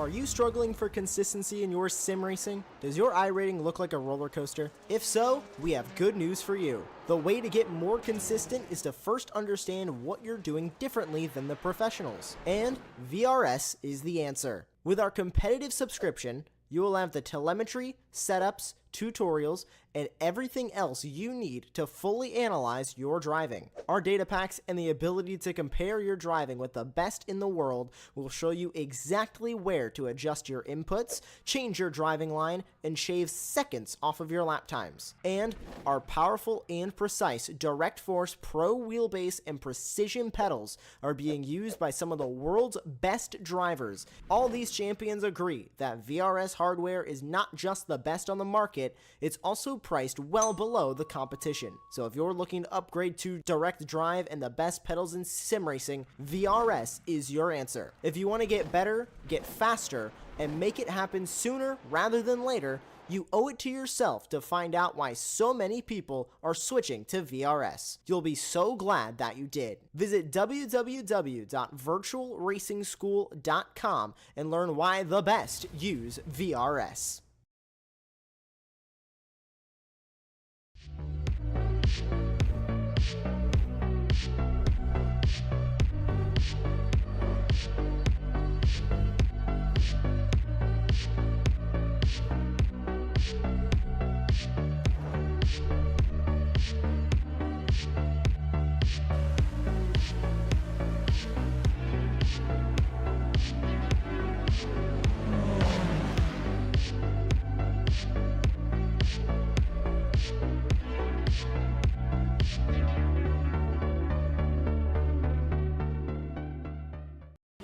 Are you struggling for consistency in your sim racing? Does your iRating look like a roller coaster? If so, we have good news for you. The way to get more consistent is to first understand what you're doing differently than the professionals. And VRS is the answer. With our competitive subscription, you will have the telemetry, setups, tutorials, and everything else you need to fully analyze your driving. Our data packs and the ability to compare your driving with the best in the world will show you exactly where to adjust your inputs, change your driving line, and shave seconds off of your lap times. And our powerful and precise Direct Force Pro wheelbase and precision pedals are being used by some of the world's best drivers. All these champions agree that VRS hardware is not just the best on the market, it's also priced well below the competition. So if you're looking to upgrade to direct drive and the best pedals in sim racing, VRS is your answer. If you want to get better, get faster, and make it happen sooner rather than later, you owe it to yourself to find out why so many people are switching to VRS. You'll be so glad that you did. Visit www.virtualracingschool.com and learn why the best use VRS.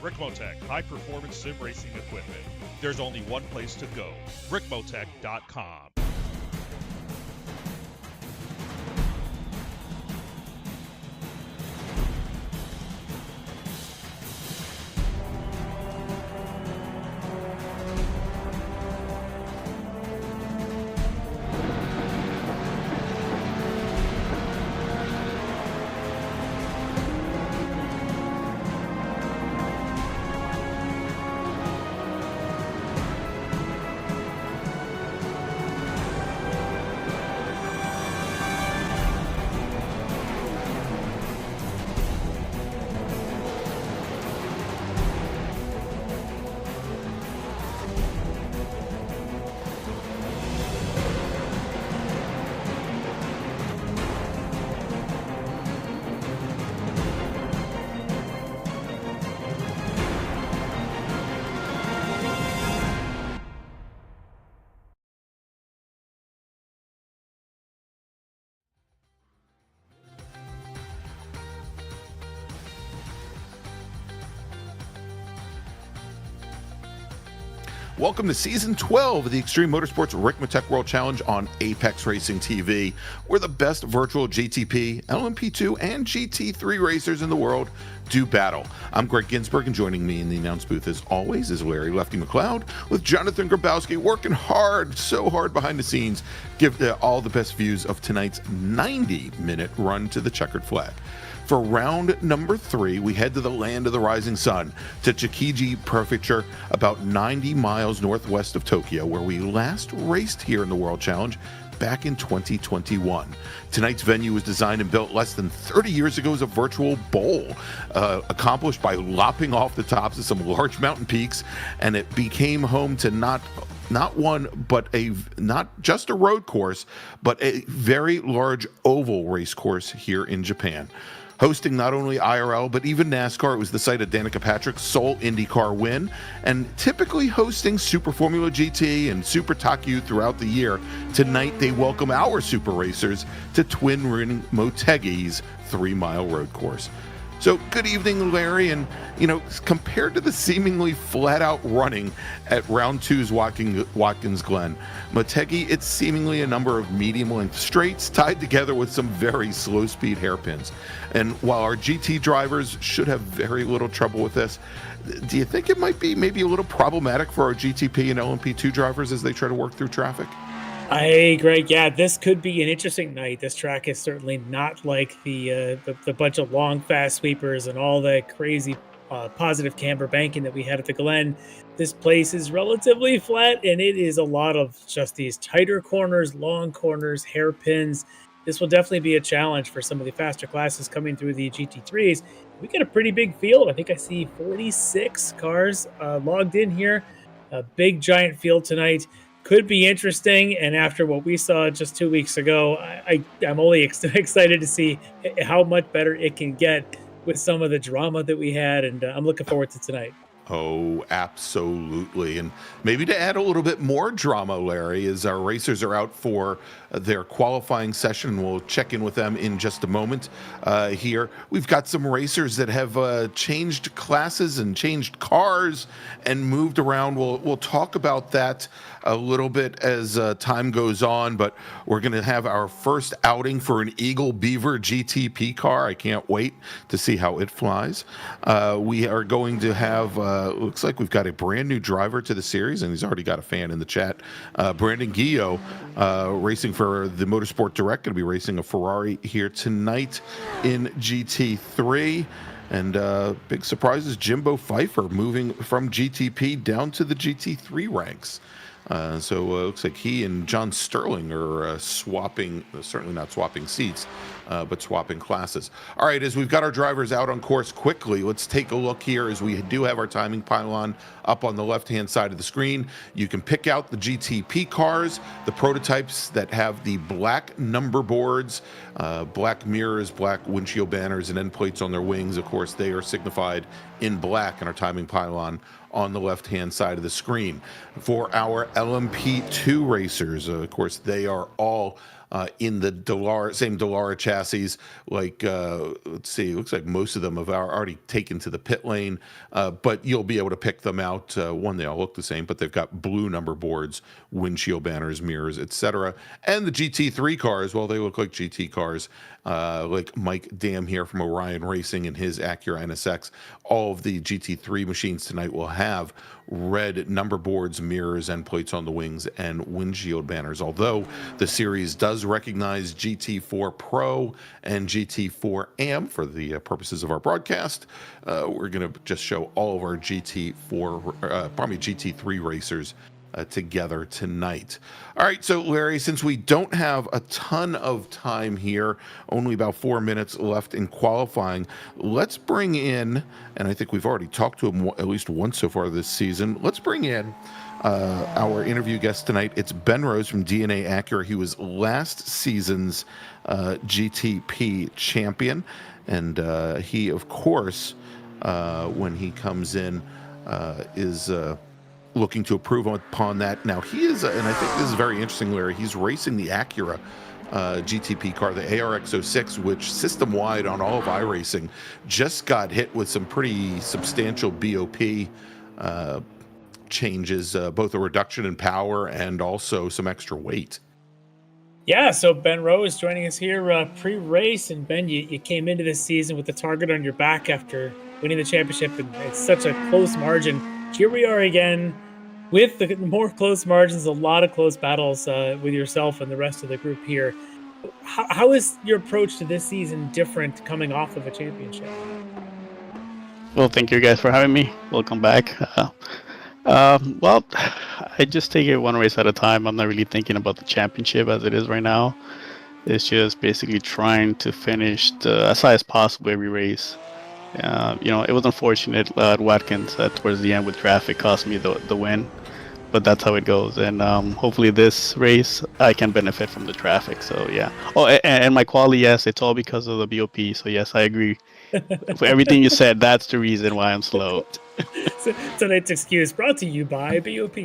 Ricmotech, high-performance sim racing equipment. There's only one place to go, Ricmotech.com. Welcome to Season 12 of the Extreme Motorsports Ricmotech World Challenge on Apex Racing TV, where the best virtual GTP, LMP2, and GT3 racers in the world do battle. I'm Greg Ginsburg, and joining me in the announce booth as always is Larry Lefty McLeod, with Jonathan Grabowski working hard, so hard behind the scenes, give all the best views of tonight's 90-minute run to the checkered flag. For round number 3, we head to the land of the rising sun, to Chikiji Prefecture, about 90 miles northwest of Tokyo, where we last raced here in the World Challenge back in 2021. Tonight's venue was designed and built less than 30 years ago as a virtual bowl, accomplished by lopping off the tops of some large mountain peaks, and it became home to not just a road course, but a very large oval race course here in Japan. Hosting not only IRL, but even NASCAR, it was the site of Danica Patrick's sole IndyCar win, and typically hosting Super Formula GT and Super Takyu throughout the year. Tonight, they welcome our super racers to Twin Ring Motegi's 3-mile road course. So, good evening, Larry, and, compared to the seemingly flat-out running at Round 2's Watkins Glen, Motegi, it's seemingly a number of medium-length straights tied together with some very slow-speed hairpins. And while our GT drivers should have very little trouble with this, do you think it might be maybe a little problematic for our GTP and LMP2 drivers as they try to work through traffic? Greg. Yeah, this could be an interesting night. This track is certainly not like the bunch of long, fast sweepers and all the crazy positive camber banking that we had at the Glen. This place is relatively flat, and it is a lot of just these tighter corners, long corners, hairpins. This will definitely be a challenge for some of the faster classes coming through the GT3s. We got a pretty big field. I think I see 46 cars logged in here. A big, giant field tonight. Could be interesting, and after what we saw just 2 weeks ago, I'm only excited to see how much better it can get with some of the drama that we had, and I'm looking forward to tonight. Oh, absolutely. And maybe to add a little bit more drama, Larry, as our racers are out for their qualifying session. We'll check in with them in just a moment here. We've got some racers that have changed classes and changed cars and moved around. We'll talk about that a little bit as time goes on, but we're going to have our first outing for an Eagle Beaver GTP car. I can't wait to see how it flies. We are going to have, looks like we've got a brand new driver to the series, and he's already got a fan in the chat. Brandon Guillot, racing for the Motorsport Direct, going to be racing a Ferrari here tonight in GT3. And big surprise is Jimbo Pfeiffer moving from GTP down to the GT3 ranks. So it looks like he and John Sterling are swapping, certainly not swapping seats, but swapping classes. All right, as we've got our drivers out on course quickly, let's take a look here as we do have our timing pylon up on the left-hand side of the screen. You can pick out the GTP cars, the prototypes that have the black number boards, black mirrors, black windshield banners, and end plates on their wings. Of course, they are signified in black in our timing pylon on the left-hand side of the screen. For our LMP2 racers, of course, they are all in the same Dallara chassis. Like, let's see, it looks like most of them have already taken to the pit lane, but you'll be able to pick them out. They all look the same, but they've got blue number boards, windshield banners, mirrors, etc. And the GT3 cars, well, they look like GT cars, like Mike Dam here from Orion Racing and his Acura NSX. All of the GT3 machines tonight will have red number boards, mirrors, and plates on the wings and windshield banners. Although the series does recognize GT4 Pro and GT4 AM for the purposes of our broadcast, we're going to just show all of our GT3 racers together tonight. All right, so Larry, since we don't have a ton of time here, only about 4 minutes left in qualifying, let's bring in, and I think we've already talked to him at least once so far this season, let's bring in our interview guest tonight. It's Ben Rose from DNA Acura. He was last season's GTP champion, and he, of course, when he comes in, is looking to improve upon that. Now he is, and I think this is very interesting, Larry, he's racing the Acura GTP car, the ARX06, which system-wide on all of iRacing just got hit with some pretty substantial BOP changes, both a reduction in power and also some extra weight. Yeah, so Ben Rose joining us here pre-race, and Ben, you came into this season with the target on your back after winning the championship, and it's such a close margin. Here we are again with the more close margins, a lot of close battles with yourself and the rest of the group here. How is your approach to this season different coming off of a championship? Well, thank you guys for having me. Welcome back. Well, I just take it one race at a time. I'm not really thinking about the championship as it is right now. It's just basically trying to finish as high as possible every race. It was unfortunate at Watkins towards the end with traffic cost me the win, but that's how it goes. And hopefully this race I can benefit from the traffic. So yeah. Oh, and my quality, yes, it's all because of the BOP. So yes, I agree. For everything you said, that's the reason why I'm slow. Tonight's excuse brought to you by BOP.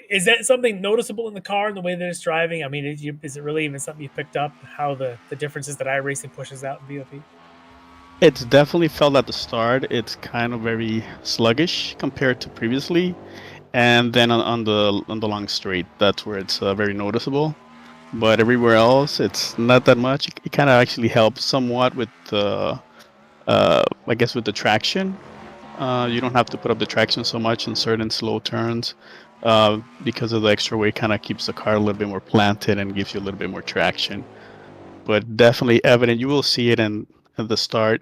Is that something noticeable in the car and the way that it's driving? I mean, is it really even something you picked up, how the differences that iRacing pushes out in BOP? It's definitely felt at the start. It's kind of very sluggish compared to previously, and then on the long straight, that's where it's very noticeable. But everywhere else, it's not that much. It kind of actually helps somewhat with the, I guess, with the traction. You don't have to put up the traction so much in certain slow turns because of the extra weight. Kind of keeps the car a little bit more planted and gives you a little bit more traction. But definitely evident. You will see it at the start.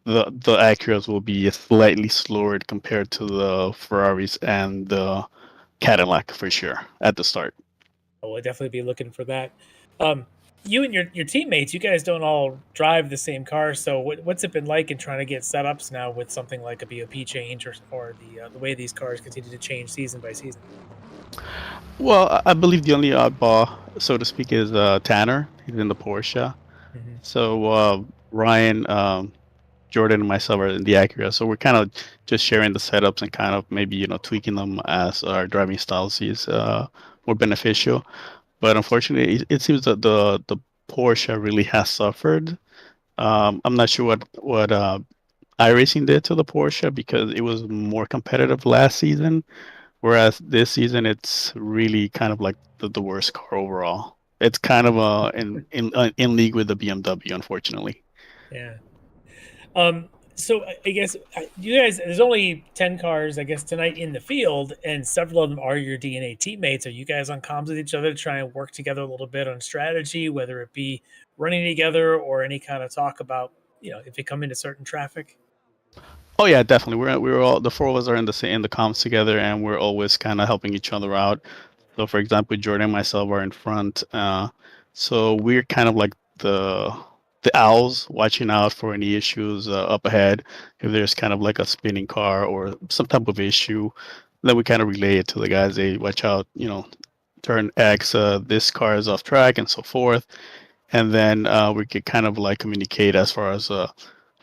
The Acuras will be slightly slower compared to the Ferraris and the Cadillac for sure at the start. We'll definitely be looking for that. You and your teammates, you guys don't all drive the same car, so what's it been like in trying to get setups now with something like a BOP change or the way these cars continue to change season by season? Well, I believe the only oddball, so to speak, is Tanner. He's in the Porsche. Mm-hmm. So Ryan, Jordan, and myself are in the Acura. So we're kind of just sharing the setups and kind of maybe tweaking them as our driving styles is more beneficial. But unfortunately, it seems that the Porsche really has suffered. I'm not sure what iRacing did to the Porsche because it was more competitive last season, whereas this season it's really kind of like the worst car overall. It's kind of in league with the BMW, unfortunately. Yeah. So I guess you guys, there's only 10 cars, I guess, tonight in the field, and several of them are your DNA teammates. Are you guys on comms with each other to try and work together a little bit on strategy, whether it be running together or any kind of talk about, if you come into certain traffic? Oh yeah, definitely. We're all, the four of us are in the comms together, and we're always kind of helping each other out. So for example, Jordan and myself are in front. So we're kind of like the owls watching out for any issues up ahead. If there's kind of like a spinning car or some type of issue, then we kind of relay it to the guys. They watch out, turn X, this car is off track and so forth. And then we could kind of like communicate as far as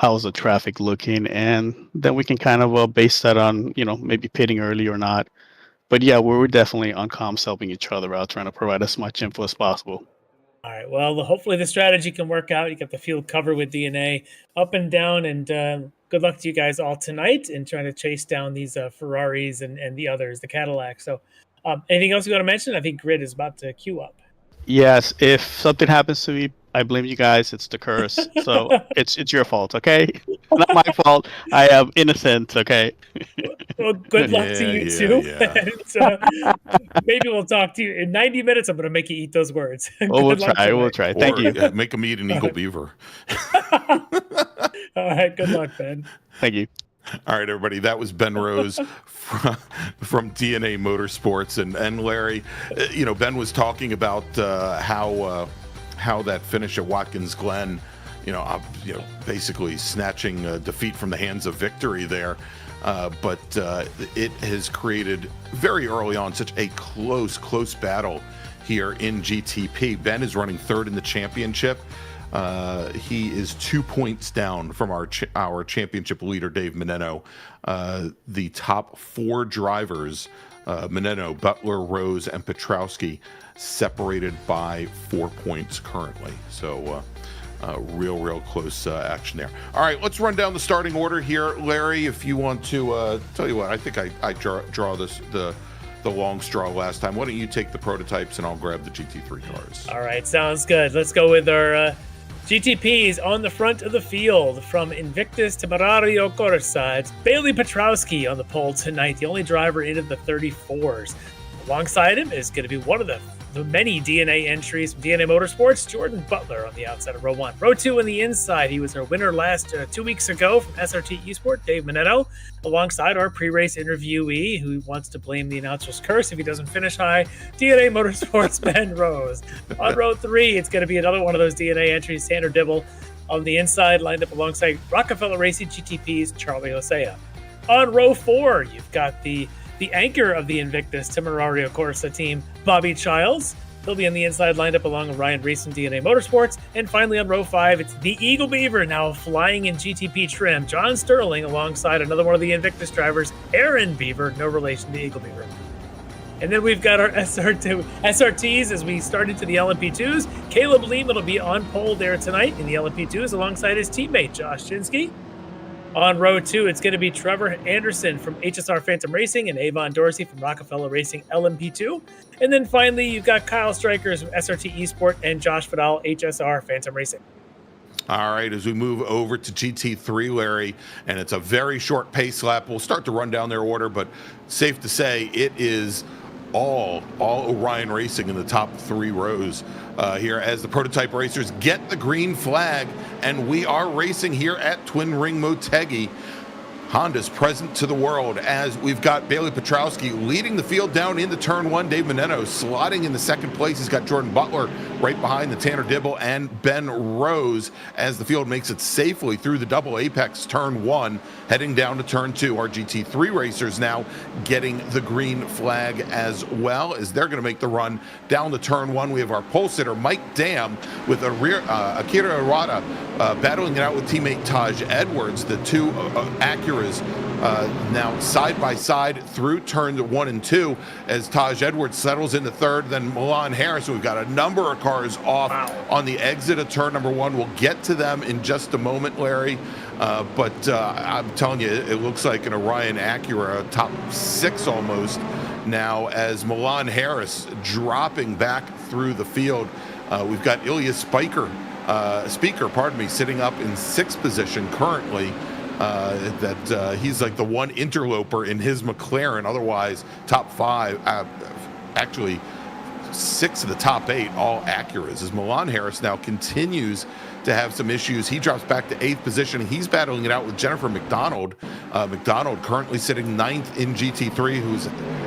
how's the traffic looking, and then we can kind of base that on, maybe pitting early or not. But yeah, we're definitely on comms helping each other out, trying to provide as much info as possible. All right. Well, hopefully the strategy can work out. You got the field covered with DNA up and down, and good luck to you guys all tonight in trying to chase down these Ferraris and the others, the Cadillacs. So, anything else you want to mention? I think Grid is about to queue up. Yes, if something happens to me, I blame you guys. It's the curse. So it's your fault, okay? Not my fault. I am innocent, okay? Well, good luck to you too. Yeah. And, maybe we'll talk to you in 90 minutes. I'm going to make you eat those words. Well, we'll try. We'll try. Thank you. Make them eat an eagle beaver. All right. Good luck, Ben. Thank you. All right, everybody. That was Ben Rose from DNA Motorsports, and Larry. Ben was talking about how that finish at Watkins Glen, basically snatching defeat from the hands of victory there. But it has created very early on such a close battle here in GTP. Ben is running third in the championship. He is 2 points down from our championship leader, Dave Meneno. The top four drivers, Meneno, Butler, Rose, and Petrowski, separated by 4 points currently. So real close action there. All right, let's run down the starting order here. Larry, if you want to, tell you what, I think I draw this the long straw last time. Why don't you take the prototypes and I'll grab the GT3 cars. All right, sounds good. Let's go with our GTPs on the front of the field. From Invictus to Marario Corsa, it's Bailey Petrowski on the pole tonight, the only driver into the 34s. Alongside him is going to be one of the many DNA entries from DNA Motorsports, Jordan Butler on the outside of row 1. Row 2 on the inside, he was our winner last 2 weeks ago from SRT Esport, Dave Meneno, alongside our pre-race interviewee who wants to blame the announcer's curse if he doesn't finish high, DNA Motorsports Ben Rose. On row 3, it's going to be another one of those DNA entries, Tanner Dibble on the inside, lined up alongside Rockefeller Racing GTP's Charlie Hosea. On row 4, you've got the anchor of the Invictus Temerario Corsa team, Bobby Childs. He'll be on the inside, lined up along with Ryan Racing DNA Motorsports. And finally on row 5, it's the Eagle Beaver, now flying in GTP trim, John Sterling, alongside another one of the Invictus drivers, Aaron Beaver, no relation to the Eagle Beaver. And then we've got our SRTs as we start into the LMP2s. Caleb Lehman will be on pole there tonight in the LMP2s alongside his teammate, Josh Chinsky. On row 2, it's going to be Trevor Anderson from HSR Phantom Racing and Avon Dorsey from Rockefeller Racing LMP2. And then finally, you've got Kyle Strikers from SRT Esport and Josh Vidal, HSR Phantom Racing. All right, as we move over to GT3, Larry, and it's a very short pace lap. We'll start to run down their order, but safe to say it is all Orion Racing in the top 3 rows here as the prototype racers get the green flag, and we are racing here at Twin Ring Motegi. Honda's present to the world as we've got Bailey Petrowski leading the field down into turn 1. Dave Meneno slotting in the second place. He's got Jordan Butler right behind the Tanner Dibble and Ben Rose as the field makes it safely through the double apex turn 1, heading down to turn 2. Our GT3 racers now getting the green flag as well as they're going to make the run down to turn 1. We have our pole sitter Mike Dam with a rear Akira Arata battling it out with teammate Taj Edwards. The two Acuras now side by side through turns 1 and 2 as Taj Edwards settles into third. Then Milan Harris. We've got a number of cars off on the exit of turn number 1. We'll get to them in just a moment, Larry. But I'm telling you, it looks like an Orion Acura top 6 almost now as Milan Harris dropping back through the field. We've got Ilya Speaker, sitting up in 6th position currently. He's like the one interloper in his McLaren. Otherwise, top 5, actually 6 of the top 8, all Acuras. As Milan Harris now continues to have some issues. He drops back to 8th position. He's battling it out with Jennifer McDonald. McDonald currently sitting 9th in GT3, who's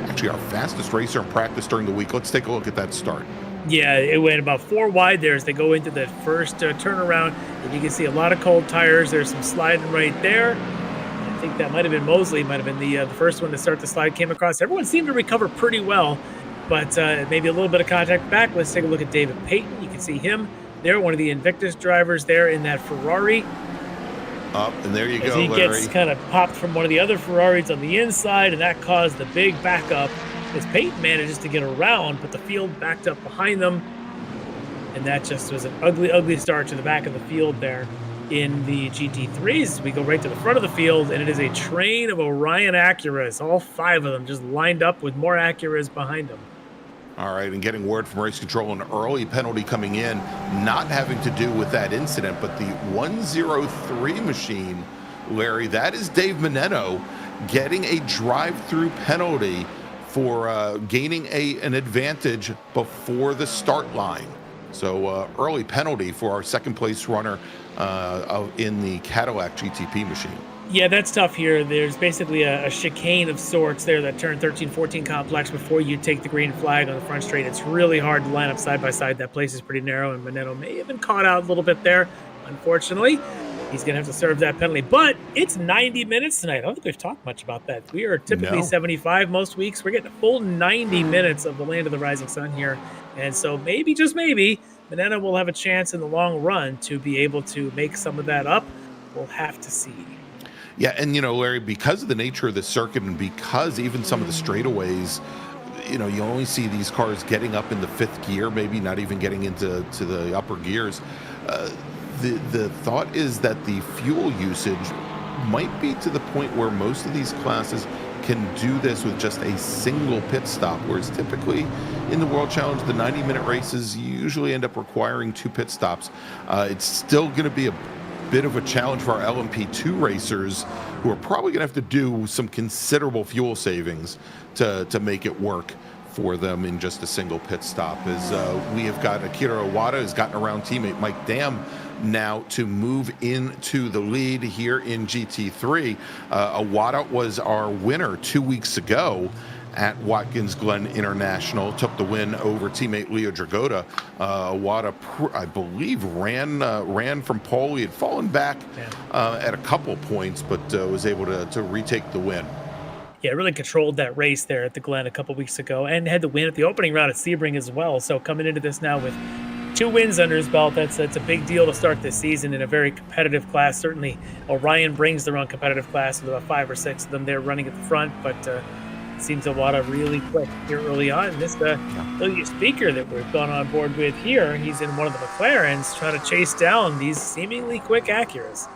actually our fastest racer in practice during the week. Let's take a look at that start. Yeah, it went about 4 wide there as they go into the first turnaround. And you can see a lot of cold tires. There's some sliding right there. I think that might have been Mosley, might have been the first one to start the slide, came across. Everyone seemed to recover pretty well, but maybe a little bit of contact back. Let's take a look at David Payton. You can see him there, one of the Invictus drivers there in that Ferrari. Up, and there you as go, he Larry. gets kind of popped from one of the other Ferraris on the inside, and that caused the big backup as Peyton manages to get around, but the field backed up behind them, and that just was an ugly, ugly start to the back of the field there in the GT3s. We go right to the front of the field, and it is a train of Orion Acuras, all 5 of them just lined up with more Acuras behind them. All right, and getting word from race control, an early penalty coming in, not having to do with that incident, but the 103 machine, Larry, that is Dave Meneno getting a drive-through penalty for gaining an advantage before the start line. So early penalty for our second place runner in the Cadillac GTP machine. Yeah, that's tough here. There's basically a chicane of sorts there that turn 13-14 complex before you take the green flag on the front straight. It's really hard to line up side by side. That place is pretty narrow, and Meneno may have been caught out a little bit there. Unfortunately, he's going to have to serve that penalty. But it's 90 minutes tonight. I don't think we've talked much about that. We are typically 75 most weeks. We're getting a full 90 minutes of the Land of the Rising Sun here. And so maybe, just maybe, Meneno will have a chance in the long run to be able to make some of that up. We'll have to see. Yeah, and, Larry, because of the nature of the circuit and because even some of the straightaways, you only see these cars getting up in the 5th gear, maybe not even getting into the upper gears. The thought is that the fuel usage might be to the point where most of these classes can do this with just a single pit stop, whereas typically in the World Challenge, the 90-minute races usually end up requiring 2 pit stops. It's still going to be a bit of a challenge for our LMP2 racers, who are probably going to have to do some considerable fuel savings to make it work for them in just a single pit stop. As we have got Akira Iwata has gotten around teammate Mike Dam now to move into the lead here in GT3. Iwata was our winner 2 weeks ago at Watkins Glen International, took the win over teammate Leo Dragota. Iwata, I believe, ran from pole. He had fallen back at a couple points, but was able to retake the win. Yeah, really controlled that race there at the Glen a couple weeks ago, and had the win at the opening round at Sebring as well. So coming into this now with 2 wins under his belt, that's a big deal to start this season in a very competitive class. Certainly, Orion brings their own competitive class with about 5 or 6 of them there running at the front, but it seems Iwata really quick here early on. And this Ilya Speaker that we've gone on board with here, he's in one of the McLarens trying to chase down these seemingly quick Acuras.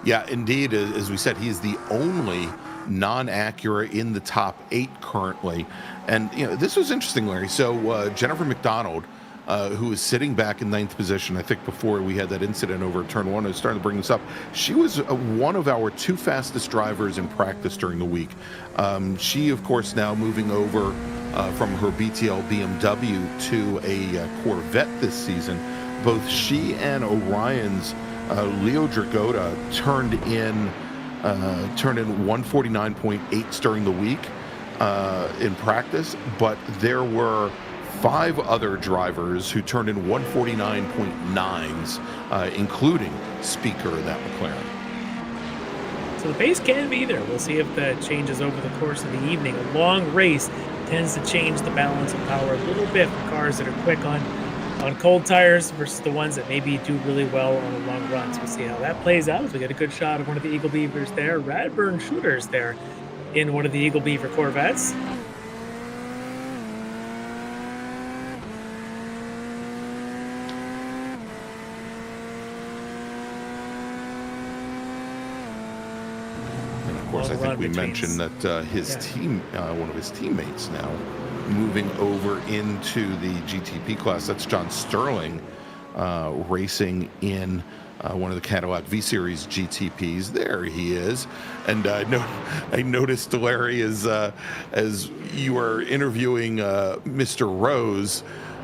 Yeah, indeed. As we said, he's the only non-Acura in the top 8 currently. And, this was interesting, Larry. So Jennifer McDonald, who was sitting back in 9th position, I think before we had that incident over at turn 1, I was starting to bring this up. She was one of our 2 fastest drivers in practice during the week. She, of course, now moving over from her BTL BMW to a Corvette this season. Both she and Orion's Leo Dragota turned in 149.8s during the week in practice, but there were 5 other drivers who turned in 149.9s, including Speaker of that McLaren. So the pace can be there. We'll see if that changes over the course of the evening. A long race tends to change the balance of power a little bit for cars that are quick on cold tires versus the ones that maybe do really well on the long runs. We'll see how that plays out as we get a good shot of one of the Eagle Beavers there. Radburn Shooters there in one of the Eagle Beaver Corvettes. And of course, I think we mentioned that his team, one of his teammates now, moving over into the GTP class. That's John Sterling, racing in one of the Cadillac V-Series GTPs. There he is. And I noticed, Larry, as you were interviewing Mr. Rose,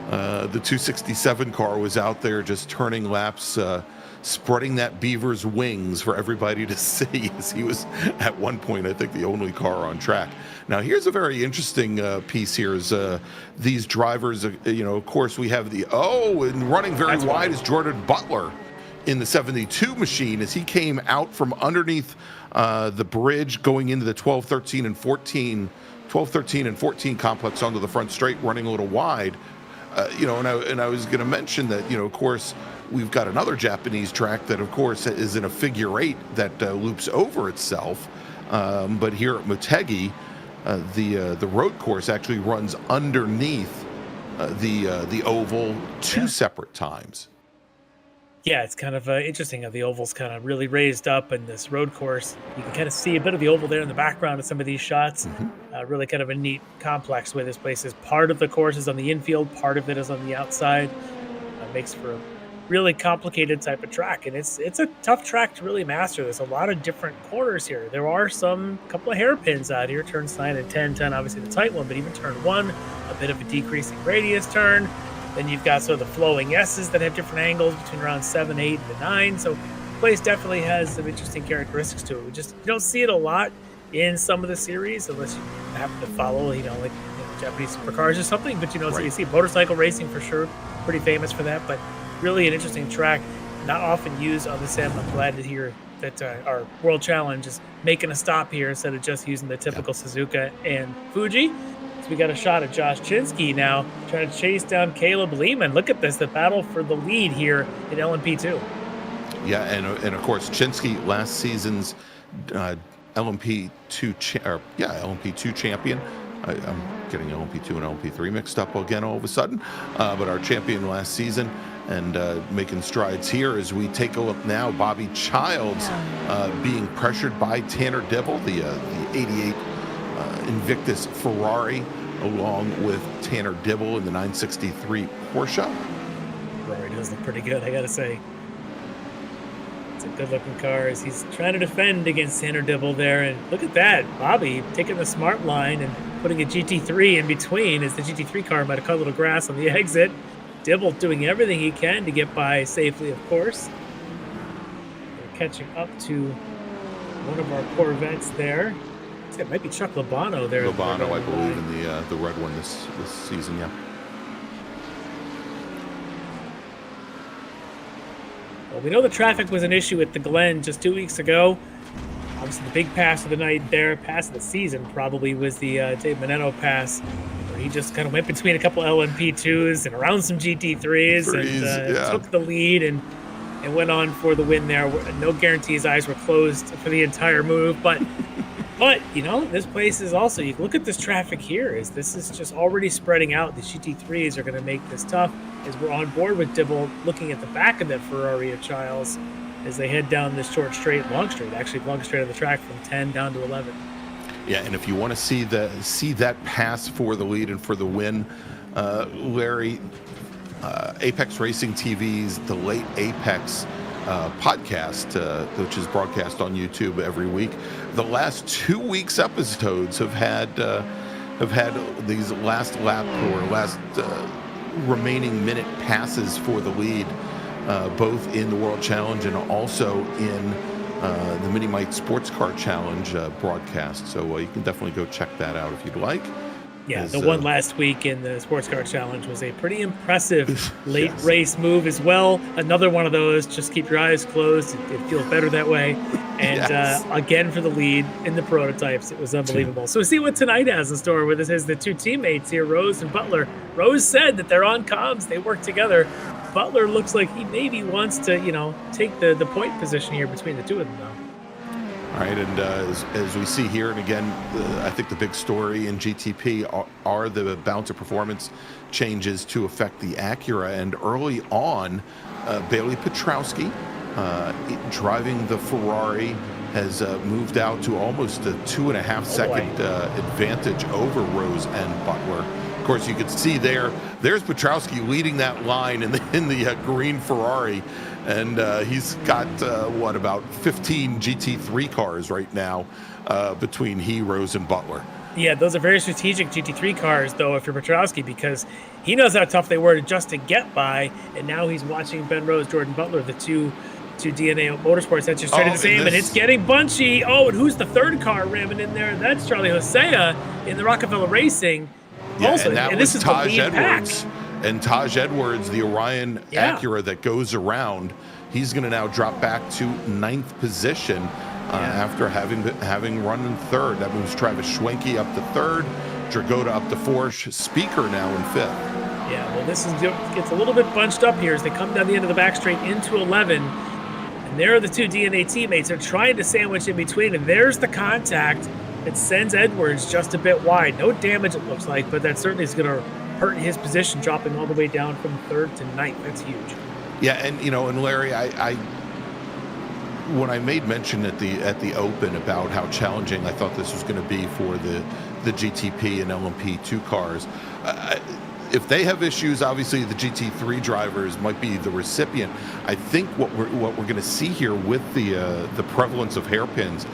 the 267 car was out there just turning laps, spreading that Beaver's wings for everybody to see, as he was at one point, I think, the only car on track. Now, here's a very interesting piece here is these drivers, of course, we have and running very wide is Jordan Butler in the 72 machine as he came out from underneath the bridge going into the 12, 13, and 14 complex onto the front straight, running a little wide. And I was going to mention that, of course, we've got another Japanese track that, of course, is in a figure 8 that loops over itself. But here at Motegi, the road course actually runs underneath the oval 2 separate times. Yeah, it's kind of interesting how the oval's kind of really raised up in this road course. You can kind of see a bit of the oval there in the background of some of these shots. Really kind of a neat complex way this place is. Part of the course is on the infield, part of it is on the outside. Makes for a really complicated type of track, and it's a tough track to really master. There's a lot of different corners here. There are couple of hairpins out here, turns 9 and 10, obviously the tight one, but even turn 1, a bit of a decreasing radius turn. Then you've got sort of the flowing S's that have different angles between around 7, 8, and 9. So the place definitely has some interesting characteristics to it. You don't see it a lot in some of the series unless you happen to follow, Japanese supercars or something. But so you see motorcycle racing for sure, pretty famous for that. But really an interesting track, not often used on the sim. I'm glad to hear that our World Challenge is making a stop here instead of just using the typical Suzuka and Fuji. So we got a shot of Josh Chinsky now trying to chase down Caleb Lehman. Look at this, the battle for the lead here in LMP2. Yeah, and of course Chinsky, last season's LMP2 champion. I'm getting LMP2 and LMP3 mixed up again all of a sudden. But our champion last season, and making strides here as we take a look now. Bobby Childs being pressured by Tanner Dibble, the 88 Invictus Ferrari, along with Tanner Dibble in the 963 Porsche. Ferrari does look pretty good, I gotta say. It's a good-looking car as he's trying to defend against Tanner Dibble there. And look at that, Bobby taking the smart line and putting a GT3 in between as the GT3 car might have caught a little grass on the exit. Dibble doing everything he can to get by safely, of course. They're catching up to one of our Corvettes there. It might be Chuck Labano there. Labano, I believe, in the red one this season, yeah. Well, we know the traffic was an issue at the Glen just 2 weeks ago. Obviously, the big pass of the night there, pass of the season probably, was the Dave Menetto pass, where he just kind of went between a couple LMP2s and around some GT3s and took the lead and went on for the win there. No guarantee his eyes were closed for the entire move, but this place is also, you look at this traffic here, this is just already spreading out. The GT3s are going to make this tough as we're on board with Dibble looking at the back of that Ferrari of Childs as they head down this short straight, longest straight on the track from 10 down to 11. Yeah, and if you want to see that pass for the lead and for the win, Larry, Apex Racing TV's The Late Apex podcast, which is broadcast on YouTube every week. The last 2 weeks' episodes have had these last lap or last remaining minute passes for the lead, both in the World Challenge and also in the Mini Mite Sports Car Challenge broadcast. So you can definitely go check that out if you'd like. Yeah, the one last week in the Sports Car Challenge was a pretty impressive late race move as well. Another one of those, just keep your eyes closed. It feels better that way. And again, for the lead in the prototypes, it was unbelievable. So we'll see what tonight has in store with us. The two teammates here, Rose and Butler. Rose said that they're on comms. They work together. Butler looks like he maybe wants to, take the point position here between the two of them, though. All right, and as we see here, and again, I think the big story in GTP are the balance of performance changes to affect the Acura. And early on, Bailey Petrowski, driving the Ferrari, has moved out to almost a 2.5 second advantage over Rose and Butler. Of course, you could see there's Petrowski leading that line in the green Ferrari. And he's got, about 15 GT3 cars right now between Rose and Butler. Yeah, those are very strategic GT3 cars, though, if you're Petrowski, because he knows how tough they were just to get by. And now he's watching Ben Rose, Jordan Butler, the two DNA Motorsports that just traded the same. And it's getting bunchy. Oh, and who's the third car ramming in there? That's Charlie Hosea in the Rockefeller Racing. Yeah, also, and that this was is Taj the lead Edwards. pack. And Taj Edwards, the Orion Acura that goes around, he's going to now drop back to 9th position after having run in 3rd. That moves Travis Schwenke up to 3rd, Dragotta up to 4th, Speaker now in 5th. Yeah, this gets a little bit bunched up here as they come down the end of the back straight into 11. And there are the two DNA teammates. They're trying to sandwich in between, and there's the contact that sends Edwards just a bit wide. No damage, it looks like, but that certainly is going to hurt his position, dropping all the way down from 3rd to 9th. That's huge. Yeah, and and Larry, I when I made mention at the Open about how challenging I thought this was going to be for the GTP and LMP2 cars, if they have issues, obviously the GT3 drivers might be the recipient. I think what we're going to see here with the prevalence of hairpins,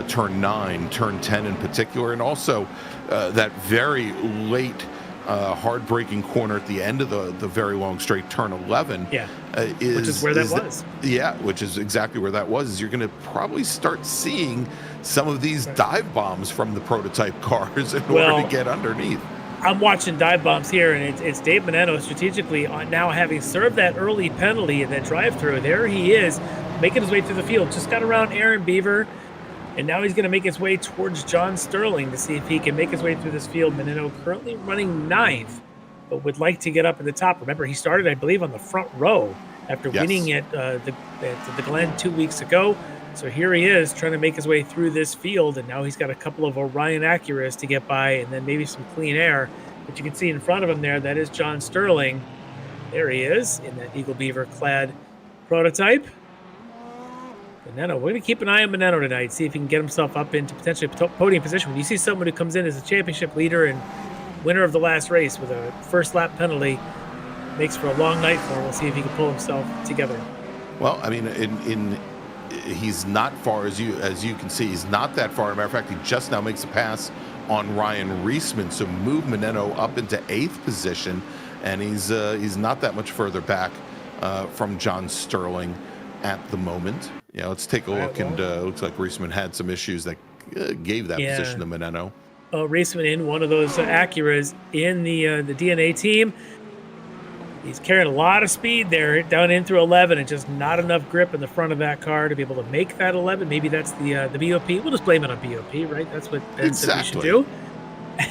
turn 9, turn 10 in particular, and also that very late hard-braking corner at the end of the very long straight, turn 11. Yeah, which is where that was. Yeah, which is exactly where that was. Is you're going to probably start seeing some of these dive bombs from the prototype cars in order to get underneath. I'm watching dive bombs here, and it's Dave Meneno strategically now having served that early penalty in that drive-through. There he is, making his way through the field. Just got around Aaron Beaver, and now he's going to make his way towards John Sterling to see if he can make his way through this field. Meneno currently running 9th, but would like to get up at the top. Remember, he started, I believe, on the front row after winning at the Glen 2 weeks ago. So here he is trying to make his way through this field, and now he's got a couple of Orion Acuras to get by, and then maybe some clean air. But you can see in front of him there, that is John Sterling. There he is in that Eagle Beaver clad prototype. Meneno, we're going to keep an eye on Meneno tonight, see if he can get himself up into potentially podium position. When you see someone who comes in as a championship leader and winner of the last race with a first lap penalty, makes for a long night for him. We'll see if he can pull himself together. Well, I mean, he's not far, as you can see. He's not that far. As a matter of fact, he just now makes a pass on Ryan Reisman, so move Meneno up into 8th position, and he's not that much further back from John Sterling at the moment. Yeah, let's take a look, and looks like Reisman had some issues that gave that position to Meneno. Oh, Reisman in one of those Acuras in the DNA team. He's carrying a lot of speed there down in through 11, and just not enough grip in the front of that car to be able to make that 11. Maybe that's the BOP. We'll just blame it on BOP, right? That's what Ben said we should do.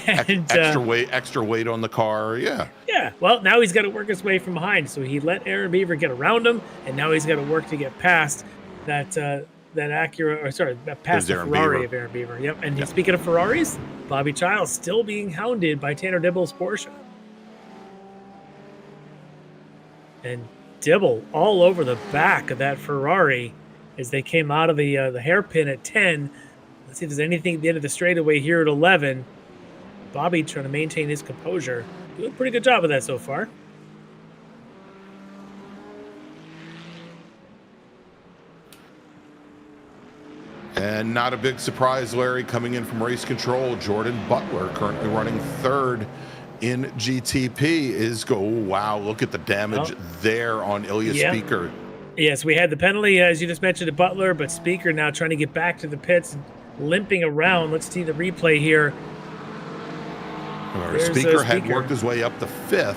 And, extra weight on the car, yeah. Yeah, well, now he's got to work his way from behind. So he let Aaron Beaver get around him, and now he's got to work to get past that Acura, or sorry, past the Ferrari of Aaron Beaver. Yep, and speaking of Ferraris, Bobby Childs still being hounded by Tanner Dibble's Porsche. And Dibble all over the back of that Ferrari as they came out of the hairpin at 10. Let's see if there's anything at the end of the straightaway here at 11. Bobby trying to maintain his composure. Doing a pretty good job of that so far. And not a big surprise, Larry, coming in from race control, Jordan Butler, currently running 3rd in GTP, wow, look at the damage there on Ilya Speaker. Yes, we had the penalty, as you just mentioned, to Butler, but Speaker now trying to get back to the pits, limping around. Let's see the replay here. Speaker had worked his way up to 5th.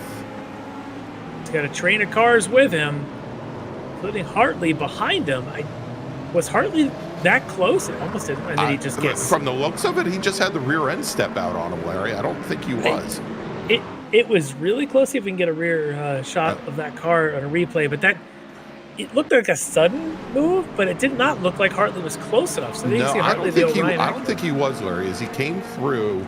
He's got a train of cars with him, including Hartley behind him. Was Hartley that close? It almost did. And then he just gets... From the looks of it, he just had the rear end step out on him, Larry. I don't think he was. It was really close. See if we can get a rear shot of that car on a replay. But it looked like a sudden move, but it did not look like Hartley was close enough. So no, I don't think he was, Larry. As he came through,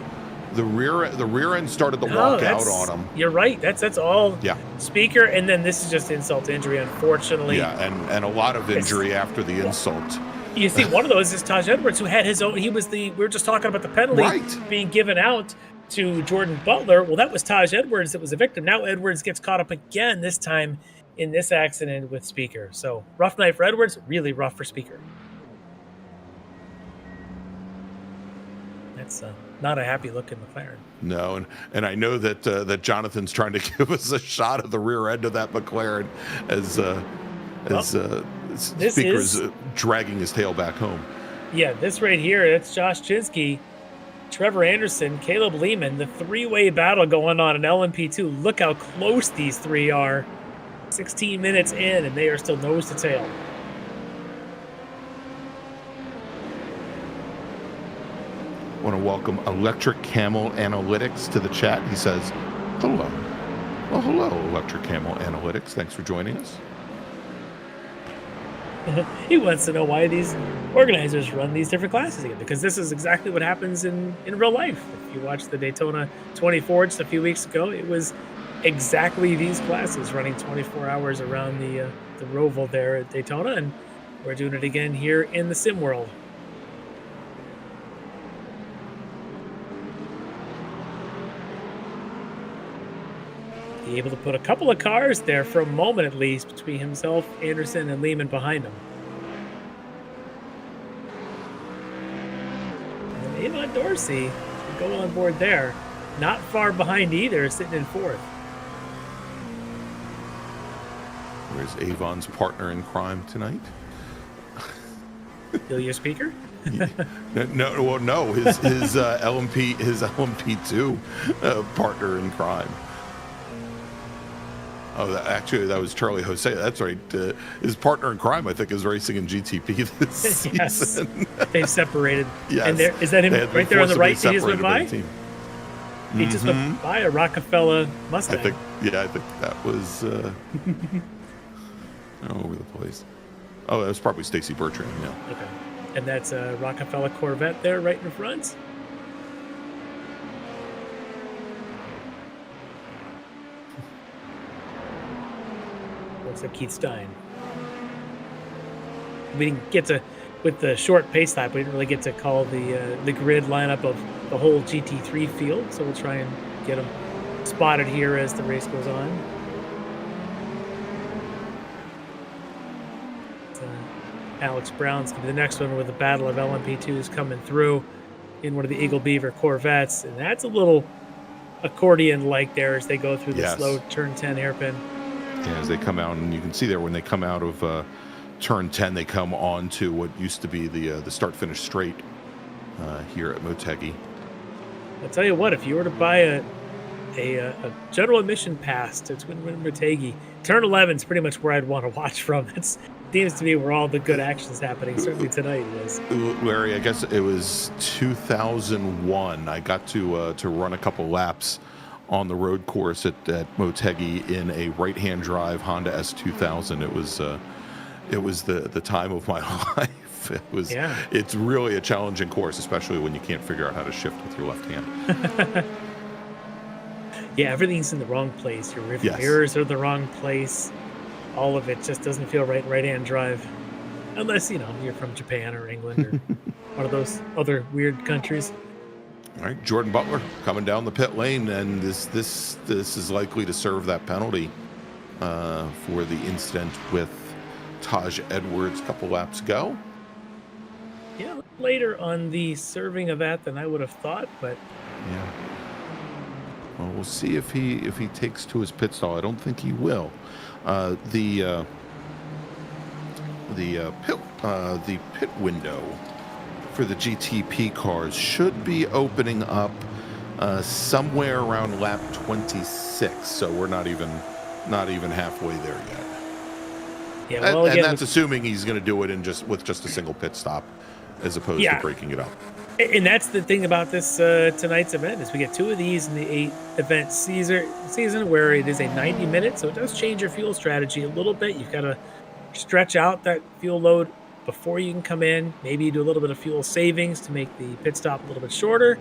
the rear end started to walk out on him. You're right. That's all. Yeah. Speaker, and then this is just insult to injury, unfortunately. Yeah, and a lot of injury after the insult. You see, one of those is Taj Edwards, who had his own. We were just talking about the penalty being given out to Jordan Butler. Well, that was Taj Edwards that was a victim. Now Edwards gets caught up again, this time in this accident with Speaker. So rough night for Edwards, really rough for Speaker. That's not a happy look in McLaren. No, and I know that Jonathan's trying to give us a shot of the rear end of that McLaren as Speaker's dragging his tail back home. Yeah, this right here, that's Josh Chinsky, Trevor Anderson, Caleb Lehman, the three-way battle going on in LMP2. Look how close these three are. 16 minutes in, and they are still nose to tail. I want to welcome Electric Camel Analytics to the chat. He says, hello. Well, hello, Electric Camel Analytics. Thanks for joining us. He wants to know why these organizers run these different classes again, because this is exactly what happens in real life. If you watch the Daytona 24 just a few weeks ago, it was exactly these classes running 24 hours around the Roval there at Daytona, and we're doing it again here in the sim world. Be able to put a couple of cars there for a moment at least between himself, Anderson, and Lehman behind him. And Avon Dorsey can go on board there. Not far behind either, sitting in fourth. Where's Avon's partner in crime tonight? Ilya Speaker? No. His LMP2 partner in crime. Oh, that was Charlie Jose. That's right. His partner in crime, I think, is racing in GTP this Yes. season. They've separated. Yes. And is that him right there on the right? He just went by? He just Mm-hmm. went by a Rockefeller Mustang. I think that was all over the place. Oh, that was probably Stacy Bertrand. Yeah. Okay. And that's a Rockefeller Corvette there right in front. Looks like Keith Stein. We didn't get to, with the short pace lap, we didn't really get to call the grid lineup of the whole GT3 field, so we'll try and get them spotted here as the race goes on. Alex Brown's going to be the next one with the battle of LMP2s coming through in one of the Eagle Beaver Corvettes. And that's a little accordion-like there as they go through the slow turn 10 hairpin. Yeah, as they come out, and you can see there when they come out of turn 10, they come on to what used to be the start-finish straight here at Motegi. I'll tell you what, if you were to buy a general admission pass to Twin Motegi, turn 11 is pretty much where I'd want to watch from. It seems to be where all the good action's happening. Certainly tonight it is. Larry, I guess it was 2001. I got to run a couple laps on the road course at Motegi in a right-hand drive Honda S2000. It was the time of my life. It's really a challenging course, especially when you can't figure out how to shift with your left hand. Yeah, everything's in the wrong place. Your rear mirrors are in the wrong place. All of it just doesn't feel right-hand drive. Unless, you're from Japan or England or one of those other weird countries. All right, Jordan Butler coming down the pit lane, and this is likely to serve that penalty for the incident with Taj Edwards a couple laps ago. Yeah, later on the serving of that than I would have thought, but yeah. Well, we'll see if he takes to his pit stall. I don't think he will. The pit window for the GTP cars should be opening up somewhere around lap 26. So we're not even halfway there yet. Yeah, well, and that's assuming he's going to do it with just a single pit stop, as opposed to breaking it up. And that's the thing about this tonight's event is we get two of these in the 8-event season where it is a 90-minute, so it does change your fuel strategy a little bit. You've got to stretch out that fuel load before you can come in. Maybe you do a little bit of fuel savings to make the pit stop a little bit shorter.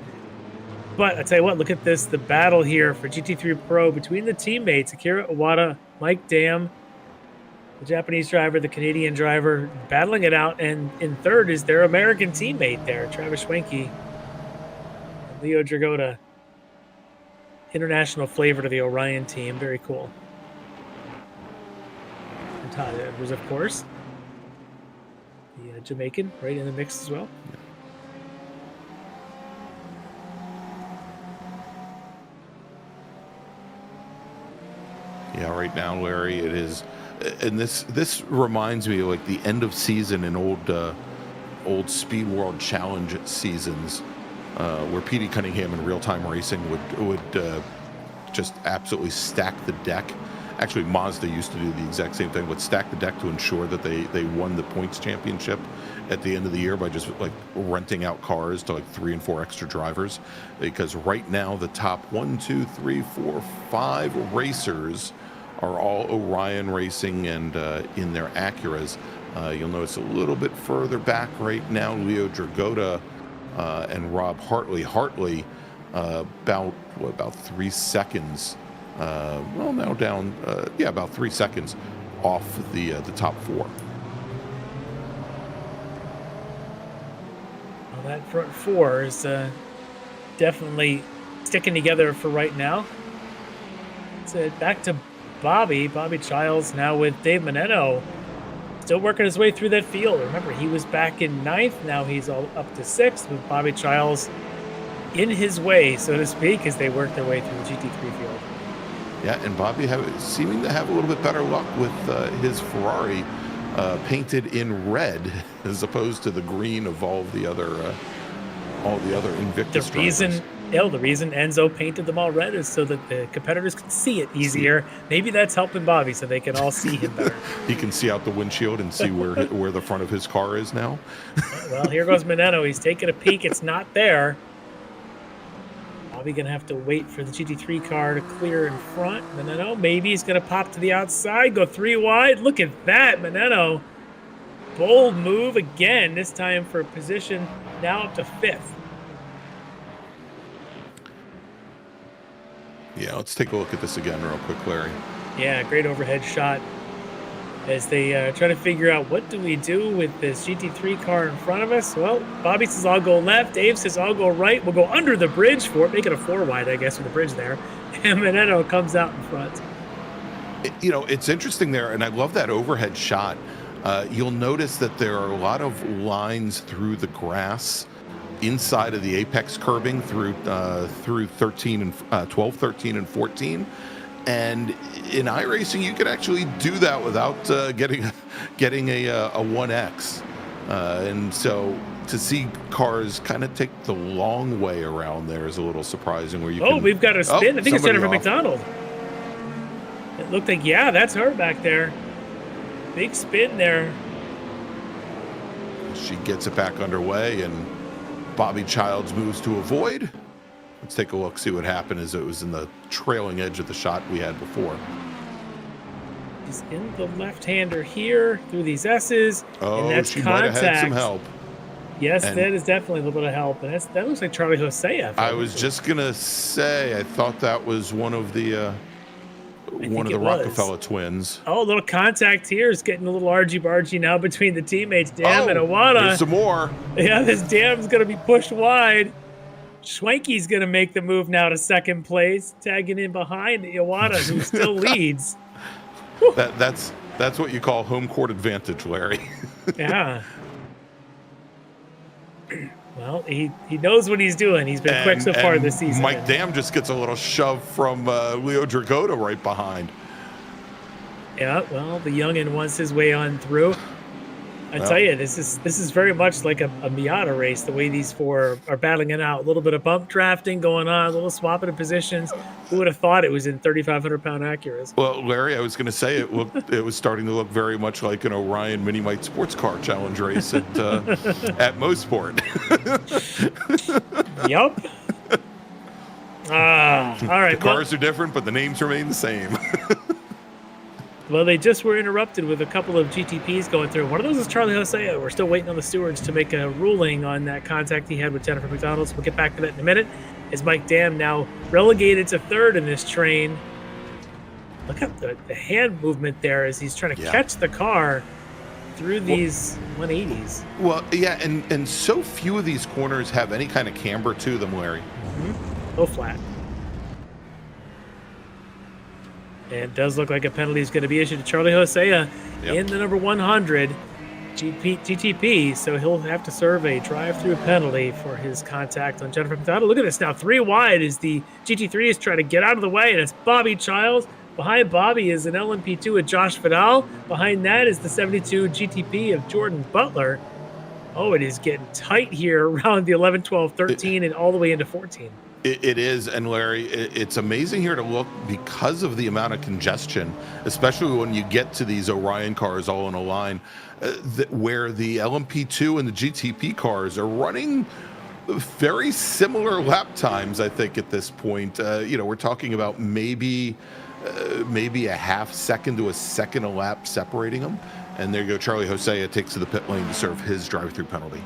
But I tell you what, look at this, the battle here for GT3 Pro between the teammates, Akira Iwata, Mike Dam, the Japanese driver, the Canadian driver, battling it out. And in third is their American teammate there, Travis Schwenke, Leo Dragota. International flavor to the Orion team. Very cool. And Todd Edwards, of course. The Jamaican right in the mix as well. Yeah, right now, Larry, it is, and this reminds me of like the end of season in old Speed World Challenge seasons, where Petey Cunningham in real time racing would just absolutely stack the deck actually Mazda used to do the exact same thing, but stack the deck to ensure that they won the points championship at the end of the year by just like renting out cars to like 3 and 4 extra drivers. Because right now the top 1, 2, 3, 4, 5 racers are all Orion Racing and in their Acuras. You'll notice a little bit further back right now, Leo Dragota and Rob Hartley about 3 seconds. Well, now down, about 3 seconds off the top 4. Well, that front 4 is definitely sticking together for right now. So back to Bobby Childs now with Dave Manetto, still working his way through that field. Remember, he was back in 9th. Now he's all up to 6th with Bobby Childs in his way, so to speak, as they work their way through the GT3 field. Yeah, and Bobby seeming to have a little bit better luck with his Ferrari painted in red as opposed to the green of all the other Invictus drivers. The reason Enzo painted them all red is so that the competitors can see it easier. Maybe that's helping Bobby so they can all see him better. He can see out the windshield and see where the front of his car is now. Well, here goes Manetto. He's taking a peek. It's not there. Bobby going to have to wait for the GT3 car to clear in front. Manetto, maybe he's going to pop to the outside, go 3 wide. Look at that, Manetto. Bold move again, this time for position now up to 5th. Yeah, let's take a look at this again real quick, Larry. Yeah, great overhead shot as they try to figure out what do we do with this GT3 car in front of us. Well, Bobby says I'll go left. Dave says I'll go right. We'll go under the bridge for it. Make it a 4 wide, I guess, with the bridge there. And Manetto comes out in front. It's interesting there, and I love that overhead shot. You'll notice that there are a lot of lines through the grass inside of the apex curbing through 12, 13, and 14. And in iRacing, you can actually do that without getting a 1X. And so to see cars kind of take the long way around there is a little surprising. Where we've got a spin. I think it's Jennifer McDonald. It looked like, that's her back there. Big spin there. She gets it back underway, and Bobby Childs moves to avoid. Let's take a look, see what happened as it was in the trailing edge of the shot we had before. He's in the left-hander here through these S's. Oh, and that's she contact. might have had some help. Yes, and that is definitely a little bit of help. And that looks like Charlie Hosea. I was just going to say, I thought that was one of the Rockefeller twins. Oh, a little contact here is getting a little argy-bargy now between the teammates. Dam and Iwata. There's some more. Yeah, this Dam's going to be pushed wide. Schwenke's going to make the move now to 2nd place, tagging in behind Iwata, who still leads. That's what you call home court advantage, Larry. Yeah. Well, he knows what he's doing. He's been quick so far this season. Mike Dam just gets a little shove from Leo Dragota right behind. Yeah, well, the youngin wants his way on through. I tell you, this is very much like a Miata race, the way these 4 are battling it out. A little bit of bump drafting going on, a little swapping of positions. Who would have thought it was in 3,500-pound Acuras? Well, Larry, I was going to say it was starting to look very much like an Orion Mini Mite Sports Car Challenge race at Mosport. Yup. All right. The cars are different, but the names remain the same. Well, they just were interrupted with a couple of GTPs going through. One of those is Charlie Hosea. We're still waiting on the stewards to make a ruling on that contact he had with Jennifer McDonald. So we'll get back to that in a minute. As Mike Dam now relegated to 3rd in this train. Look at the hand movement there as he's trying to catch the car through these 180s. Well, yeah, and so few of these corners have any kind of camber to them, Larry. Mm-hmm. Go flat. And it does look like a penalty is going to be issued to Charlie Hosea in the number 100 GTP. So he'll have to serve a drive-through penalty for his contact on Jennifer McDonald. Look at this now. 3 wide as the GT3 is trying to get out of the way. And it's Bobby Childs. Behind Bobby is an LMP2 of Josh Vidal. Behind that is the 72 GTP of Jordan Butler. Oh, it is getting tight here around the 11, 12, 13, and all the way into 14. It is, and Larry, it's amazing here to look because of the amount of congestion, especially when you get to these Orion cars all in a line, where the LMP2 and the GTP cars are running very similar lap times. I think at this point, we're talking about maybe a half second to a second a lap separating them. And there you go, Charlie Hosea takes to the pit lane to serve his drive-through penalty.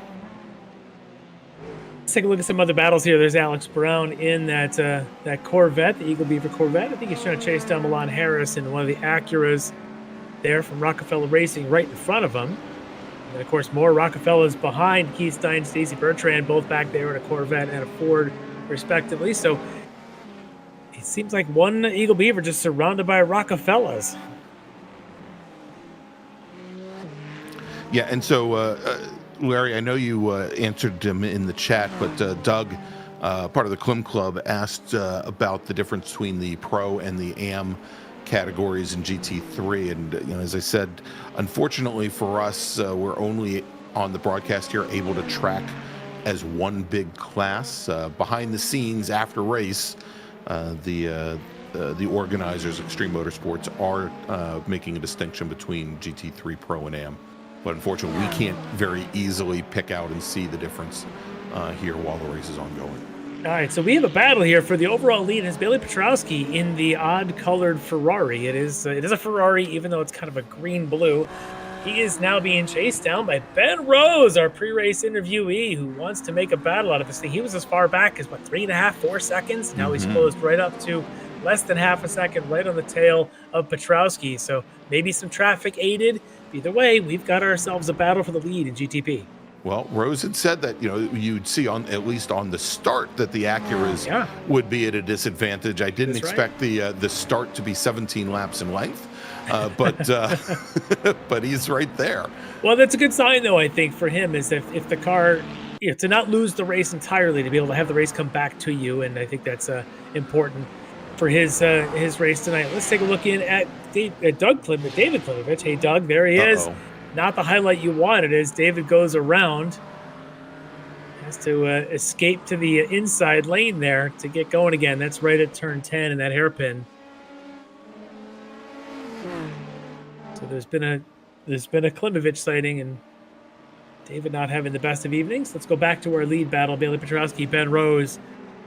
Let's take a look at some other battles here. There's Alex Brown in that Corvette, the Eagle Beaver Corvette. I think he's trying to chase down Milan Harris in one of the Acuras there from Rockefeller Racing right in front of him. And, of course, more Rockefellers behind Keith Stein, Stacey Bertrand, both back there in a Corvette and a Ford, respectively. So it seems like one Eagle Beaver just surrounded by Rockefellers. Yeah, and so... Larry, I know you answered him in the chat, but Doug, part of the Klim Club, asked about the difference between the Pro and the AM categories in GT3. And as I said, unfortunately for us, we're only on the broadcast here able to track as one big class. Behind the scenes, after race, the organizers, Extreme Motorsports, are making a distinction between GT3 Pro and AM. But unfortunately, we can't very easily pick out and see the difference here while the race is ongoing. All right, so we have a battle here for the overall lead. It's Bailey Petrowski in the odd-colored Ferrari. It is a Ferrari, even though it's kind of a green-blue. He is now being chased down by Ben Rose, our pre-race interviewee, who wants to make a battle out of this thing. He was as far back as, 3.5, 4 seconds? Now he's closed right up to less than half a second, right on the tail of Petrowski. So maybe some traffic aided. Either way, we've got ourselves a battle for the lead in GTP. Well, Rose had said that you'd see at least on the start that the Acuras would be at a disadvantage. I didn't expect the start to be 17 laps in length, but he's right there. Well, that's a good sign, though. I think for him is if the car, to not lose the race entirely, to be able to have the race come back to you, and I think that's important for his race tonight. Let's take a look in at David Klimovich. Hey, Doug, there he is. Not the highlight you wanted as David goes around. Has to escape to the inside lane there to get going again. That's right at turn 10 in that hairpin. So there's been a Klimovich sighting, and David not having the best of evenings. Let's go back to our lead battle. Bailey Petrowski, Ben Rose,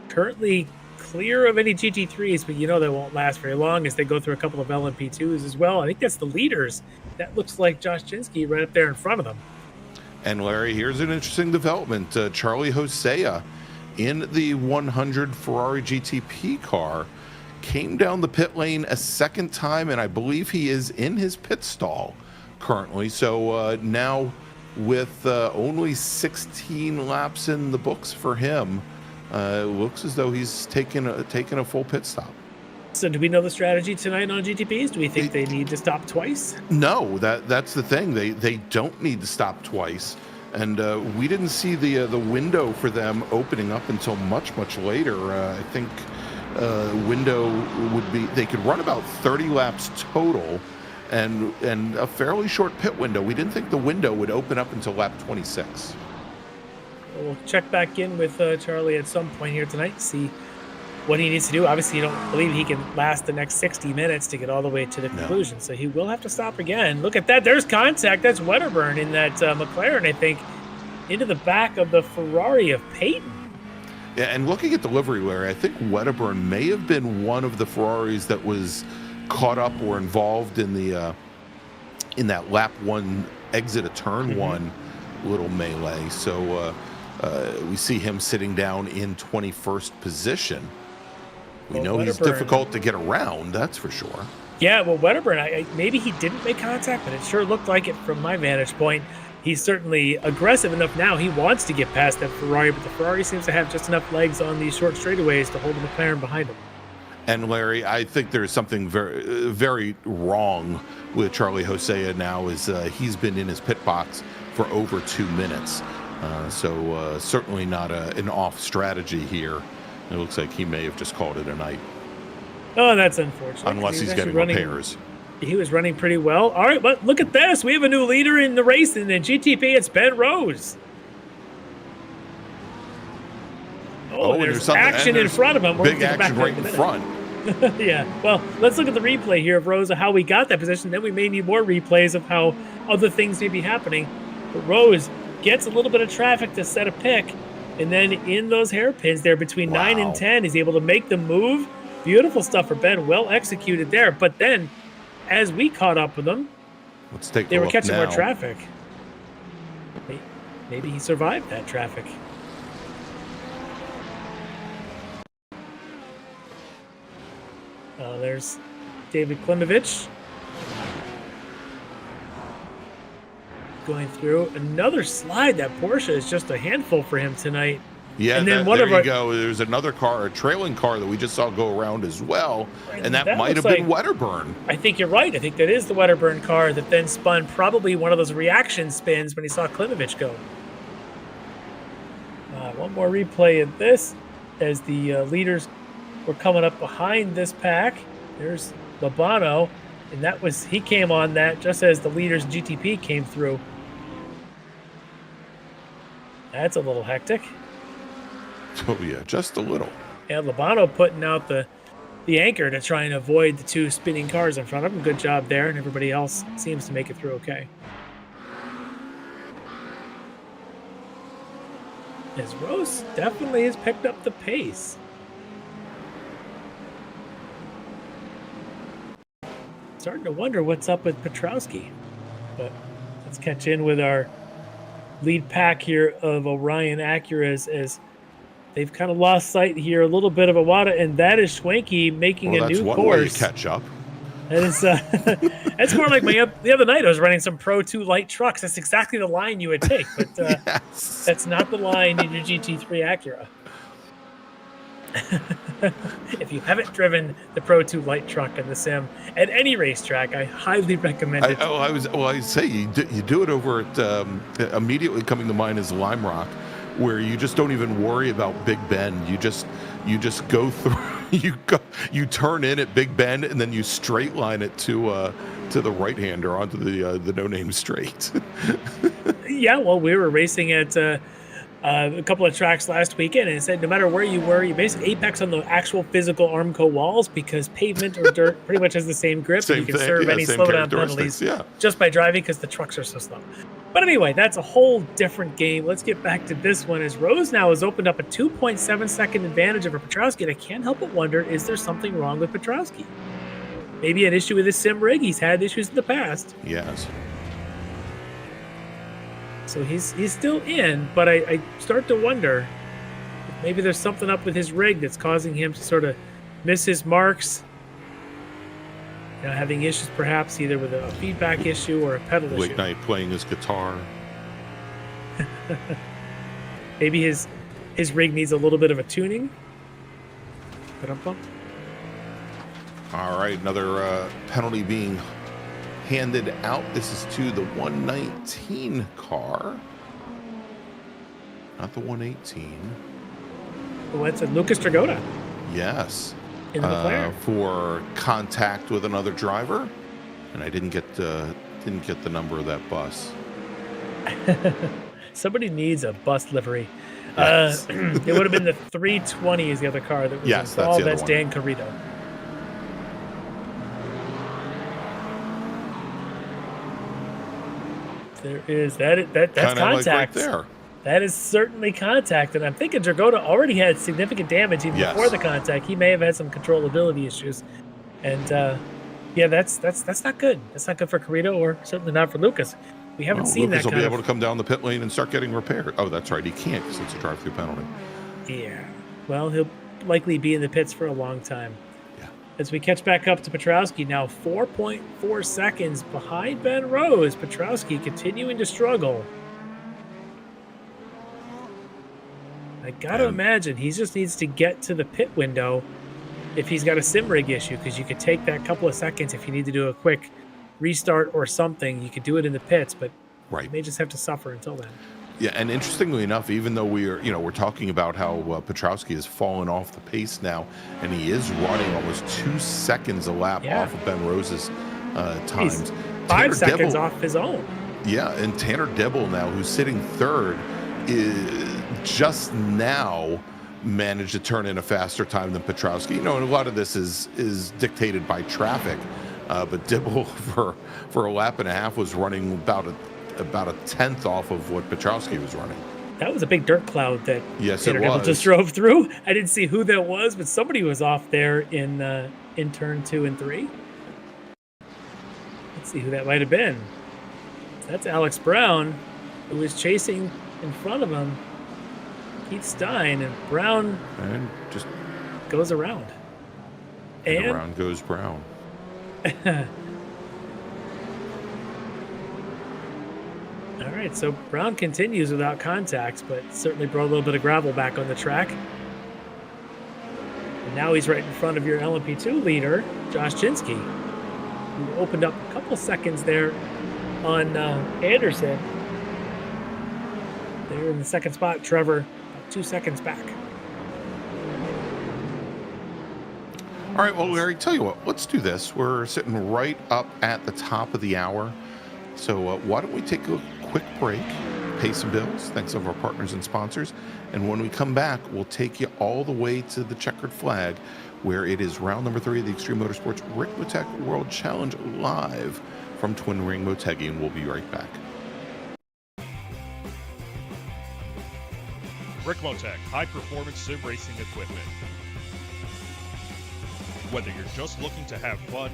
currently clear of any GT3s, but that won't last very long as they go through a couple of LMP2s as well. I think that's the leaders. That looks like Josh Chinsky right up there in front of them. And Larry, here's an interesting development. Charlie Hosea in the 100 Ferrari GTP car came down the pit lane a second time, and I believe he is in his pit stall currently. So now with only 16 laps in the books for him, looks as though he's taken a full pit stop. So do we know the strategy tonight on GTPs? Do we think they need to stop twice? No, that's the thing. They don't need to stop twice. And we didn't see the window for them opening up until much later. I think window would be, they could run about 30 laps total and a fairly short pit window. We didn't think the window would open up until lap 26. We'll check back in with Charlie at some point here tonight to see what he needs to do. Obviously, you don't believe he can last the next 60 minutes to get all the way to the conclusion, so he will have to stop again. Look at that. There's contact. That's Wedderburn in that McLaren, I think, into the back of the Ferrari of Peyton. Yeah, and looking at the livery, Larry, I think Wedderburn may have been one of the Ferraris that was caught up or involved in the in that lap one exit of turn one little melee. So we see him sitting down in 21st position. We know he's difficult to get around, that's for sure. Yeah, well, Wedderburn, maybe he didn't make contact, but it sure looked like it from my vantage point. He's certainly aggressive enough now. He wants to get past that Ferrari, but the Ferrari seems to have just enough legs on these short straightaways to hold the McLaren behind him. And Larry, I think there's something very, very wrong with Charlie Hosea now. Is he's been in his pit box for over 2 minutes, so certainly not an off strategy here. It looks like he may have just called it a night. Oh, that's unfortunate. Unless he's getting repairs. He was running pretty well. All right, but look at this. We have a new leader in the race in the GTP. It's Ben Rose. Oh, and there's something- action and in there's front of him. We're Big gonna get back action to it right in a minute. front. Yeah. Well, let's look at the replay here of Rose, of how we got that position. Then we may need more replays of how other things may be happening. But Rose gets a little bit of traffic to set a pick. And then in those hairpins there between 9 and 10, he's able to make the move. Beautiful stuff for Ben. Well executed there. But then as we caught up with them, Let's take a they were look catching now. more traffic. Maybe he survived that traffic. There's David Klimovich going through another slide. That Porsche is just a handful for him tonight. Yeah, and then there you go. There's another car, a trailing car that we just saw go around as well, and that might have been Wedderburn. I think you're right. I think that is the Wedderburn car that then spun probably one of those reaction spins when he saw Klimovich go. One more replay of this as the leaders were coming up behind this pack. There's Labano, and he came on that just as the leaders GTP came through. That's a little hectic. Oh yeah, just a little. Yeah, Labano putting out the anchor to try and avoid the two spinning cars in front of him. Good job there, and everybody else seems to make it through okay. As Rose definitely has picked up the pace. Starting to wonder what's up with Petrowski. But let's catch in with our lead pack here of Orion Acuras as they've kind of lost sight here. A little bit of a wada, and that is Schwenke making a new That's one course. way to catch up. That is, that's more like the other night I was running some Pro 2 light trucks. That's exactly the line you would take, but Yes. that's not the line in your GT3 Acura. If you haven't driven the Pro 2 light truck in the sim at any racetrack, I highly recommend it. I say you do it over at immediately coming to mind is Lime Rock, where you just don't even worry about Big Bend. You just go through. You turn in at Big Bend and then you straight line it to the right hander onto the no name straight. Yeah, well, we were racing at a couple of tracks last weekend, and it said no matter where you were, you basically apex on the actual physical Armco walls because pavement or dirt pretty much has the same grip. Same and you can thing, serve yeah, any same slowdown characteristics, penalties yeah. just by driving because the trucks are so slow. But anyway, that's a whole different game. Let's get back to this one as Rose now has opened up a 2.7 second advantage over Petrowski, and I can't help but wonder, is there something wrong with Petrowski? Maybe an issue with his sim rig. He's had issues in the past. Yes. So he's still in, but I start to wonder if maybe there's something up with his rig that's causing him to sort of miss his marks. You know, having issues perhaps either with a feedback issue or a pedal Late issue. night playing his guitar. Maybe his rig needs a little bit of a tuning. Ba-dum-bum. All right, another penalty being handed out. This is to the 119 car, not the 118. Oh, that's a Lucas Dragotta Yes. in the McLaren. For contact with another driver, and I didn't get the number of that bus. Somebody needs a bus livery. Yes. It would have been the 320 is the other car that was Yes, that's involved. the other That's one. Dan Carrito. There is that's Kinda contact. like right there. That is certainly contact, and I'm thinking Dragotta already had significant damage even Yes. before the contact. He may have had some controllability issues, and yeah, that's not good. That's not good for Carrito, or certainly not for Lucas. We haven't seen Lucas that will be kind able to come down the pit lane and start getting repaired. Oh, that's right. He can't because it's a drive-through penalty. Yeah. Well, he'll likely be in the pits for a long time. Yeah. As we catch back up to Petrowski, now 4.4 seconds behind Ben Rose. Petrowski continuing to struggle. I gotta imagine he just needs to get to the pit window if he's got a sim rig issue, because you could take that couple of seconds if you need to do a quick restart or something. You could do it in the pits, but Right. you may just have to suffer until then. Yeah, and interestingly enough, even though we're talking about how Petrowski has fallen off the pace now, and he is running almost 2 seconds a lap off of Ben Rose's times. He's 5 Tanner seconds Dibble- off his own. Yeah, and Tanner Dibble now, who's sitting third, is just now managed to turn in a faster time than Petrowski. You know, and a lot of this is dictated by traffic. But Dibble for a lap and a half was running about a tenth off of what Petrowski was running. That was a big dirt cloud that Yes, it Daredevil was. just drove through. I didn't see who that was, but somebody was off there in turn 2 and 3. Let's see who that might have been. That's Alex Brown, who was chasing in front of him, Keith Stein, and Brown just goes around. And around goes Brown. All right, so Brown continues without contact, but certainly brought a little bit of gravel back on the track. And now he's right in front of your LMP2 leader, Josh Chinsky, who opened up a couple seconds there on Anderson. There in the second spot, Trevor, about 2 seconds back. All right, well, Larry, tell you what, let's do this. We're sitting right up at the top of the hour. So why don't we take a quick break, pay some bills, thanks to our partners and sponsors. And when we come back, we'll take you all the way to the checkered flag, where it is round number 3 of the Extreme Motorsports Ricmotech World Challenge live from Twin Ring Motegi, and we'll be right back. Ricmotech, high-performance sim racing equipment. Whether you're just looking to have fun,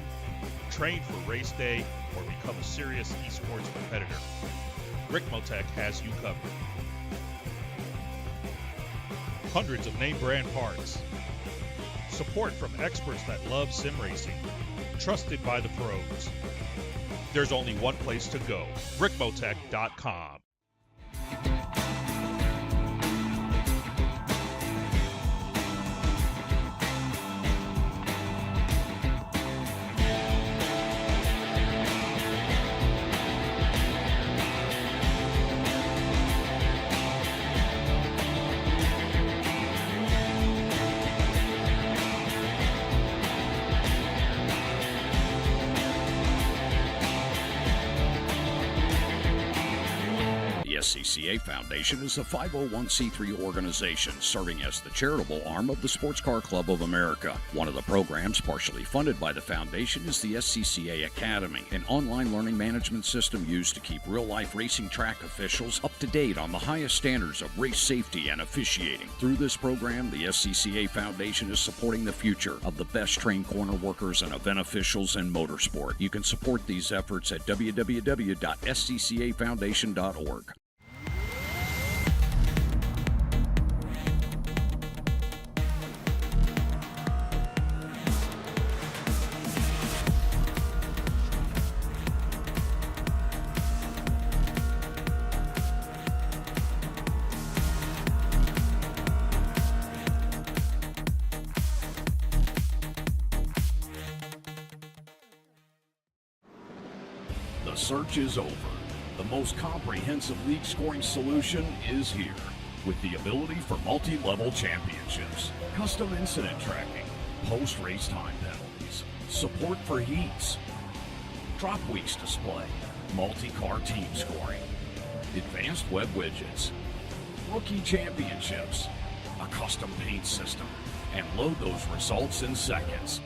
train for race day, or become a serious esports competitor, Ricmotech has you covered. Hundreds of name brand parts. Support from experts that love sim racing. Trusted by the pros. There's only one place to go, Ricmotech.com. The SCCA Foundation is a 501c3 organization serving as the charitable arm of the Sports Car Club of America. One of the programs partially funded by the foundation is the SCCA Academy, an online learning management system used to keep real-life racing track officials up to date on the highest standards of race safety and officiating. Through this program, the SCCA Foundation is supporting the future of the best trained corner workers and event officials in motorsport. You can support these efforts at www.sccafoundation.org. The search is over. The most comprehensive league scoring solution is here, with the ability for multi-level championships, custom incident tracking, post-race time penalties, support for heats, drop weeks display, multi-car team scoring, advanced web widgets, rookie championships, a custom paint system, and load those results in seconds.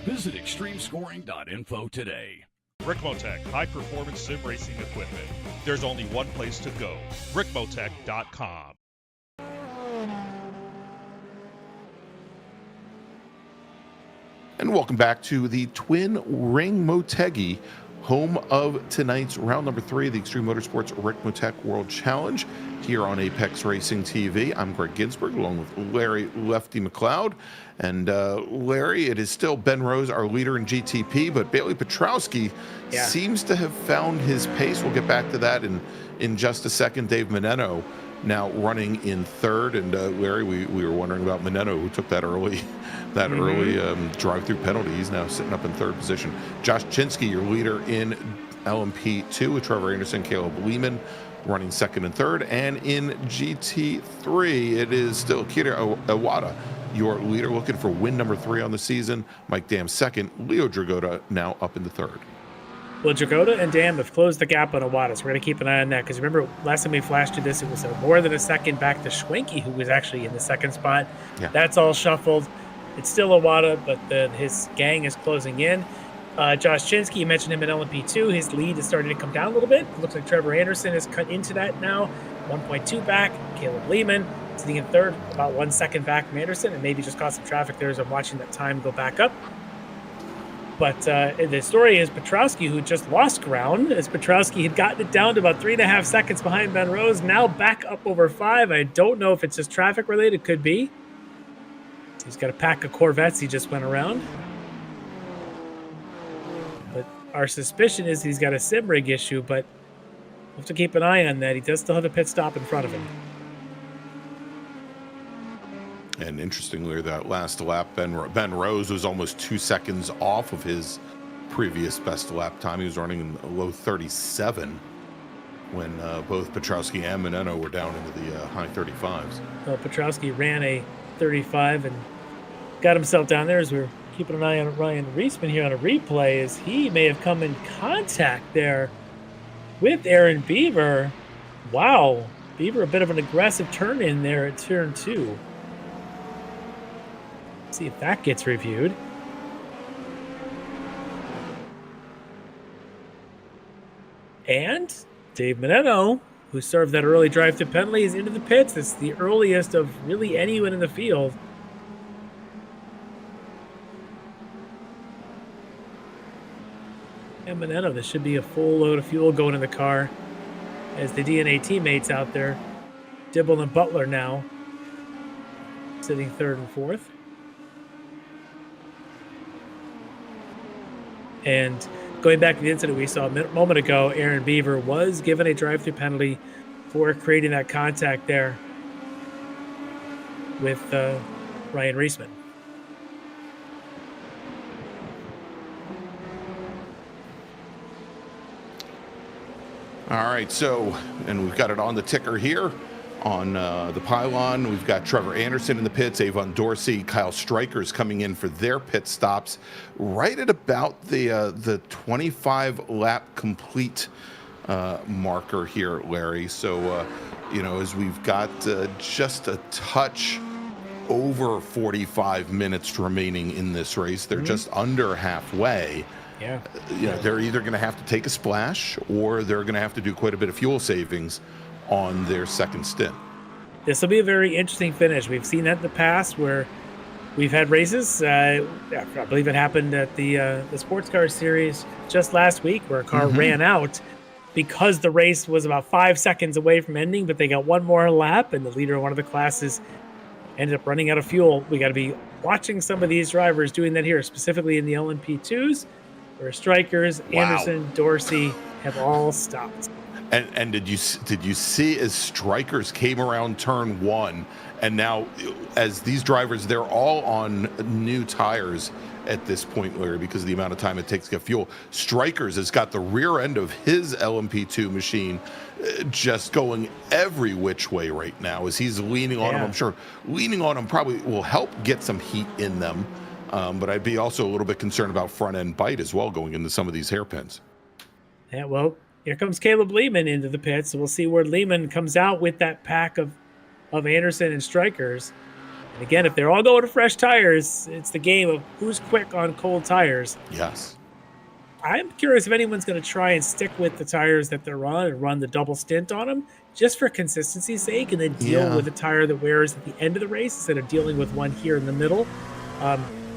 Visit extremescoring.info today. Ricmotech, high-performance sim racing equipment. There's only one place to go, Ricmotech.com. And welcome back to the Twin Ring Motegi, home of tonight's round number 3 of the Extreme Motorsports Ricmotech World Challenge here on Apex Racing TV. I'm Greg Ginsburg, along with Larry Lefty McLeod. And Larry, it is still Ben Rose, our leader in GTP, but Bailey Petrowski seems to have found his pace. We'll get back to that in just a second. Dave Meneno now running in third, and Larry, we were wondering about Meneno, who took that early drive-through penalty. He's now sitting up in third position. Josh Chinsky, your leader in LMP2, with Trevor Anderson, Caleb Lehman running second and third, and in GT3 it is still Kira Iwata, your leader, looking for win number 3 on the season. Mike Dam second, Leo Dragotta now up in the third. Well, Jagoda and Dam have closed the gap on Iwata, so we're going to keep an eye on that. Because remember, last time we flashed you this, it was more than a second back to Schwenke, who was actually in the second spot. Yeah. That's all shuffled. It's still Iwata, but his gang is closing in. Josh Chinsky, you mentioned him in LMP2. His lead is starting to come down a little bit. It looks like Trevor Anderson has cut into that now. 1.2 back. Caleb Lehman sitting in third, about 1 second back from Anderson, and maybe just caught some traffic there as I'm watching that time go back up. But the story is Petrowski, who just lost ground, as Petrowski had gotten it down to about 3.5 seconds behind Ben Rose, now back up over 5. I don't know if it's just traffic related. Could be. He's got a pack of Corvettes he just went around. But our suspicion is he's got a sim rig issue, but we'll have to keep an eye on that. He does still have a pit stop in front of him. And interestingly, that last lap, Ben Rose was almost 2 seconds off of his previous best lap time. He was running in a low 37 when both Petrowski and Meneno were down into the high 35s. Well, Petrowski ran a 35 and got himself down there. As we're keeping an eye on Ryan Reisman here on a replay, as he may have come in contact there with Aaron Beaver. Wow, Beaver a bit of an aggressive turn in there at turn 2. See if that gets reviewed. And Dave Meneno, who served that early drive-through penalty, is into the pits. It's the earliest of really anyone in the field. And Meneno, this should be a full load of fuel going in the car as the DNA teammates out there. Dibble and Butler now sitting third and fourth. And going back to the incident we saw a moment ago, Aaron Beaver was given a drive-through penalty for creating that contact there with Ryan Reisman. All right, so, and we've got it on the ticker here on the pylon. We've got Trevor Anderson in the pits, Avon Dorsey, Kyle Strikers coming in for their pit stops right at about the 25 lap complete marker here, Larry. So, as we've got just a touch over 45 minutes remaining in this race, they're just under halfway. Yeah. They're either going to have to take a splash or they're going to have to do quite a bit of fuel savings on their second stint. This will be a very interesting finish. We've seen that in the past where we've had races. I believe it happened at the sports car series just last week where a car ran out because the race was about 5 seconds away from ending, but they got one more lap and the leader of one of the classes ended up running out of fuel. We got to be watching some of these drivers doing that here, specifically in the LMP2s, where Strikers, Anderson, Dorsey have all stopped. And did you see as Strikers came around turn 1, and now as these drivers, they're all on new tires at this point, Larry, because of the amount of time it takes to get fuel. Strikers has got the rear end of his LMP2 machine just going every which way right now as he's leaning on him. I'm sure leaning on him probably will help get some heat in them. But I'd be also a little bit concerned about front end bite as well going into some of these hairpins. Yeah, well, here comes Caleb Lehman into the pits. So we'll see where Lehman comes out with that pack of Anderson and Strikers. And again, if they're all going to fresh tires, it's the game of who's quick on cold tires. Yes. I'm curious if anyone's going to try and stick with the tires that they're on and run the double stint on them just for consistency's sake and then deal with a tire that wears at the end of the race instead of dealing with one here in the middle.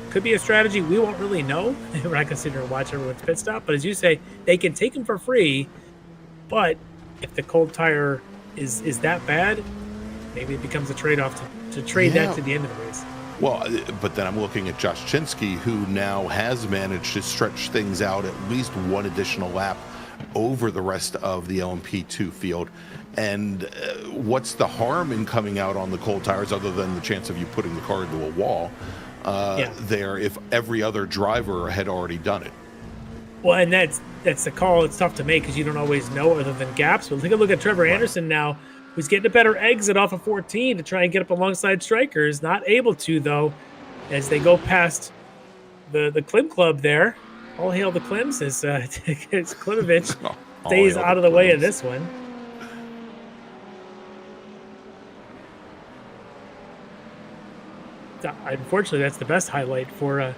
Could be a strategy. We won't really know. We're not considering to watch everyone's pit stop. But as you say, they can take them for free. But if the cold tire is that bad, maybe it becomes a trade-off to trade that to the end of the race. Well, but then I'm looking at Josh Chinsky, who now has managed to stretch things out at least one additional lap over the rest of the LMP2 field. And what's the harm in coming out on the cold tires other than the chance of you putting the car into a wall there if every other driver had already done it? Well, and that's the call. It's tough to make because you don't always know other than gaps. But take a look at Trevor Anderson now, who's getting a better exit off of 14 to try and get up alongside Strikers. Not able to, though, as they go past the Klim Club there. all hail the Klims as Klimovich All stays hail out of the the way of Klims. this one. Unfortunately, that's the best highlight for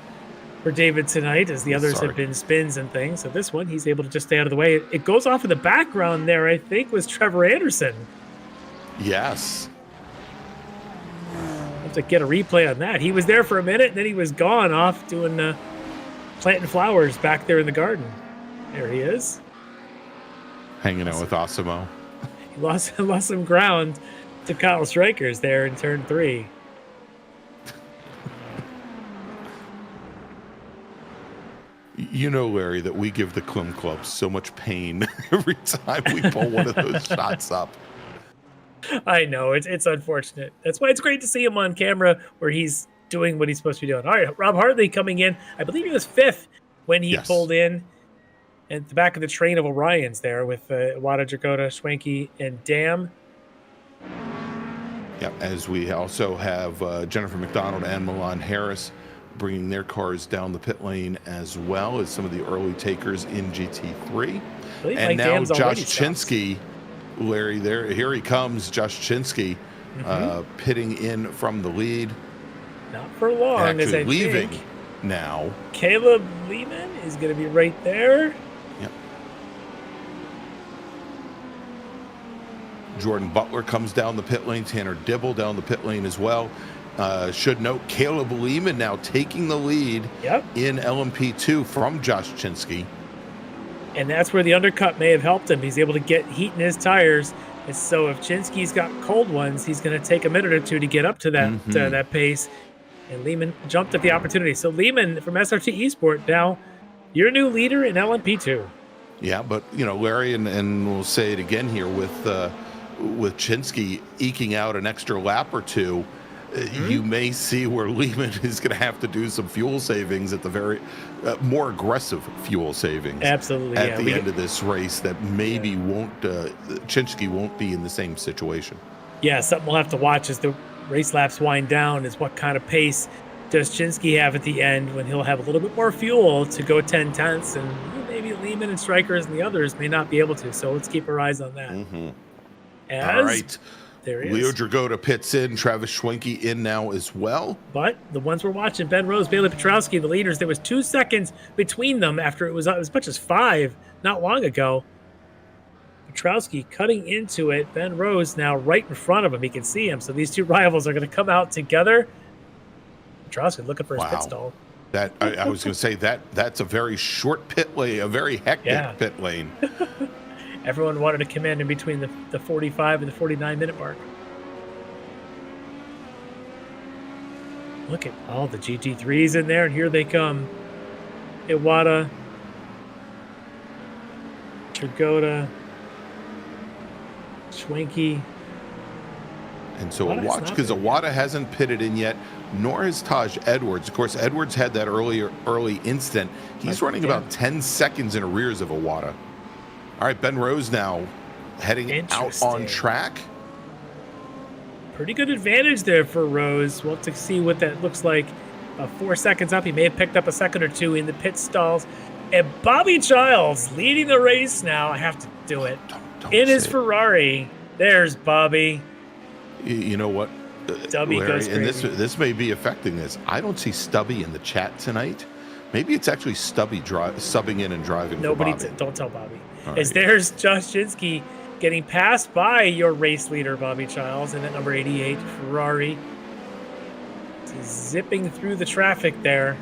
David tonight, as the others Sorry. have been spins and things. So this one, he's able to just stay out of the way. It goes off in the background there, I think, was Trevor Anderson. Yes. Have to get a replay on that. He was there for a minute, and then he was gone off doing planting flowers back there in the garden. There he is. Hanging out with Osimo. He lost some ground to Kyle Strikers there in turn 3. You know, Larry, that we give the Klim Club so much pain every time we pull one of those shots up. I know, it's unfortunate. That's why it's great to see him on camera where he's doing what he's supposed to be doing. All right, Rob Hartley coming in. I believe he was 5th when he pulled in at the back of the train of Orions there with Wada, Jagoda, Schwenke, and Dam. Yeah, as we also have Jennifer McDonald and Milan Harris bringing their cars down the pit lane, as well as some of the early takers in GT3. And now Josh Chinsky, Larry, here he comes, Josh Chinsky, pitting in from the lead. Not for long, as I leaving think. Now. Caleb Lehman is going to be right there. Yep. Jordan Butler comes down the pit lane. Tanner Dibble down the pit lane as well. Should note Caleb Lehman now taking the lead in LMP2 from Josh Chinsky. And that's where the undercut may have helped him. He's able to get heat in his tires. And so if Chinsky's got cold ones, he's going to take a minute or two to get up to that that pace. And Lehman jumped at the opportunity. So Lehman from SRT Esport, now your new leader in LMP2. Yeah, but, you know, Larry, and we'll say it again here with Chinsky eking out an extra lap or two, you may see where Lehman is going to have to do some fuel savings at the very more aggressive fuel savings. Absolutely, at the end of this race that maybe Chinsky won't be in the same situation. Yeah, something we'll have to watch as the race laps wind down is what kind of pace does Chinsky have at the end when he'll have a little bit more fuel to go 10 tenths, and maybe Lehman and Strikers and the others may not be able to. So let's keep our eyes on that. All right. There he Leo is. Dragotta pits in. Travis Schwenke in now as well. But the ones we're watching, Ben Rose, Bailey Petrowski, the leaders, there was 2 seconds between them after it was as much as 5 not long ago. Petrowski cutting into it. Ben Rose now right in front of him. He can see him. So these two rivals are going to come out together. Petrowski looking for his pit stall. That I was going to say that's a very short pit lane, a very hectic pit lane. Everyone wanted to come in between the 45 and the 49-minute mark. Look at all the GT3s in there, and here they come. Iwata, Dragotta, Schwenke. And so watch, because Iwata hasn't pitted in yet, nor has Taj Edwards. Of course, Edwards had that early incident. He's running about 10 seconds in arrears of Iwata. All right, Ben Rose now heading out on track. Pretty good advantage there for Rose. We'll have to see what that looks like. 4 seconds up. He may have picked up a second or two in the pit stalls. And Bobby Childs leading the race now. I have to do it. In his Ferrari. There's Bobby. You know what, Stubby Larry, goes crazy. and this may be affecting this. I don't see Stubby in the chat tonight. Maybe it's actually Stubby subbing in and driving. Nobody, don't tell Bobby. As there's Josh Chinsky getting passed by your race leader, Bobby Childs, and at number 88, Ferrari. Zipping through the traffic there.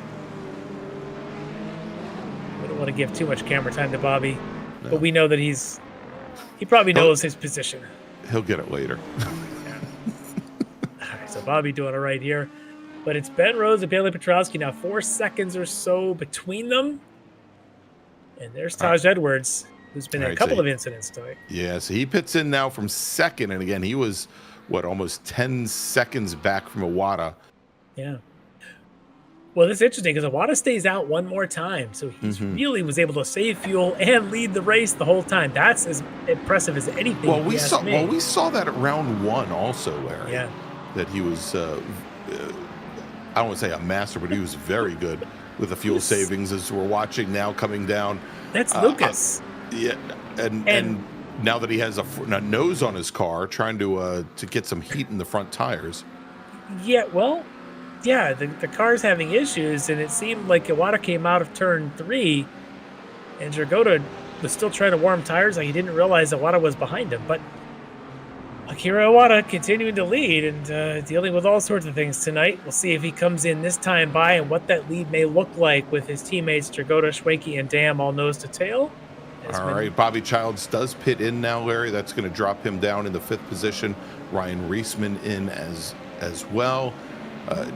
We don't want to give too much camera time to Bobby, but we know that he probably knows his position. He'll get it later. All right, so Bobby doing it right here. But it's Ben Rose and Bailey Petrowski now, 4 seconds or so between them. And there's Taj Edwards, who's been in a couple of incidents tonight. Yeah, so he pits in now from second. And again, he was, almost 10 seconds back from Iwata. Yeah. Well, that's interesting because Iwata stays out one more time. So he really was able to save fuel and lead the race the whole time. That's as impressive as anything. Well, we saw that at round 1 also, Larry. Yeah. That he was, I don't want to say a master, but he was very good with the fuel savings as we're watching now coming down. That's Lucas. Yeah, and now that he has a nose on his car, trying to get some heat in the front tires. Yeah, well, yeah, the car's having issues, and it seemed like Iwata came out of turn 3, and Dragota was still trying to warm tires. Like he didn't realize Iwata was behind him. But Akira Iwata continuing to lead and dealing with all sorts of things tonight. We'll see if he comes in this time by and what that lead may look like with his teammates Dragota, Schwenke, and Dam all nose to tail. All right, Bobby Childs does pit in now, Larry. That's going to drop him down in the 5th position. Ryan Reisman in as well.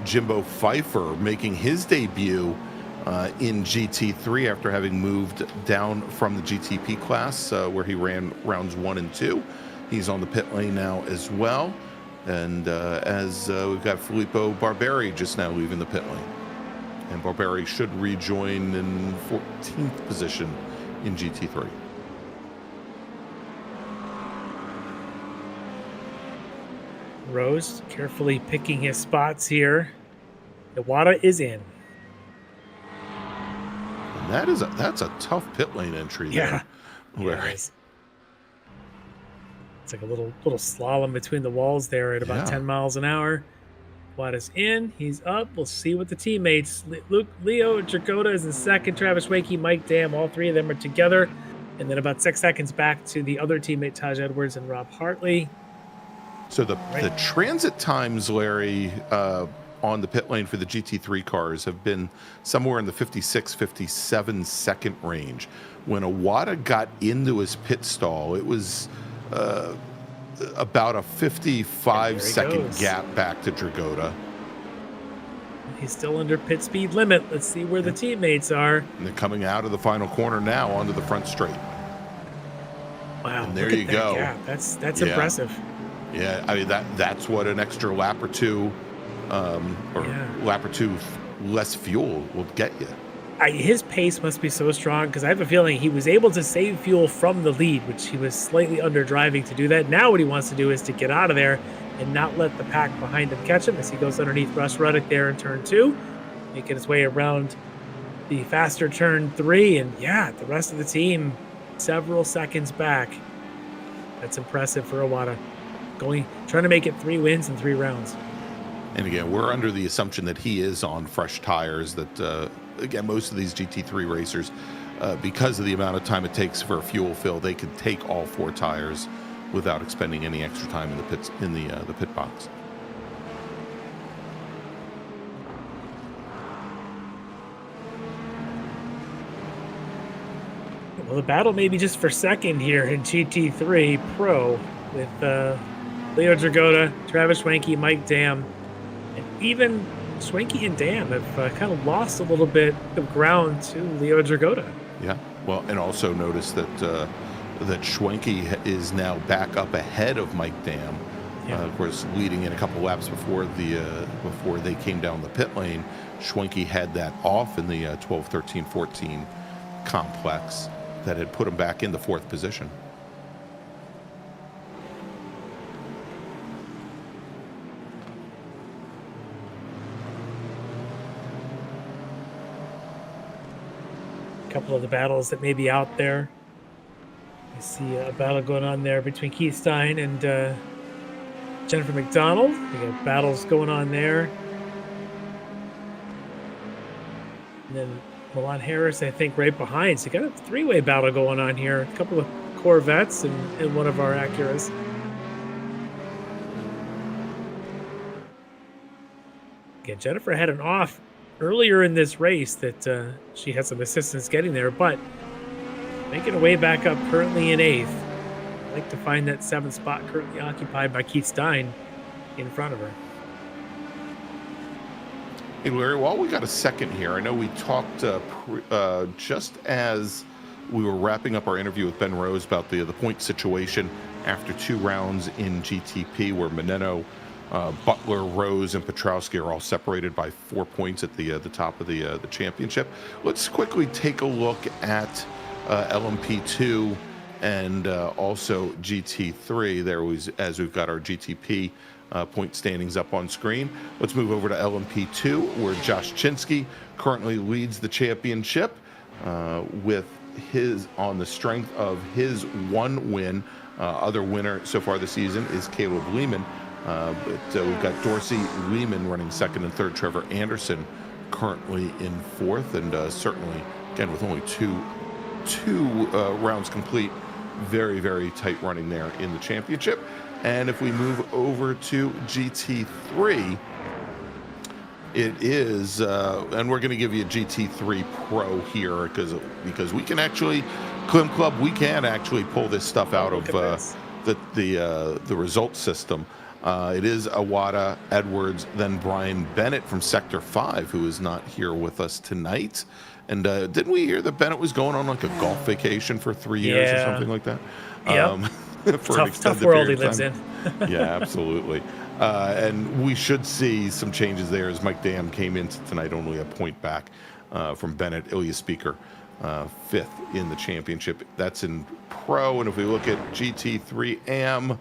Jimbo Pfeiffer making his debut in GT3 after having moved down from the GTP class where he ran rounds 1 and 2. He's on the pit lane now as well. And as we've got Filippo Barberi just now leaving the pit lane. And Barberi should rejoin in 14th position in GT3. Rose carefully picking his spots here. Iwata is in. And that's a tough pit lane entry there. Yeah, it's like a little slalom between the walls there at about 10 miles an hour. Iwata's in. He's up. We'll see what the teammates. Leo Dragota is in second. Travis Wakey, Mike Dam, all three of them are together. And then about 6 seconds back to the other teammate, Taj Edwards and Rob Hartley. So the transit times, Larry, on the pit lane for the GT3 cars have been somewhere in the 56, 57 second range. When Iwata got into his pit stall, it was about a 55-second gap back to Dragota. He's still under pit speed limit. Let's see where the teammates are. And they're coming out of the final corner now onto the front straight. Wow, and there you go. Yeah, that's impressive. Yeah, I mean that's what an extra lap or two, lap or two less fuel will get you. His pace must be so strong because I have a feeling he was able to save fuel from the lead, which he was slightly under driving to do that. Now what he wants to do is to get out of there and not let the pack behind him catch him as he goes underneath Russ Ruddock there in turn 2, making his way around the faster turn 3. And the rest of the team several seconds back. That's impressive for Iwata. Trying to make it 3 wins in 3 rounds. And again, we're under the assumption that he is on fresh tires, that again, most of these GT3 racers, because of the amount of time it takes for a fuel fill, they can take all 4 tires without expending any extra time in the pits, in the pit box. Well, the battle may be just for second here in GT3 Pro with Leo Dragota, Travis Schwenke, Mike Dam, and even Schwenke and Dam have kind of lost a little bit of ground to Leo Dragota. Yeah, well, and also notice that that Schwenke is now back up ahead of Mike Dam. Of course, leading in a couple laps before they came down the pit lane. Schwenke had that off in the 12, 13, 14 complex that had put him back in the 4th position. Couple of the battles that may be out there. I see a battle going on there between Keith Stein and Jennifer McDonald. We got battles going on there. And then Milan Harris, I think, right behind. So you got a 3-way battle going on here. A couple of Corvettes and one of our Acuras. Again, Jennifer had an off earlier in this race that she had some assistance getting there, but making her way back up currently in 8th. I'd like to find that 7th spot currently occupied by Keith Stein in front of her. Hey, Larry, while we got a second here, I know we talked just as we were wrapping up our interview with Ben Rose about the point situation after 2 rounds in GTP where Meneno, Butler, Rose, and Petrowski are all separated by 4 points at the top of the championship. Let's quickly take a look at LMP2 and also GT3. There was, as we've got our GTP point standings up on screen. Let's move over to LMP2, where Josh Chinsky currently leads the championship with on the strength of his one win. Other winner so far this season is Caleb Lehman. But we've got Dorsey Lehman running second and third. Trevor Anderson currently in fourth, and certainly, again, with only two rounds complete, very, very tight running there in the championship. And if we move over to GT3, it is, and we're going to give you a GT3 Pro here because we can actually, Clim Club, we can actually pull this stuff out of the result system. It is Awada, Edwards, then Brian Bennett from Sector 5, who is not here with us tonight. And didn't we hear that Bennett was going on like a golf vacation for 3 years or something like that? Yeah. For tough world he lives in. Yeah, absolutely. And we should see some changes there as Mike Dam came into tonight only a point back from Bennett. Ilya Speaker, fifth in the championship. That's in Pro. And if we look at GT3 AM,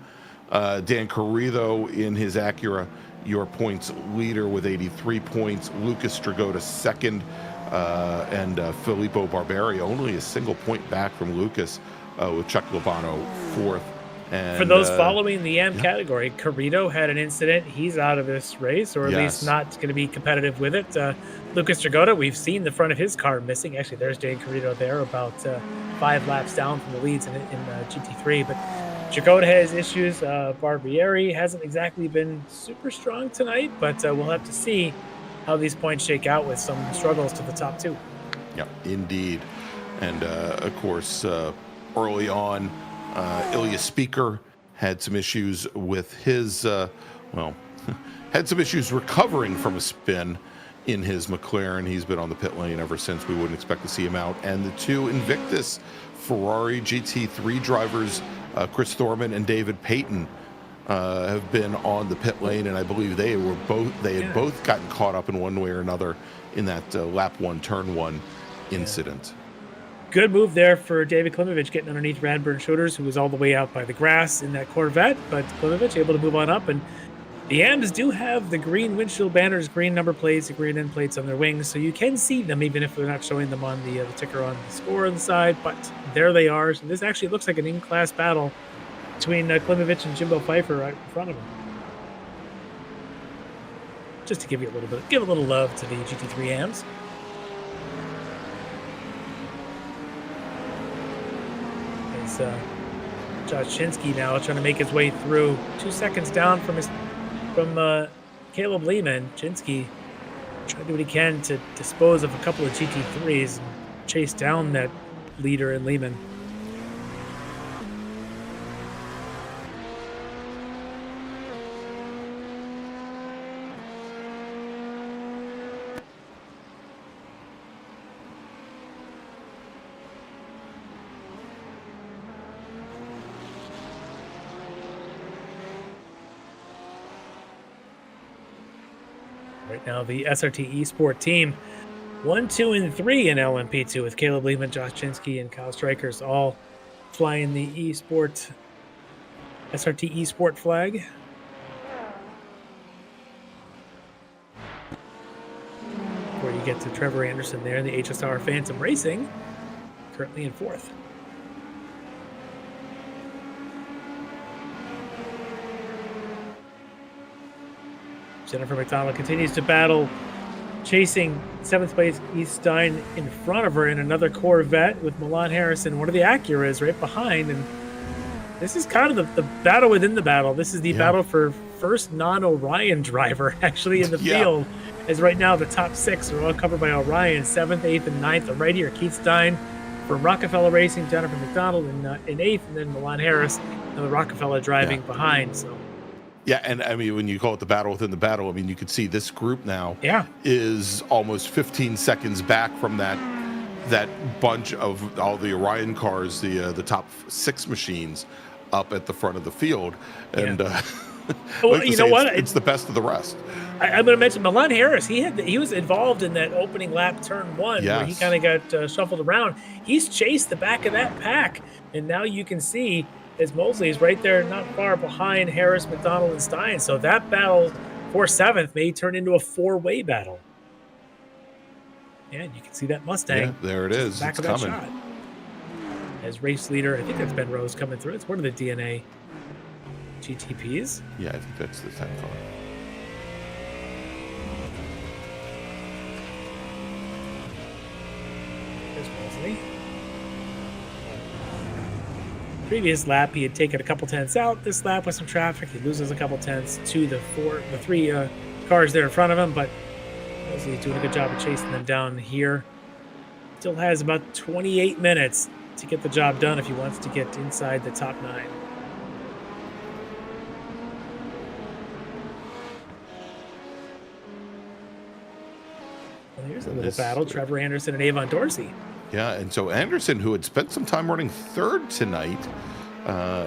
Dan Carrizo in his Acura, your points leader with 83 points. Lucas Stragota second, and Filippo Barberi only a single point back from Lucas, with Chuck Labano fourth. And, for those following the AM category, Carrito had an incident. He's out of this race, or at least not going to be competitive with it. Lucas Dragota, we've seen the front of his car missing. Actually, there's Dan Carrito there, about 5 laps down from the leads in GT3. But Dragota has issues. Barbieri hasn't exactly been super strong tonight, but we'll have to see how these points shake out with some struggles to the top two. Yeah, indeed. And, of course, early on, Ilya Speaker had some issues with his, had some issues recovering from a spin in his McLaren. He's been on the pit lane ever since. We wouldn't expect to see him out. And the two Invictus Ferrari GT3 drivers, Chris Thorman and David Payton, have been on the pit lane, and I believe they had both gotten caught up in one way or another in that lap one, turn one incident. Good move there for David Klimovich, getting underneath Radburn Shoulders, who was all the way out by the grass in that Corvette, but Klimovich able to move on up. And the AMs do have the green windshield banners, green number plates, the green end plates on their wings, so you can see them even if they're not showing them on the ticker on the score on the side, but there they are. So this actually looks like an in-class battle between Klimovich and Jimbo Pfeiffer right in front of him. Just to give you a little love to the GT3 AMs. Josh Chinsky now trying to make his way through, 2 seconds down from Caleb Lehman. Chinsky trying to do what he can to dispose of a couple of GT3s and chase down that leader in Lehman. Right now, the SRT Esport team 1, 2, and 3 in LMP2 with Caleb Lehman, Josh Chinsky, and Kyle Strikers all flying the SRT Esport flag. Before you get to Trevor Anderson there in the HSR Phantom Racing, currently in 4th. Jennifer McDonald continues to battle, chasing 7th place Keith Stein in front of her in another Corvette with Milan Harrison, one of the Acuras right behind. And this is kind of the battle within the battle. This is the battle for first non-Orion driver actually in the field. As right now the top 6 are all covered by Orion. 7th, 8th, and 9th are right here. Keith Stein from Rockefeller Racing, Jennifer McDonald in 8th, and then Milan Harris and the Rockefeller driving behind. So. Yeah, and I mean, when you call it the battle within the battle, I mean, you could see this group now is almost 15 seconds back from that bunch of all the Orion cars, the top 6 machines up at the front of the field. And well, you know what? It's the best of the rest. I'm going to mention Milan Harris. He was involved in that opening lap, turn 1, where he kind of got shuffled around. He's chased the back of that pack And now you can see as Mosley is right there, not far behind Harris, McDonald, and Stein. So that battle for 7th may turn into a 4-way battle. And you can see that Mustang. Yeah, there it is. Back It's of that coming. shot. As race leader, I think that's Ben Rose coming through. It's one of the DNA GTPs. Yeah, I think that's the 10 car. There's Mosley. Previous lap, he had taken a couple tenths out. This lap with some traffic, he loses a couple tenths to the 3 cars there in front of him, but Mosley's doing a good job of chasing them down here. Still has about 28 minutes to get the job done if he wants to get inside the top 9. Well, here's a little battle. Trevor Anderson and Avon Dorsey. Yeah, and so Anderson, who had spent some time running 3rd tonight,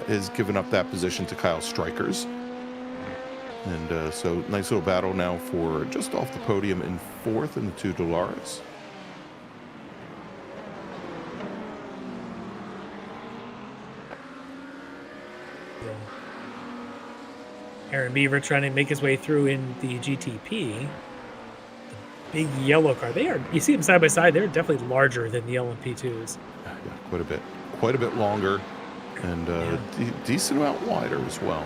has given up that position to Kyle Strikers. And so nice little battle now for just off the podium in 4th in the 2 Dolares. Aaron Beaver trying to make his way through in the GTP. The big yellow car. You see them side by side. They're definitely larger than the LMP2s. Yeah, quite a bit longer, and decent amount wider as well.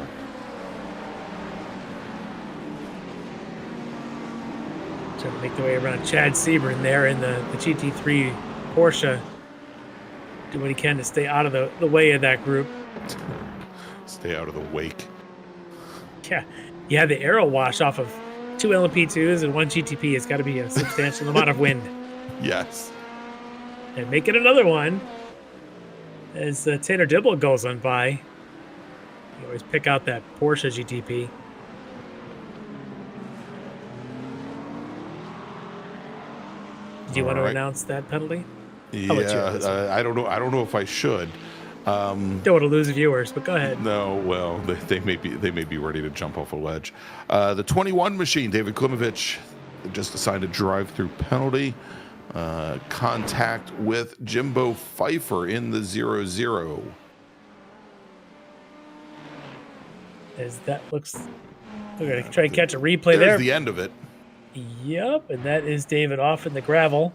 Trying to make their way around Chad Sebring there in the GT3 Porsche. Do what he can to stay out of the way of that group. Stay out of the wake. Yeah, you had the aero wash off of 2 LMP2s and 1 GTP. It's got to be a substantial amount of wind. Yes. And make it another one as Tanner Dibble goes on by. You always pick out that Porsche GTP. Do you want to announce that penalty? Yeah, I don't know. I don't know if I should. Don't want to lose viewers, but go ahead. No, well, they may be ready to jump off a ledge. The 21 machine, David Klimovich, just assigned a drive-through penalty. Contact with Jimbo Pfeiffer in the 0-0. As that looks, we're gonna try and catch a replay there. There's the end of it. Yep, and that is David off in the gravel.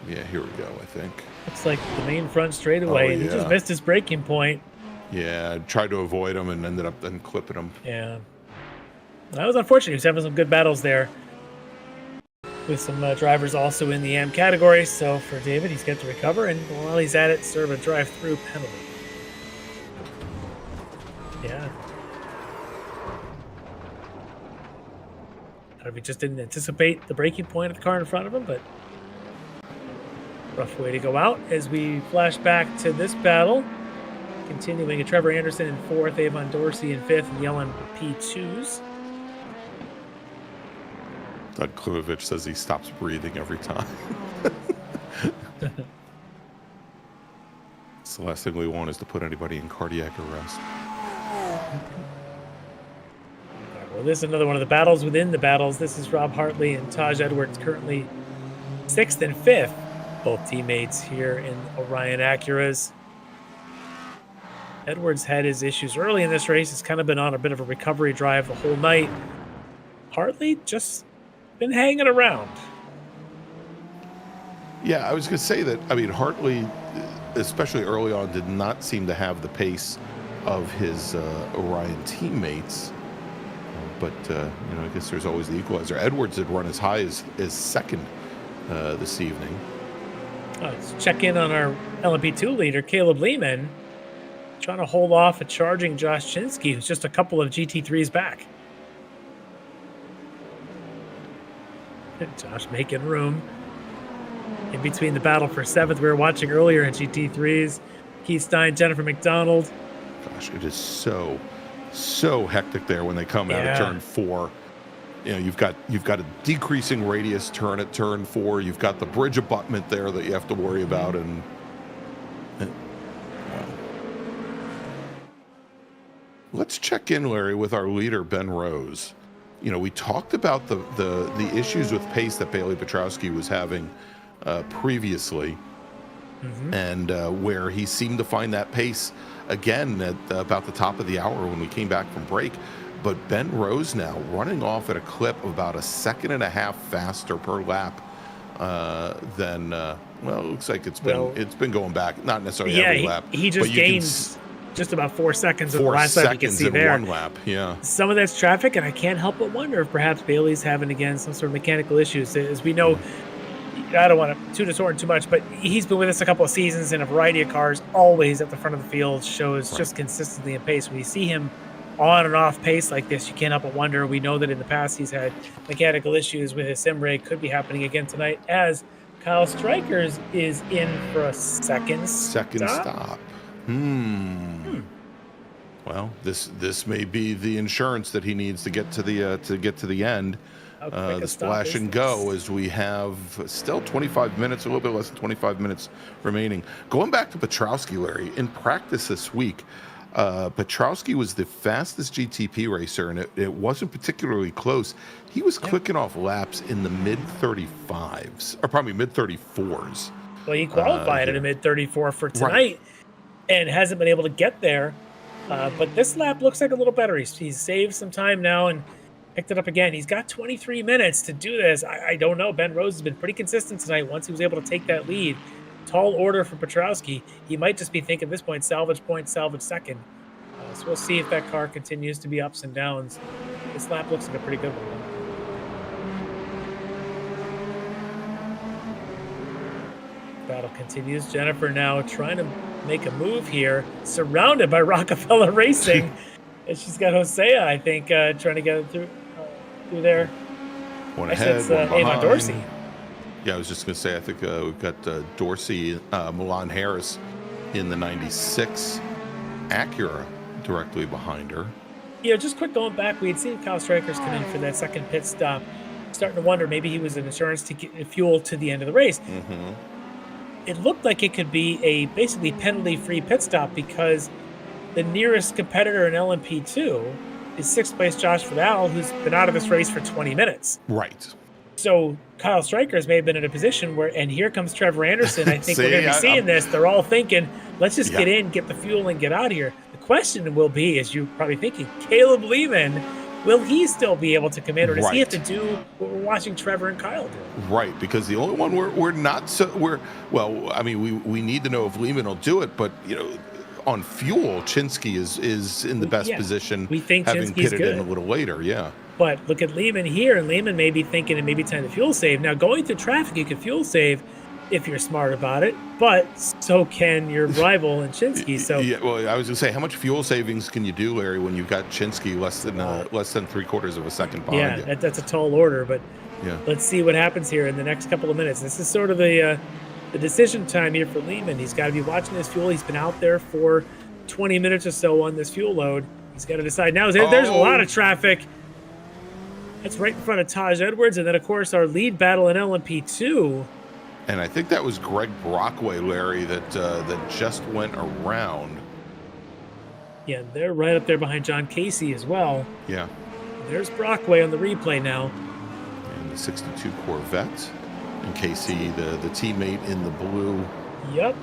Yeah, here we go, I think. Looks like the main front straightaway. Oh, He yeah. just missed his braking point. Yeah, tried to avoid him and ended up then clipping him. Yeah. That was unfortunate. He was having some good battles there with some drivers also in the AM category. So for David, he's got to recover, and while he's at it, serve a drive-through penalty. Yeah. He just didn't anticipate the braking point of the car in front of him, but rough way to go out as we flash back to this battle. Continuing, Trevor Anderson in 4th, Avon Dorsey in 5th, and the LMP2s. Doug Klimovich says he stops breathing every time. It's the last thing we want is to put anybody in cardiac arrest. Well, this is another one of the battles within the battles. This is Rob Hartley and Taj Edwards, currently 6th and 5th. Both teammates here in Orion Acuras. Edwards had his issues early in this race. He's kind of been on a bit of a recovery drive the whole night. Hartley just been hanging around. Yeah, I was going to say that, I mean, Hartley, especially early on, did not seem to have the pace of his Orion teammates. But, I guess there's always the equalizer. Edwards had run as high as 2nd this evening. Let's check in on our LMP2 leader, Caleb Lehman, trying to hold off a charging Josh Chinsky, who's just a couple of GT3s back. And Josh making room in between the battle for 7th. We were watching earlier in GT3s. Keith Stein, Jennifer McDonald. Gosh, it is so hectic there when they come out of turn 4. You know, you've got a decreasing radius turn at turn 4. You've got the bridge abutment there that you have to worry about, and let's check in, Larry, with our leader Ben Rose. we talked about the issues with pace that Bailey Petrowski was having previously, and where he seemed to find that pace again at about the top of the hour when we came back from break. But Ben Rose now running off at a clip of about 1.5 seconds faster per lap than well, it looks like it's been going back, not necessarily every lap. He just gained just about 4 seconds of the last lap. You can see there. 1 lap, yeah. Some of that's traffic, and I can't help but wonder if perhaps Bailey's having again some sort of mechanical issues. As we know, I don't want to toot his horn too much, but he's been with us a couple of seasons in a variety of cars, always at the front of the field, shows just consistency in pace. When you see him on and off pace like this, you can't help but wonder. We know that in the past he's had mechanical issues with his sim rig. Could be happening again tonight as Kyle Strikers is in for a second stop. Well, this may be the insurance that he needs to get to the end. The splash and go, as we have still 25 minutes, a little bit less than 25 minutes remaining. Going back to Petrowski, Larry, in practice this week, Petrowski was the fastest GTP racer, and it wasn't particularly close. He was clicking off laps in the mid-35s, or probably mid-34s. Well, he qualified at a mid-34 for tonight and hasn't been able to get there. But this lap looks like a little better. He's saved some time now and picked it up again. He's got 23 minutes to do this. I don't know. Ben Rose has been pretty consistent tonight once he was able to take that lead. Tall order for Petrowski. He might just be thinking at this point, salvage point, salvage second. So we'll see if that car continues to be ups and downs. This lap looks like a pretty good one. Battle continues. Jennifer now trying to make a move here, surrounded by Rockefeller Racing. And she's got Hosea, I think, trying to get it through there. One ahead, it's Avon Dorsey. Yeah, I was just going to say, I think we've got Dorsey, Milan Harris in the 96 Acura directly behind her. Yeah, just quick going back, we had seen Kyle Strikers come in for that second pit stop. Starting to wonder, maybe he was in insurance to get fuel to the end of the race. It looked like it could be a basically penalty-free pit stop because the nearest competitor in LMP2 is 6th place Josh Vidal, who's been out of this race for 20 minutes. Right. So Kyle Strikers may have been in a position where, and here comes Trevor Anderson. I think we're going to be seeing this. They're all thinking, let's just get in, get the fuel, and get out of here. The question will be, as you're probably thinking, Caleb Lehman, will he still be able to come in, or does he have to do what we're watching Trevor and Kyle do? Right, because the only one we're not so well, I mean, we need to know if Lehman will do it, but on fuel, Chinsky is in the best position. We think having Chinsky's pitted in a little later, But look at Lehman here, and Lehman may be thinking it may be time to fuel save. Now, going through traffic, you can fuel save if you're smart about it, but so can your rival in Chinsky. So well, I was going to say, how much fuel savings can you do, Larry, when you've got Chinsky less than 3/4 of a second behind you? That's a tall order, but let's see what happens here in the next couple of minutes. This is sort of the decision time here for Lehman. He's got to be watching his fuel. He's been out there for 20 minutes or so on this fuel load. He's got to decide now. There's a lot of traffic. That's right in front of Taj Edwards, and then, of course, our lead battle in LMP2. And I think that was Greg Brockway, Larry, that just went around. Yeah, they're right up there behind John Casey as well. Yeah. There's Brockway on the replay now. And the 62 Corvette. And Casey, the teammate in the blue. Yep.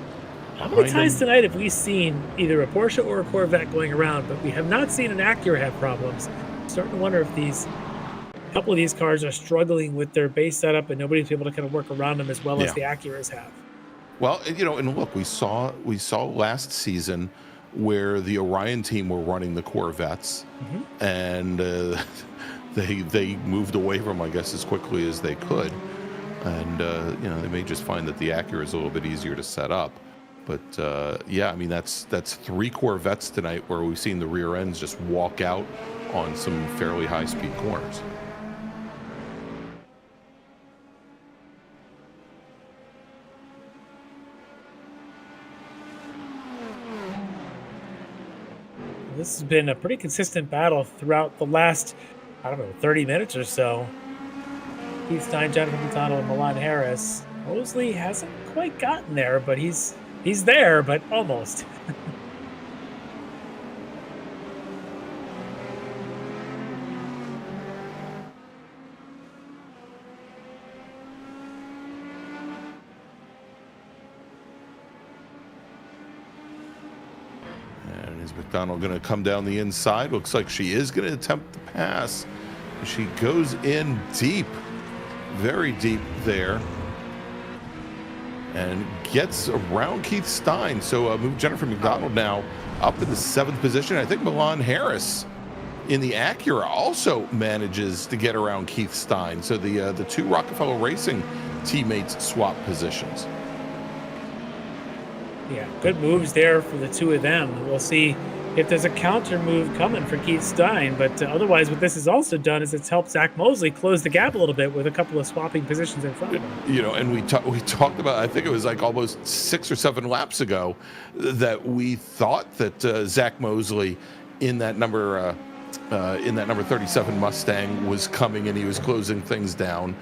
How many times tonight have we seen either a Porsche or a Corvette going around, but we have not seen an Acura have problems? I'm starting to wonder if a couple of these cars are struggling with their base setup and nobody's able to kind of work around them as well as the Acuras have. Well, and look, we saw last season where the Orion team were running the Corvettes, and they moved away from, I guess, as quickly as they could. And, they may just find that the Acura is a little bit easier to set up. But, I mean, that's 3 Corvettes tonight where we've seen the rear ends just walk out on some fairly high-speed corners. This has been a pretty consistent battle throughout the last, 30 minutes or so. Keith Stein, Jennifer Montano, and Milan Harris. Mosley hasn't quite gotten there, but he's there, but almost. Is McDonald going to come down the inside? Looks like she is going to attempt the pass. She goes in deep, very deep there, and gets around Keith Stein. So Jennifer McDonald now up in the 7th position. I think Milan Harris in the Acura also manages to get around Keith Stein. So the two Rockefeller Racing teammates swap positions. Yeah, good moves there for the two of them. We'll see if there's a counter move coming for Keith Stein. But otherwise, what this has also done is it's helped Zach Mosley close the gap a little bit with a couple of swapping positions in front of him. You know, and we talked about, I think it was like almost 6 or 7 laps ago, that we thought that Zach Mosley in that number 37 Mustang was coming and he was closing things down.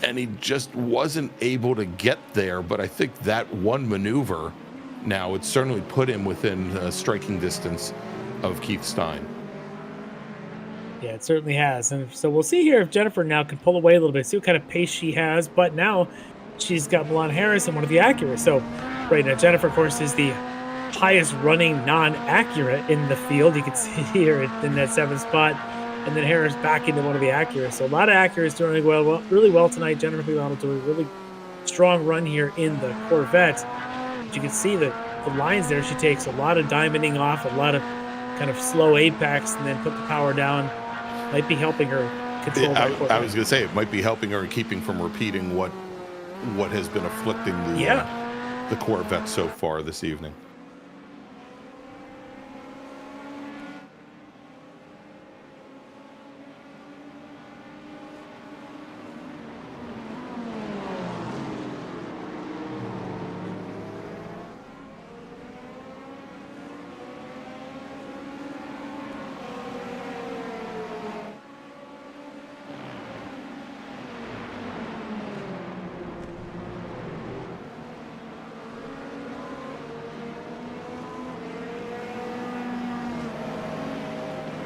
And he just wasn't able to get there. But I think that one maneuver, now it certainly put him within striking distance of Keith Stein. Yeah, it certainly has. And so we'll see here if Jennifer now can pull away a little bit, see what kind of pace she has. But now she's got Milan Harris and one of the Acura. So right now, Jennifer, of course, is the highest running non-Acura in the field. You can see here in that 7th spot. And then Harris back into one of the Acuras. So a lot of Acuras doing really well tonight. Jennifer McDonald doing a really strong run here in the Corvette. But you can see the lines there. She takes a lot of diamonding off, a lot of kind of slow apex, and then put the power down. Might be helping her control that Corvette. I was going to say, it might be helping her, keeping from repeating what has been afflicting the Corvette so far this evening.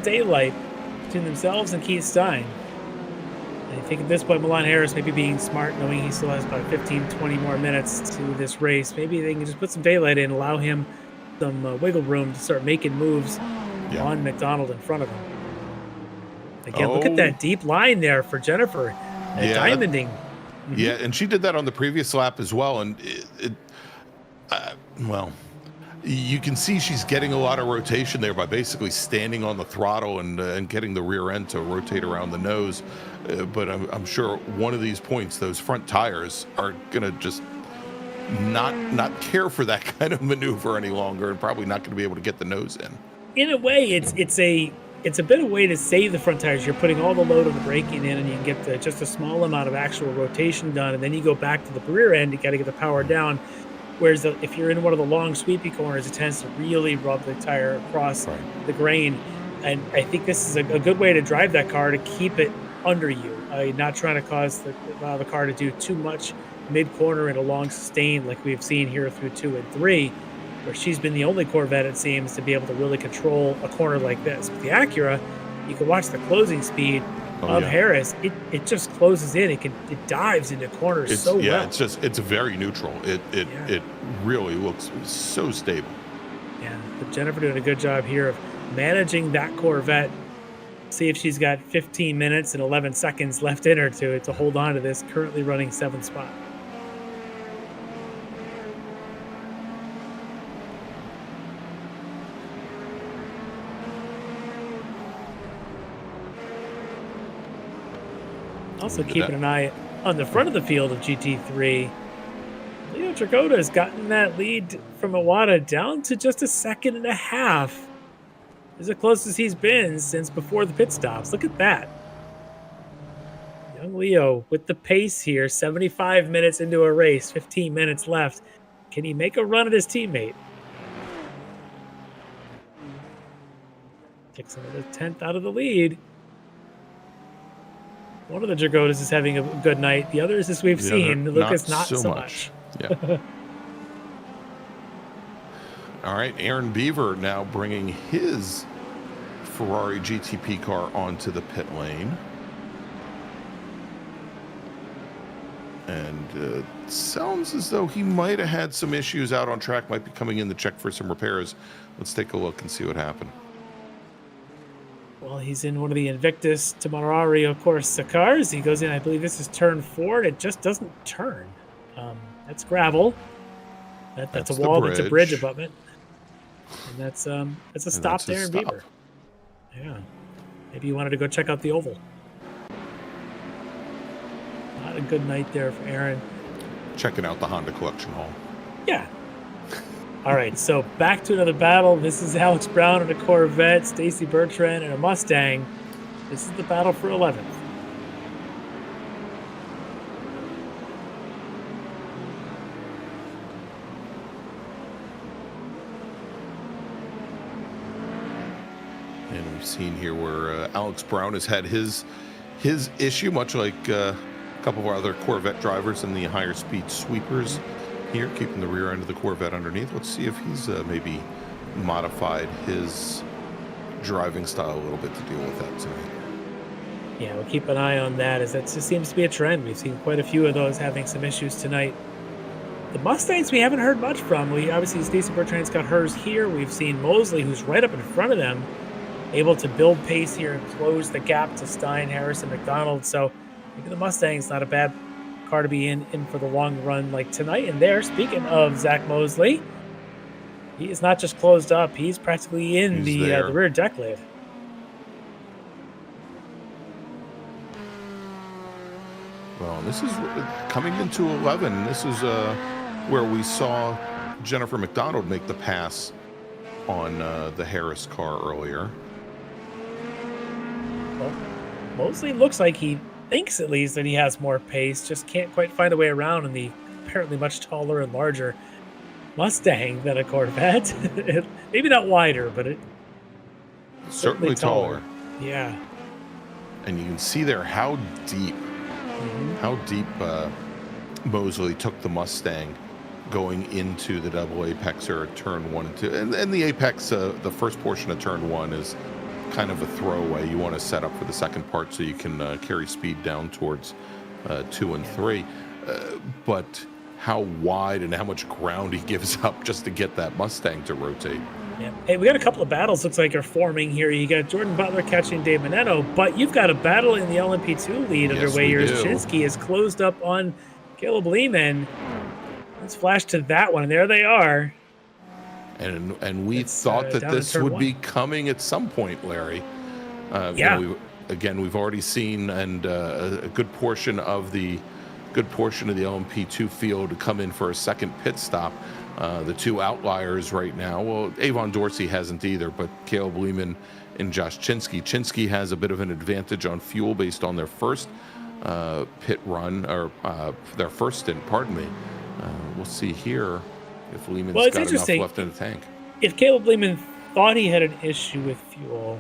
Daylight between themselves and Keith Stein. I think at this point, Milan Harris maybe being smart, knowing he still has about 15, 20 more minutes to this race. Maybe they can just put some daylight in, allow him some wiggle room to start making moves on McDonald in front of him. Again, look at that deep line there for Jennifer. Diamonding. Yeah, and she did that on the previous lap as well. And well, you can see she's getting a lot of rotation there by basically standing on the throttle and getting the rear end to rotate around the nose. But I'm sure one of these points, those front tires are going to just not care for that kind of maneuver any longer, and probably not going to be able to get the nose in. In a way, it's a bit of a way to save the front tires. You're putting all the load of the braking in, and you can get just a small amount of actual rotation done, and then you go back to the rear end. You got to get the power down. Whereas if you're in one of the long sweepy corners, it tends to really rub the tire across the grain. And I think this is a good way to drive that car, to keep it under you, not trying to cause the car to do too much mid-corner in a long sustain like we've seen here through 2 and 3, where she's been the only Corvette, it seems, to be able to really control a corner like this. With the Acura, you can watch the closing speed of Harris. It just closes in. It dives into corners well. Yeah, it's very neutral. It really looks so stable. Yeah, but Jennifer doing a good job here of managing that Corvette. See if she's got 15 minutes and 11 seconds left in her to hold on to this currently running 7th spot. Also keeping an eye on the front of the field of GT3. Leo Tracoda has gotten that lead from Iwata down to just a 1.5 seconds. Is the closest he's been since before the pit stops. Look at that. Young Leo with the pace here, 75 minutes into a race, 15 minutes left. Can he make a run at his teammate? Takes another 10th out of the lead. One of the Dragotas is having a good night. The others, as we've seen, Lucas not so much. Yeah. All right, Aaron Beaver now bringing his Ferrari GTP car onto the pit lane. And it sounds as though he might have had some issues out on track, might be coming in to check for some repairs. Let's take a look and see what happened. Well, he's in one of the Invictus Temerario, of course, cars. He goes in, I believe this is turn 4, and it just doesn't turn. That's gravel. That's a wall, that's a bridge abutment. And that's a stop there in Beaver. Yeah. Maybe you wanted to go check out the oval. Not a good night there for Aaron. Checking out the Honda Collection Hall. Yeah. All right, so back to another battle. This is Alex Brown in a Corvette, Stacy Bertrand in a Mustang. This is the battle for 11th. And we've seen here where Alex Brown has had his issue, much like a couple of our other Corvette drivers in the higher speed sweepers. Here, keeping the rear end of the Corvette underneath. Let's see if he's maybe modified his driving style a little bit to deal with that tonight. Yeah, we'll keep an eye on that, as that just seems to be a trend. We've seen quite a few of those having some issues tonight. The Mustangs we haven't heard much from. We obviously, Stacey Bertrand's got hers here. We've seen Mosley, who's right up in front of them, able to build pace here and close the gap to Stein, Harris, and McDonald. So maybe the Mustang's not a bad car to be in for the long run like tonight. And there, speaking of Zach Mosley, he is not just closed up, he's practically in the rear deck lid. Well, this is coming into 11. This is where we saw Jennifer McDonald make the pass on the Harris car earlier. Well, Mosley looks like he thinks at least that he has more pace, just can't quite find a way around in the apparently much taller and larger Mustang than a Corvette. Maybe not wider, but it certainly taller. Yeah. And you can see there how deep Mosley took the Mustang going into the double apex or turn 1 and 2. And the apex, the first portion of turn 1 is kind of a throwaway. You want to set up for the second part so you can carry speed down towards 2 and 3. But how wide and how much ground he gives up just to get that Mustang to rotate. Yeah. Hey, we got a couple of battles looks like are forming here. You got Jordan Butler catching Dave Menetto, but you've got a battle in the LMP2 lead underway here. Chinsky is closed up on Caleb Lehman. Let's flash to that one, and there they are. And we thought that this would be coming at some point, Larry. Yeah. You know, we've already seen and a good portion of the LMP2 field come in for a second pit stop. The two outliers right now, well, Avon Dorsey hasn't either, but Caleb Lehman and Josh Chinsky. Chinsky has a bit of an advantage on fuel based on their first pit run, or their first stint, pardon me. We'll see here if Lehman's got enough left in the tank. If Caleb Lehman thought he had an issue with fuel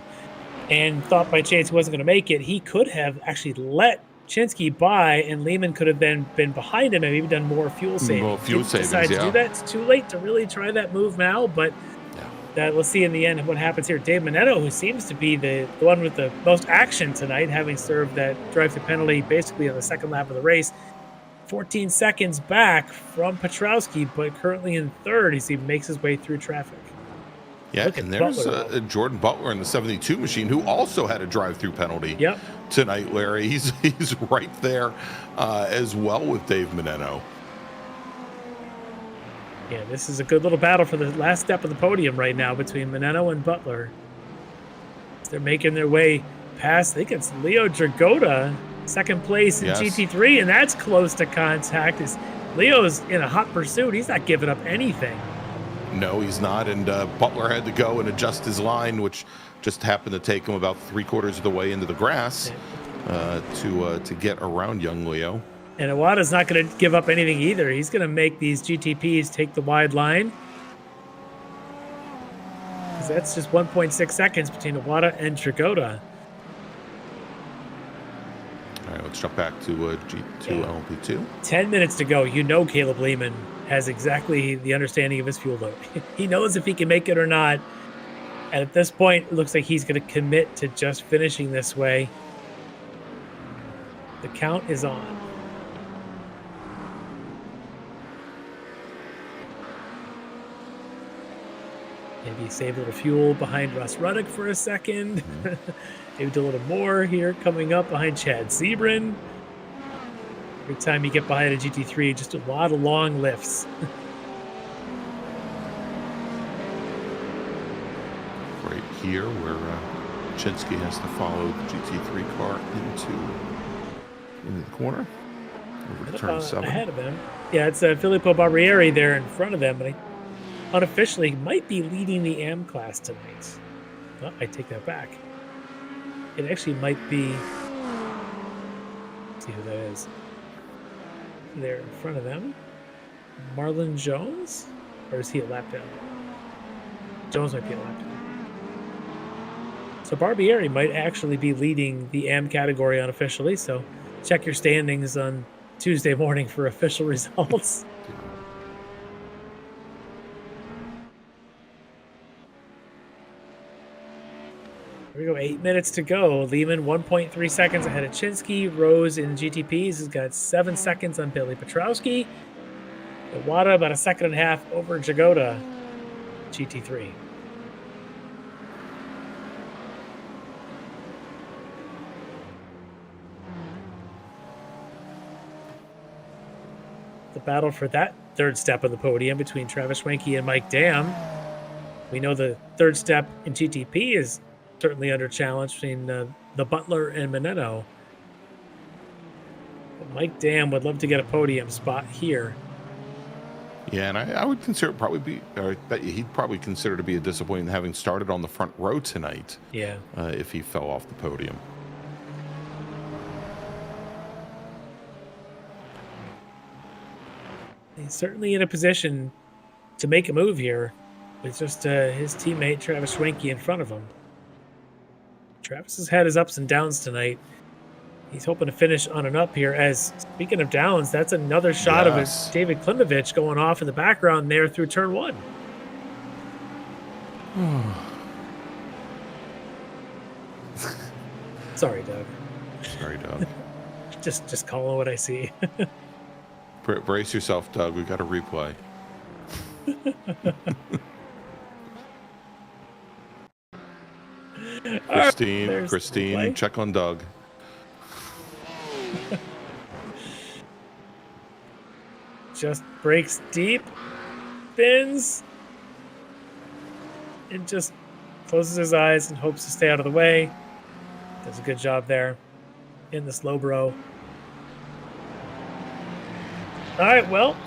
and thought by chance he wasn't going to make it, he could have actually let Chinsky by, and Lehman could have then been behind him and maybe done more fuel saving. Well, fuel savings, decide to do that. It's too late to really try that move now, but we'll see in the end what happens here. Dave Menetto, who seems to be the one with the most action tonight, having served that drive-through penalty basically on the second lap of the race, 14 seconds back from Petrowski, but currently in third as he makes his way through traffic. Yeah, and there's Jordan Butler in the 72 machine, who also had a drive-through penalty tonight, Larry. He's right there as well with Dave Menetto. Yeah, this is a good little battle for the last step of the podium right now between Menetto and Butler. They're making their way past, I think it's Leo Dragota, second place in GT3, and that's close to contact. Leo's in a hot pursuit. He's not giving up anything. No, he's not, and Butler had to go and adjust his line, which just happened to take him about 3/4 of the way into the grass to get around young Leo. And Iwata's not going to give up anything either. He's going to make these GTPs take the wide line. Because that's just 1.6 seconds between Iwata and Dragota. All right, let's jump back to LMP2. 10 minutes to go. You know Caleb Lehman has exactly the understanding of his fuel load. He knows if he can make it or not. And at this point, it looks like he's going to commit to just finishing this way. The count is on. Maybe save a little fuel behind Russ Ruddock for a second. Maybe do a little more here coming up behind Chad Sebrin. Every time you get behind a GT3, just a lot of long lifts. Right here where Chinsky has to follow the GT3 car into the corner. Over to turn 7. Ahead of him. Yeah, it's Filippo Barbieri there in front of them, but unofficially might be leading the AM class tonight. Well, I take that back. It actually might be. Let's see who that is. There in front of them. Marlon Jones? Or is he a lap down? Jones might be a lap down. So Barbieri might actually be leading the AM category unofficially, so check your standings on Tuesday morning for official results. Here we go, 8 minutes to go. Lehman 1.3 seconds ahead of Chinsky. Rose in GTPs has got 7 seconds on Billy Petrowski. Iwata about a second and a half over Jagoda, GT3. The battle for that third step of the podium between Travis Schwenke and Mike Dam. We know the third step in GTP is certainly under challenge between the Butler and Meneno. But Mike Dam would love to get a podium spot here. Yeah, and I would consider he'd probably consider to be a disappointment having started on the front row tonight. Yeah. If he fell off the podium. He's certainly in a position to make a move here with just his teammate Travis Schwenke in front of him. Travis has had his ups and downs tonight. He's hoping to finish on an up here. As speaking of downs, that's another shot of his David Klimovich going off in the background there through turn 1. Sorry, Doug. Sorry, Doug. just calling what I see. Brace yourself, Doug. We got a replay. Christine, check on Doug. Just breaks deep, spins, and just closes his eyes and hopes to stay out of the way. Does a good job there in the slow bro. All right, well,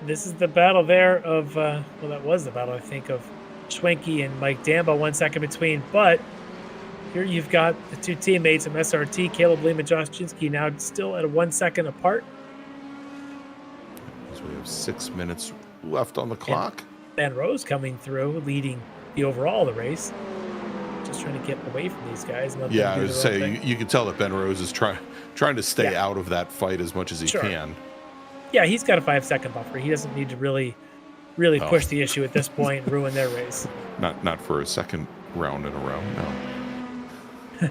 this is the battle there of, that was the battle, I think, of Schwenke and Mike Dambo, 1 second between. But here you've got the two teammates of SRT, Caleb Lim and Josh Chinsky, now still at 1 second apart. So we have 6 minutes left on the clock. Ben Rose coming through, leading the overall of the race. Just trying to get away from these guys. Yeah, I was say you can tell that Ben Rose is trying to stay out of that fight as much as he can. Yeah, he's got a 5 second buffer. He doesn't need to really push the issue at this point and ruin their race. Not for a second round in a row, no.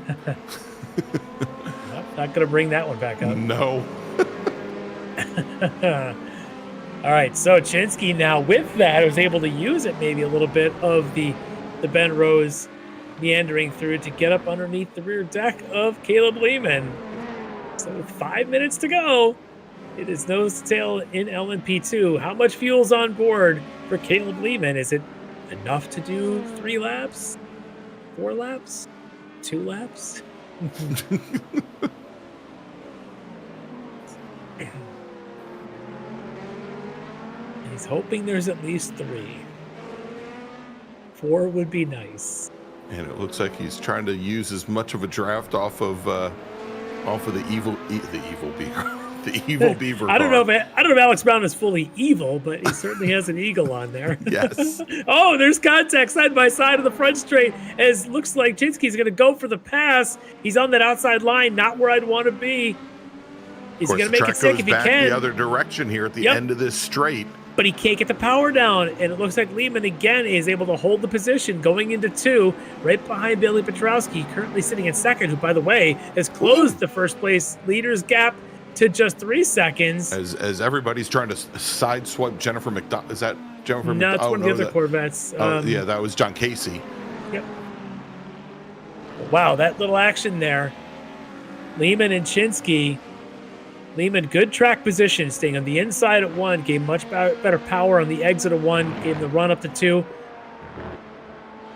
Not going to bring that one back up. No. All right, so Chinsky now with that was able to use it maybe a little bit of the Ben Rose meandering through to get up underneath the rear deck of Caleb Lehman. So with 5 minutes to go, it is nose to tail in LMP2. How much fuel's on board for Caleb Lehman? Is it enough to do 3 laps? 4 laps? 2 laps? He's hoping there's at least 3. 4 would be nice. And it looks like he's trying to use as much of a draft off of the evil beaver. The evil beaver. I don't know if Alex Brown is fully evil, but he certainly has an eagle on there. Yes. Oh, there's contact side by side of the front straight. As looks like Chinsky's going to go for the pass. He's on that outside line, not where I'd want to be. He's going to make it sick if he can. The other direction here at the end of this straight. But he can't get the power down, and it looks like Lehman again is able to hold the position going into 2, right behind Billy Petrowski, currently sitting in second, who, by the way, has closed the first place leader's gap to just 3 seconds. As everybody's trying to sideswipe Jennifer McDonald. Is that Jennifer No, it's one of the other that, Corvettes. yeah, that was John Casey. Yep. Wow, that little action there. Lehman and Chinsky. Lehman, good track position, staying on the inside at 1, gave much better power on the exit of 1, gave the run up to 2.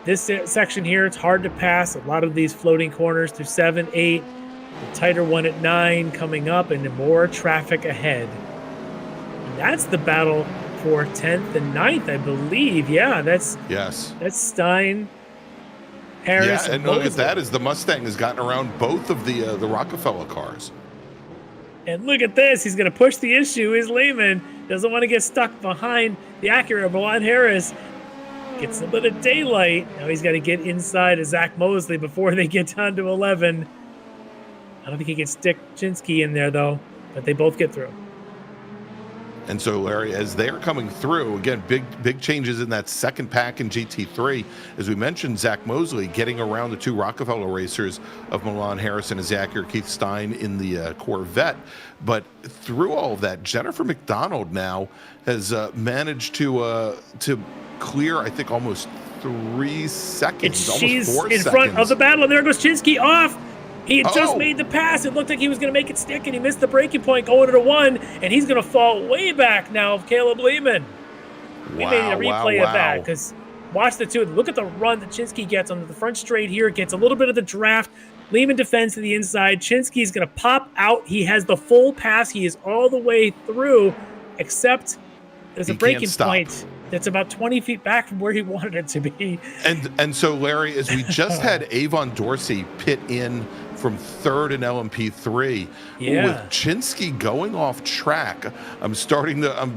This section here, it's hard to pass. A lot of these floating corners through 7, 8, the tighter one at 9 coming up, and more traffic ahead. And that's the battle for 10th and 9th, I believe. Yeah, that's Stein, Harris, and look at that, as the Mustang has gotten around both of the Rockefeller cars. And look at this. He's going to push the issue. Is Lehman. Doesn't want to get stuck behind the Acura. Milan Harris gets a bit of daylight. Now he's got to get inside of Zach Mosley before they get down to 11. I don't think he can stick Chinsky in there, though. But they both get through. And so, Larry, as they're coming through, again, big changes in that second pack in GT3. As we mentioned, Zach Mosley getting around the 2 Rockefeller racers of Milan Harris and Acura Keith Stein in the Corvette. But through all of that, Jennifer McDonald now has managed to clear, I think, almost 3 seconds, and she's almost 4 in seconds. Front of the battle, and there goes Chinsky off. He had just made the pass. It looked like he was going to make it stick, and he missed the breaking point going to 1, and he's going to fall way back now of Caleb Lehman. We made a replay of that, because watch the 2. Look at the run that Chinsky gets on the front straight here. Gets a little bit of the draft. Lehman defends to the inside. Chinsky's going to pop out. He has the full pass. He is all the way through, except there's a breaking point that's about 20 feet back from where he wanted it to be. And so, Larry, as we just had Avon Dorsey pit in from 3rd in LMP3, with Chinsky going off track, I'm starting to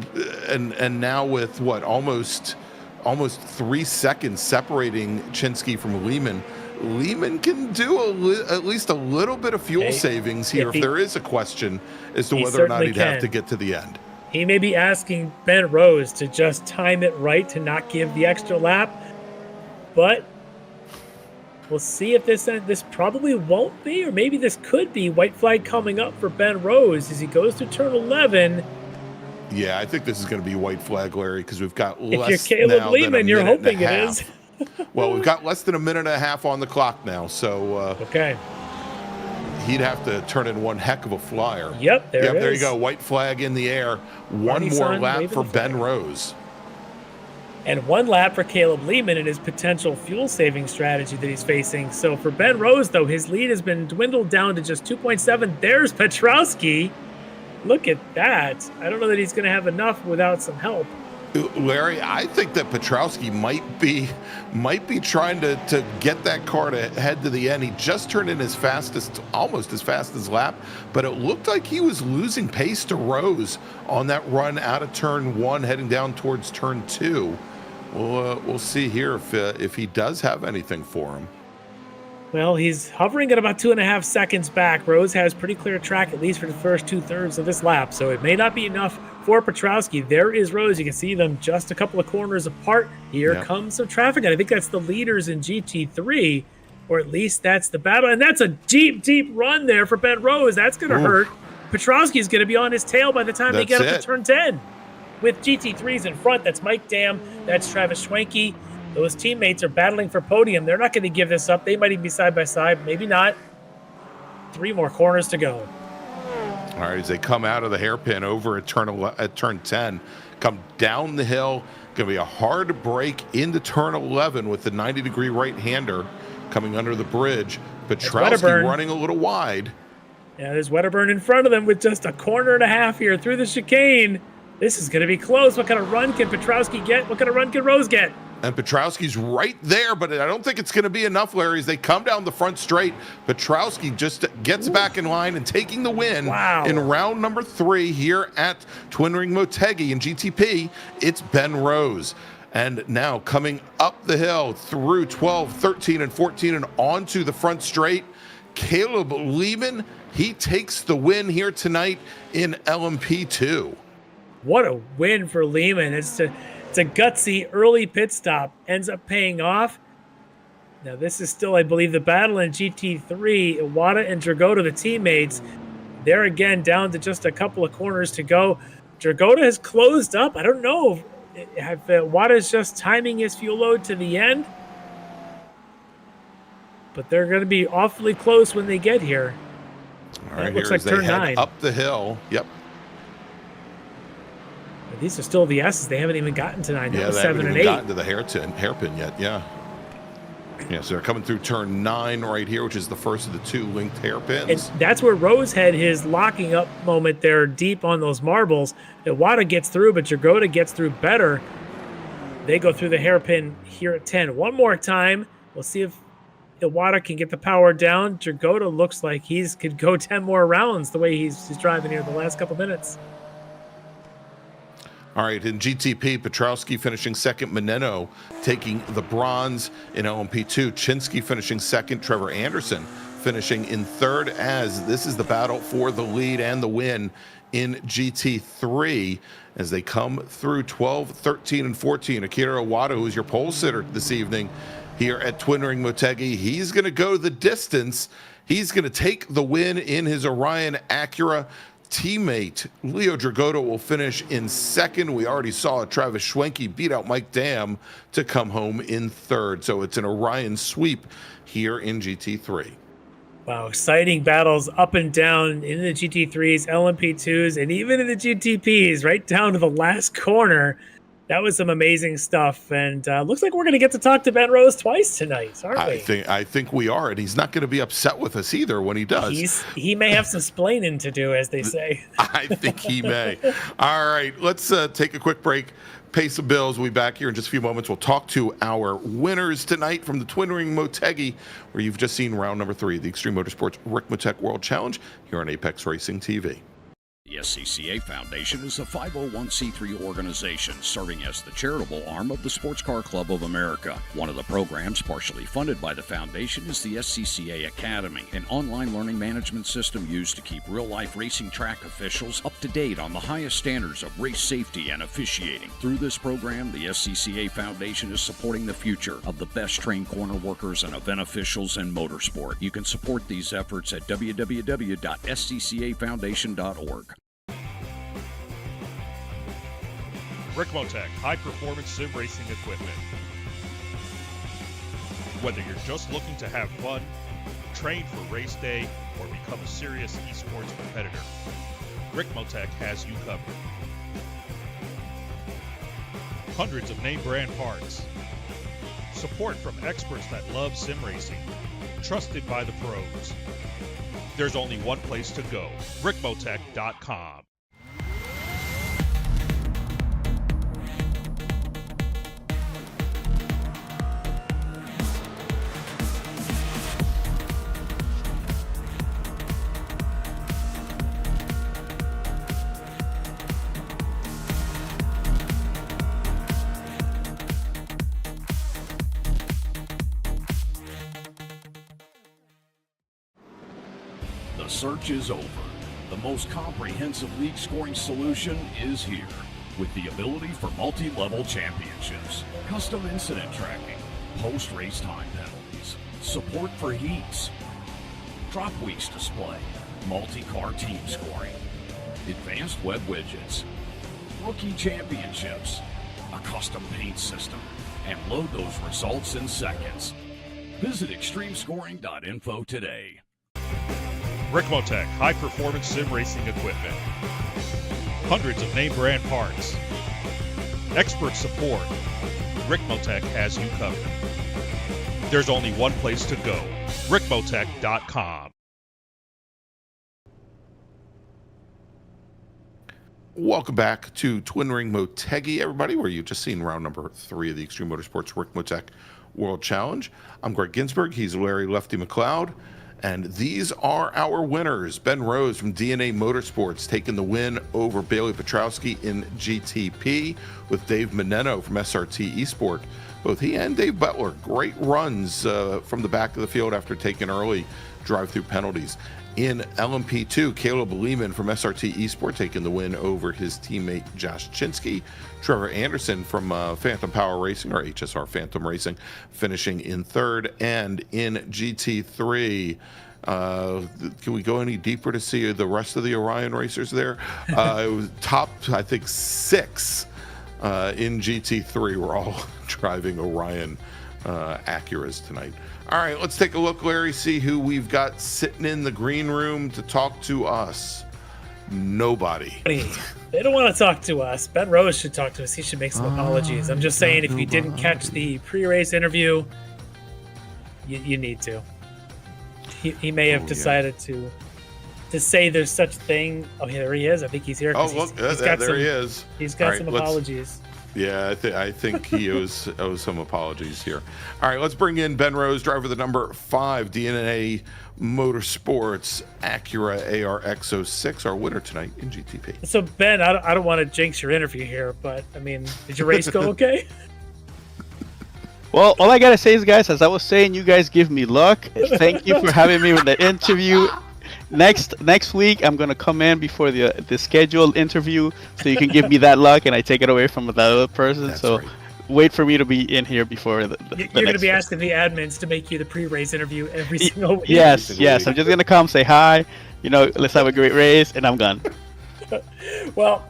and now with what almost 3 seconds separating Chinsky from Lehman. Lehman can do at least a little bit of fuel savings here if there is a question as to whether or not he'd have to get to the end. He may be asking Ben Rose to just time it right to not give the extra lap, but we'll see if this probably won't be, or maybe this could be. White flag coming up for Ben Rose as he goes to turn 11. Yeah, I think this is going to be white flag, Larry, because we've got less. If you're Caleb Lehman, you're hoping it is. Well, we've got less than a minute and a half on the clock now, so okay. He'd have to turn in one heck of a flyer. Yep, there you go. White flag in the air. One more lap for Ben Rose. And 1 lap for Caleb Lehman and his potential fuel-saving strategy that he's facing. So for Ben Rose, though, his lead has been dwindled down to just 2.7. There's Petrowski. Look at that. I don't know that he's going to have enough without some help. Larry, I think that Petrowski might be trying to get that car to head to the end. He just turned in almost his fastest lap, but it looked like he was losing pace to Rose on that run out of turn 1, heading down towards turn 2. We'll see here if he does have anything for him. Well, he's hovering at about 2.5 seconds back. Rose has pretty clear track, at least for the first 2/3 of this lap, so it may not be enough for Petrowski. There is Rose. You can see them just a couple of corners apart. Here comes some traffic, and I think that's the leaders in GT3, or at least that's the battle. And that's a deep, deep run there for Ben Rose. That's going to hurt. Petrowski is going to be on his tail by the time they get up to turn 10. With GT3s in front, that's Mike Dam, that's Travis Schwenke. Those teammates are battling for podium. They're not going to give this up. They might even be side by side, maybe not. 3 more corners to go. All right, as they come out of the hairpin over at turn 10, come down the hill. Going to be a hard break into turn 11 with the 90-degree right-hander coming under the bridge. Petrowski running a little wide. Yeah, there's Wedderburn in front of them with just a corner and a half here through the chicane. This is going to be close. What kind of run can Petrowski get? What kind of run can Rose get? And Petrowski's right there, but I don't think it's going to be enough, Larry. As they come down the front straight, Petrowski just gets back in line and taking the win in round number 3 here at Twin Ring Motegi in GTP. It's Ben Rose. And now coming up the hill through 12, 13, and 14 and onto the front straight, Caleb Lehman, he takes the win here tonight in LMP2. What a win for Lehman. It's a gutsy early pit stop, ends up paying off. Now this is still, I believe, the battle in GT3. Iwata and Dragota, the teammates, they're again down to just a couple of corners to go. Dragota has closed up. I don't know Wada's just timing his fuel load to the end. But they're going to be awfully close when they get here. All right, looks here like as they turn head 9. up the hill. Yep. These are still the S's. They haven't even gotten to 9. That Yeah, was they 7 haven't and even 8. gotten to the hairpin yet. Yeah. Yeah, so they're coming through turn 9 right here, which is the first of the 2 linked hairpins. And that's where Rose had his locking up moment there deep on those marbles. Iwata gets through, but Jagoda gets through better. They go through the hairpin here at 10. One more time. We'll see if Iwata can get the power down. Jagoda looks like could go 10 more rounds the way he's driving here the last couple minutes. All right, in GTP, Petrowski finishing second, Meneno taking the bronze in LMP2, Chinsky finishing second, Trevor Anderson finishing in third, as this is the battle for the lead and the win in GT3 as they come through 12, 13, and 14. Akira Iwata, who is your pole sitter this evening here at Twin Ring Motegi, he's going to go the distance. He's going to take the win in his Orion Acura. Teammate Leo Dragotta will finish in second. We already saw Travis Schwenke beat out Mike Dam to come home in third. So it's an Orion sweep here in GT3. Wow, exciting battles up and down in the GT3s, LMP2s, and even in the GTPs, right down to the last corner. That was some amazing stuff, and looks like we're going to get to talk to Ben Rose twice tonight, aren't we? I think we are, and he's not going to be upset with us either when he does. He may have some splaining to do, as they say. I think he may. All right, let's take a quick break, pay some bills. We'll be back here in just a few moments. We'll talk to our winners tonight from the Twin Ring Motegi, where you've just seen round number 3 of the Extreme Motorsports Ricmotech World Challenge here on Apex Racing TV. The SCCA Foundation is a 501c3 organization serving as the charitable arm of the Sports Car Club of America. One of the programs partially funded by the foundation is the SCCA Academy, an online learning management system used to keep real-life racing track officials up to date on the highest standards of race safety and officiating. Through this program, the SCCA Foundation is supporting the future of the best-trained corner workers and event officials in motorsport. You can support these efforts at www.sccafoundation.org. Ricmotech, high-performance sim racing equipment. Whether you're just looking to have fun, train for race day, or become a serious esports competitor, Ricmotech has you covered. Hundreds of name-brand parts. Support from experts that love sim racing. Trusted by the pros. There's only one place to go, Ricmotech.com. The search is over. The most comprehensive league scoring solution is here, with the ability for multi-level championships, custom incident tracking, post-race time penalties, support for heats, drop weeks display, multi-car team scoring, advanced web widgets, rookie championships, a custom paint system, and load those results in seconds. Visit extremescoring.info today. Ricmotech, high-performance sim racing equipment. Hundreds of name-brand parts. Expert support. Ricmotech has you covered. There's only one place to go, Ricmotech.com. Welcome back to Twin Ring Motegi, everybody, where you've just seen round number 3 of the Extreme Motorsports Ricmotech World Challenge. I'm Greg Ginsburg. He's Larry Lefty McLeod. And these are our winners. Ben Rose from DNA Motorsports taking the win over Bailey Petrowski in GTP, with Dave Meneno from SRT Esport. Both he and Dave Butler, great runs from the back of the field after taking early drive-through penalties. In LMP2, Caleb Lehman from SRT Esport taking the win over his teammate Josh Chinsky. Trevor Anderson from Phantom Power Racing, or HSR Phantom Racing, finishing in third. And in GT3, can we go any deeper to see the rest of the Orion racers there? It was top, I think, 6 in GT3. We're all driving Orion Acuras tonight. All right, let's take a look, Larry, see who we've got sitting in the green room to talk to us. Nobody. They don't want to talk to us. Ben Rose should talk to us. He should make some apologies. I'm just saying, if you didn't catch the pre-race interview, you need to. He may have decided to say there's such a thing. Oh, there he is. I think he's here. Oh, look, there he is. He's got some apologies. Yeah, I think he owes some apologies here. All right, let's bring in Ben Rose, driver of the number 5 DNA Motorsports Acura ARX06, our winner tonight in GTP. So, Ben, I don't want to jinx your interview here, but, I mean, did your race go okay? Well, all I gotta say is, guys, as I was saying, you guys give me luck. Thank you for having me with the interview. Next week, I'm gonna come in before the scheduled interview, so you can give me that luck, and I take it away from the other person. That's so, right. Wait for me to be in here before the You're gonna be asking the admins to make you the pre-race interview every single week. Yes. I'm just gonna come say hi. Let's have a great race, and I'm gone. Well,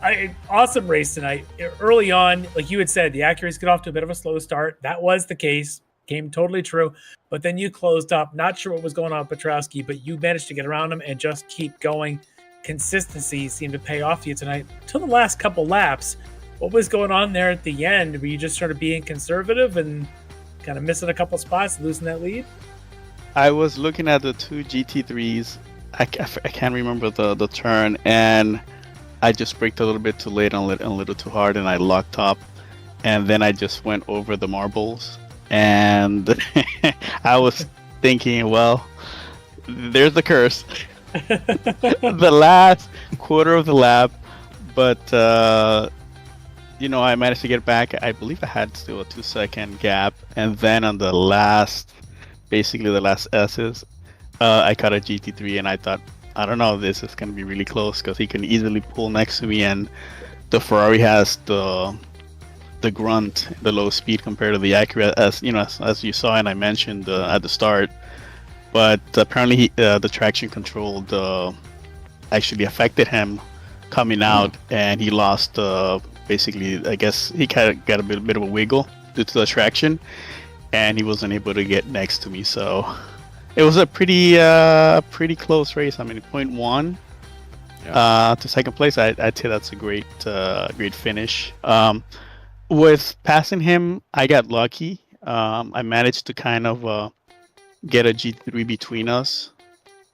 awesome race tonight. Early on, like you had said, the Acuras get off to a bit of a slow start. That was the case. Came totally true. But then you closed up. Not sure what was going on with Petrowski, but you managed to get around him and just keep going. Consistency seemed to pay off for you tonight. Till the last couple laps, what was going on there at the end? Were you just sort of being conservative and kind of missing a couple spots, losing that lead? I was looking at the 2 GT3s. I can't remember the turn, and I just braked a little bit too late and a little too hard, and I locked up. And then I just went over the marbles. And I was thinking, well, there's the curse. The last quarter of the lap. But, I managed to get back. I believe I had still a 2-second gap. And then on the last S's, I caught a GT3, and I thought, I don't know, this is going to be really close because he can easily pull next to me, and the Ferrari has the grunt, the low speed compared to the Acura, as you saw and I mentioned at the start. But apparently the traction control actually affected him coming out, and he lost basically, I guess he kind of got a bit of a wiggle due to the traction, and he wasn't able to get next to me. So it was a pretty close race. I mean, 0.1 to second place. I'd say that's a great finish. With passing him, I got lucky. I managed to kind of get a G3 between us,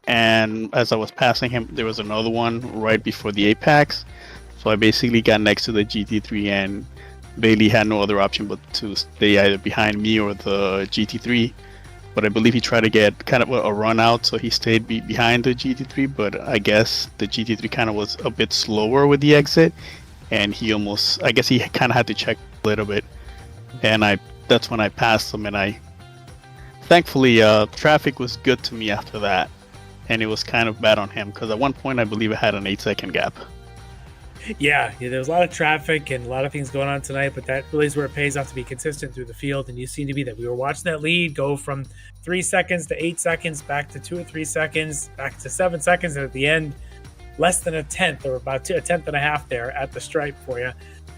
and as I was passing him, there was another one right before the apex. So I basically got next to the GT3, and Bailey had no other option but to stay either behind me or the GT3. But I believe he tried to get kind of a run out, so he stayed behind the GT3. But I guess the GT3 kind of was a bit slower with the exit, and he kind of had to check a little bit. And that's when I passed him, and thankfully traffic was good to me after that, and it was kind of bad on him because at one point I believe I had an 8-second gap. Yeah, there was a lot of traffic and a lot of things going on tonight, but that really is where it pays off to be consistent through the field. And you seem to be that. We were watching that lead go from 3 seconds to 8 seconds, back to 2 or 3 seconds, back to 7 seconds, and at the end, less than a tenth, or about a tenth and a half there at the stripe for you.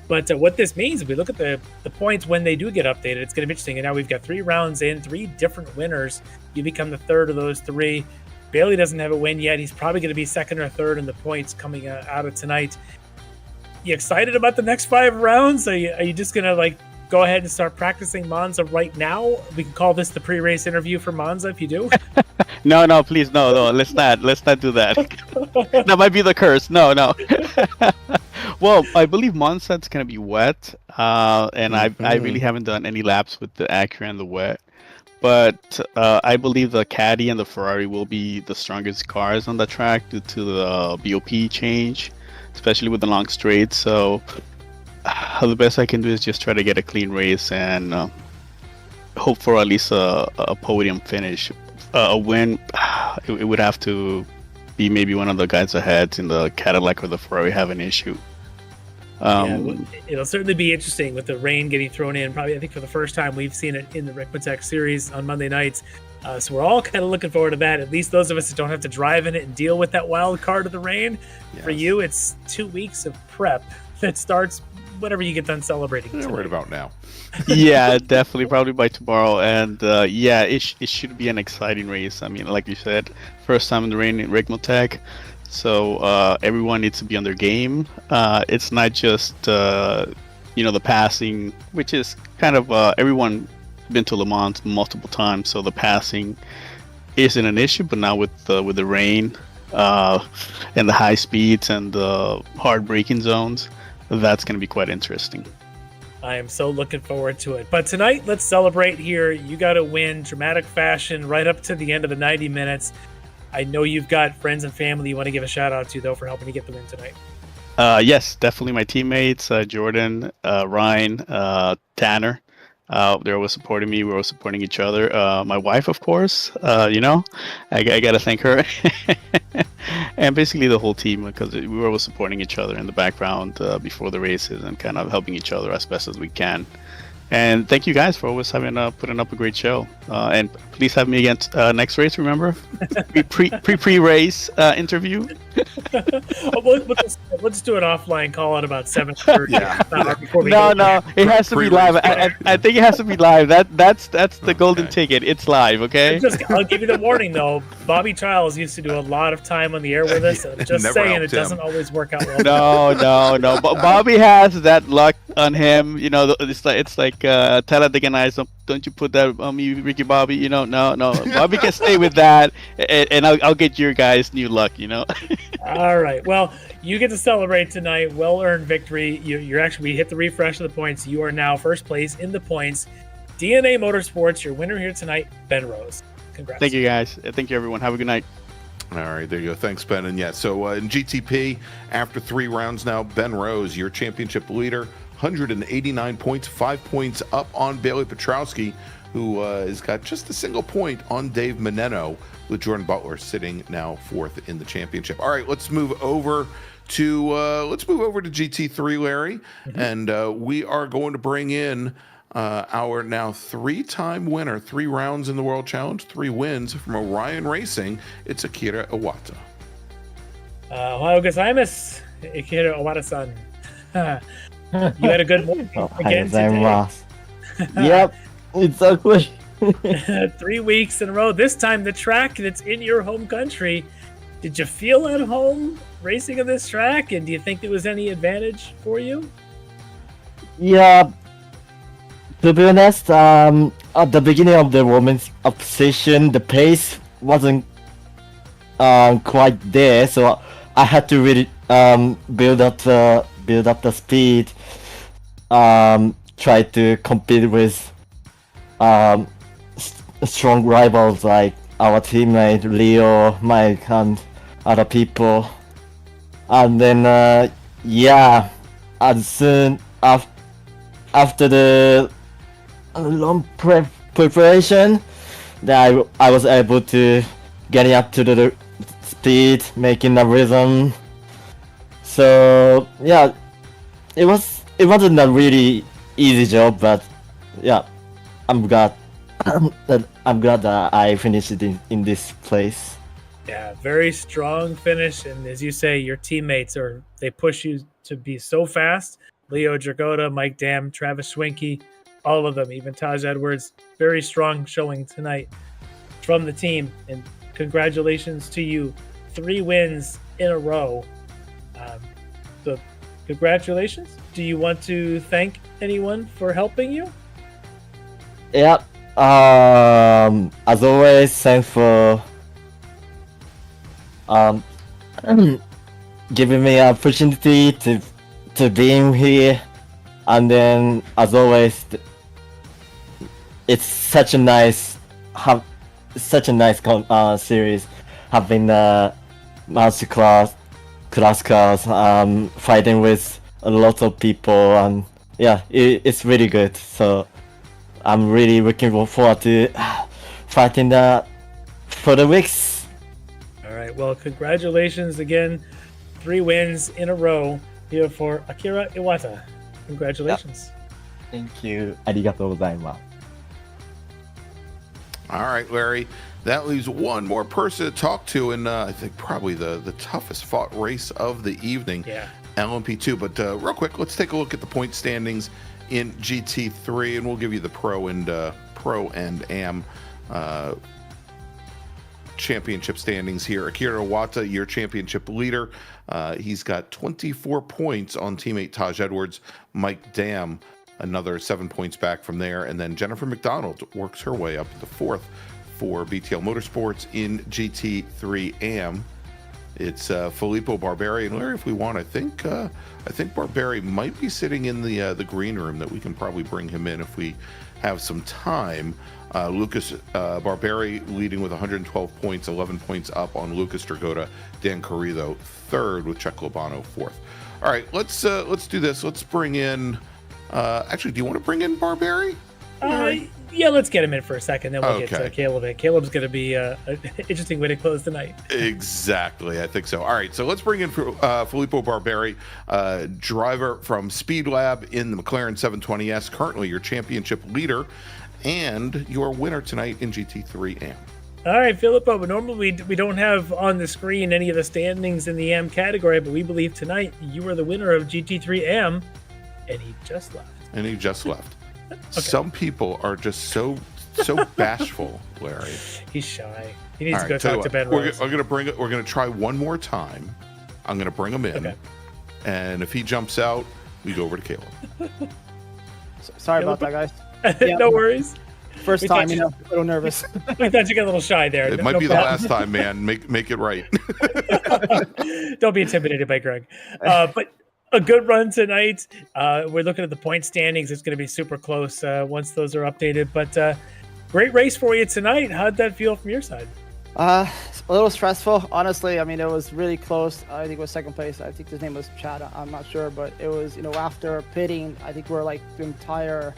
But what this means, if we look at the points when they do get updated, it's going to be interesting. And now we've got 3 rounds in, 3 different winners. You become the third of those 3. Bailey doesn't have a win yet. He's probably going to be second or third in the points coming out of tonight. You excited about the next 5 rounds? Are you just going to go ahead and start practicing Monza right now? We can call this the pre-race interview for Monza if you do. No, please, no. Let's not do that. That might be the curse. No. Well, I believe Monza's gonna be wet, and I really haven't done any laps with the Acura and the wet. But I believe the Caddy and the Ferrari will be the strongest cars on the track due to the BOP change, especially with the long straights. So the best I can do is just try to get a clean race and hope for at least a podium finish. A win, it would have to be maybe one of the guys ahead in the Cadillac or the Ferrari have an issue. It'll certainly be interesting with the rain getting thrown in. Probably, I think for the first time we've seen it in the Ricmotech series on Monday nights. So we're all kind of looking forward to that. At least those of us that don't have to drive in it and deal with that wild card of the rain. Yes. For you, it's 2 weeks of prep that starts whenever you get done celebrating. Yeah, right about now. Yeah, definitely, probably by tomorrow. And yeah, it should be an exciting race. I mean, like you said, first time in the rain in Ricmotech, so everyone needs to be on their game. It's not just the passing, which is kind of everyone been to Le Mans multiple times, so the passing isn't an issue. But now with the rain and the high speeds and the hard braking zones, that's going to be quite interesting. I am so looking forward to it. But tonight, let's celebrate here. You got to win dramatic fashion right up to the end of the 90 minutes. I know you've got friends and family you want to give a shout out to, though, for helping you get the win tonight. Yes, definitely my teammates, Jordan, Ryan, Tanner. They were supporting me. We were supporting each other. My wife, of course. I got to thank her. And basically the whole team, because we were always supporting each other in the background before the races and kind of helping each other as best as we can. And thank you guys for always having putting up a great show. And please have me again next race. Remember, pre-race interview. Let's do an offline call at about 7:30. Yeah. Before we No, go. it has to be live. I think it has to be live. That's the golden ticket. It's live. Okay. I'll give you the warning though. Bobby Childs used to do a lot of time on the air with us. And I'm just Never saying, helped it doesn't always work out well. No. But Bobby has that luck on him. It's like Tala de Ganais. Don't you put that on me, Ricky Bobby? No. Bobby can stay with that, and I'll get your guys new luck. All right. Well, you get to celebrate tonight. Well-earned victory. We hit the refresh of the points. You are now first place in the points. DNA Motorsports, your winner here tonight, Ben Rose. Congrats. Thank you, guys. Thank you, everyone. Have a good night. All right, there you go. Thanks, Ben. And yeah, so in GTP, after 3 rounds now, Ben Rose, your championship leader, 189 points, 5 points up on Bailey Petrowski, who has got just a single point on Dave Meneno, with Jordan Butler sitting now 4th in the championship. All right, let's move over to GT3, Larry, and we are going to bring in our now 3-time winner, 3 rounds in the World Challenge, 3 wins from Orion Racing. It's Akira Iwata. Ohio gozaimasu, Akira Iwata-san. You had a good morning again today. Yep, exactly. 3 weeks in a row. This time the track that's in your home country. Did you feel at home racing on this track? And do you think there was any advantage for you? Yeah, to be honest, at the beginning of the women's session, the pace wasn't quite there, so I had to really build up the speed, try to compete with strong rivals like our teammate Leo, Mike, and other people. And then as soon after the long preparation, that I was able to getting up to the speed, making a rhythm. So yeah, it wasn't a really easy job, but yeah, I'm glad that I finished it in this place. Yeah, very strong finish, and as you say, your teammates they push you to be so fast. Leo Dragota, Mike Dam, Travis Schwenke, all of them, even Taj Edwards. Very strong showing tonight from the team, and congratulations to you. 3 wins in a row. So congratulations. Do you want to thank anyone for helping you? Yeah. As always, thanks for giving me an opportunity to be here. And then, as always, it's such a nice series, having the master class fighting with a lot of people, and yeah, it's really good. So I'm really looking forward to fighting for the weeks. All right, well, congratulations again. 3 wins in a row here for Akira Iwata. Congratulations. Thank you. ありがとうございます。 All right, Larry, that leaves one more person to talk to, and I think probably the toughest fought race of the evening. Yeah. LMP2. But real quick, let's take a look at the point standings in GT3, and we'll give you the Pro and Am championship standings here. Akira Iwata, your championship leader. He's got 24 points on teammate Taj Edwards. Mike Dam, another 7 points back from there. And then Jennifer McDonald works her way up to 4th for BTL Motorsports in GT3 Am. It's Filippo Barberi. And Larry, if we want, I think Barberi might be sitting in the green room, that we can probably bring him in if we have some time. Lucas Barberi leading with 112 points, 11 points up on Lucas Dragotta. Dan Carrillo 3rd with Chuck Lobano 4th. All right, let's do this. Let's bring in. Actually, do you want to bring in Barberi? Yeah, let's get him in for a second, then we'll get Caleb in. Caleb's going to be an interesting way to close the night. Exactly, I think so. All right, so let's bring in Filippo Barberi, driver from Speed Lab in the McLaren 720S, currently your championship leader, and your winner tonight in GT3 Am. All right, Filippo, but normally we don't have on the screen any of the standings in the Am category, but we believe tonight you are the winner of GT3 Am, and he just left. Okay. Some people are just so bashful, Larry. He's shy. He needs to go talk to Ben Rose. We're gonna try one more time. I'm gonna bring him in, and if he jumps out, we go over to Caleb. Sorry about that, guys. Yeah. No worries. First time, a little nervous. I thought you got a little shy there. It might be the last time, man. Make it right. Don't be intimidated by Greg. But a good run tonight. We're looking at the point standings. It's going to be super close once those are updated. But great race for you tonight. How'd that feel from your side? A little stressful, honestly. I mean, it was really close. I think it was second place. I think his name was Chad. I'm not sure, but it was, after pitting, I think we're like the entire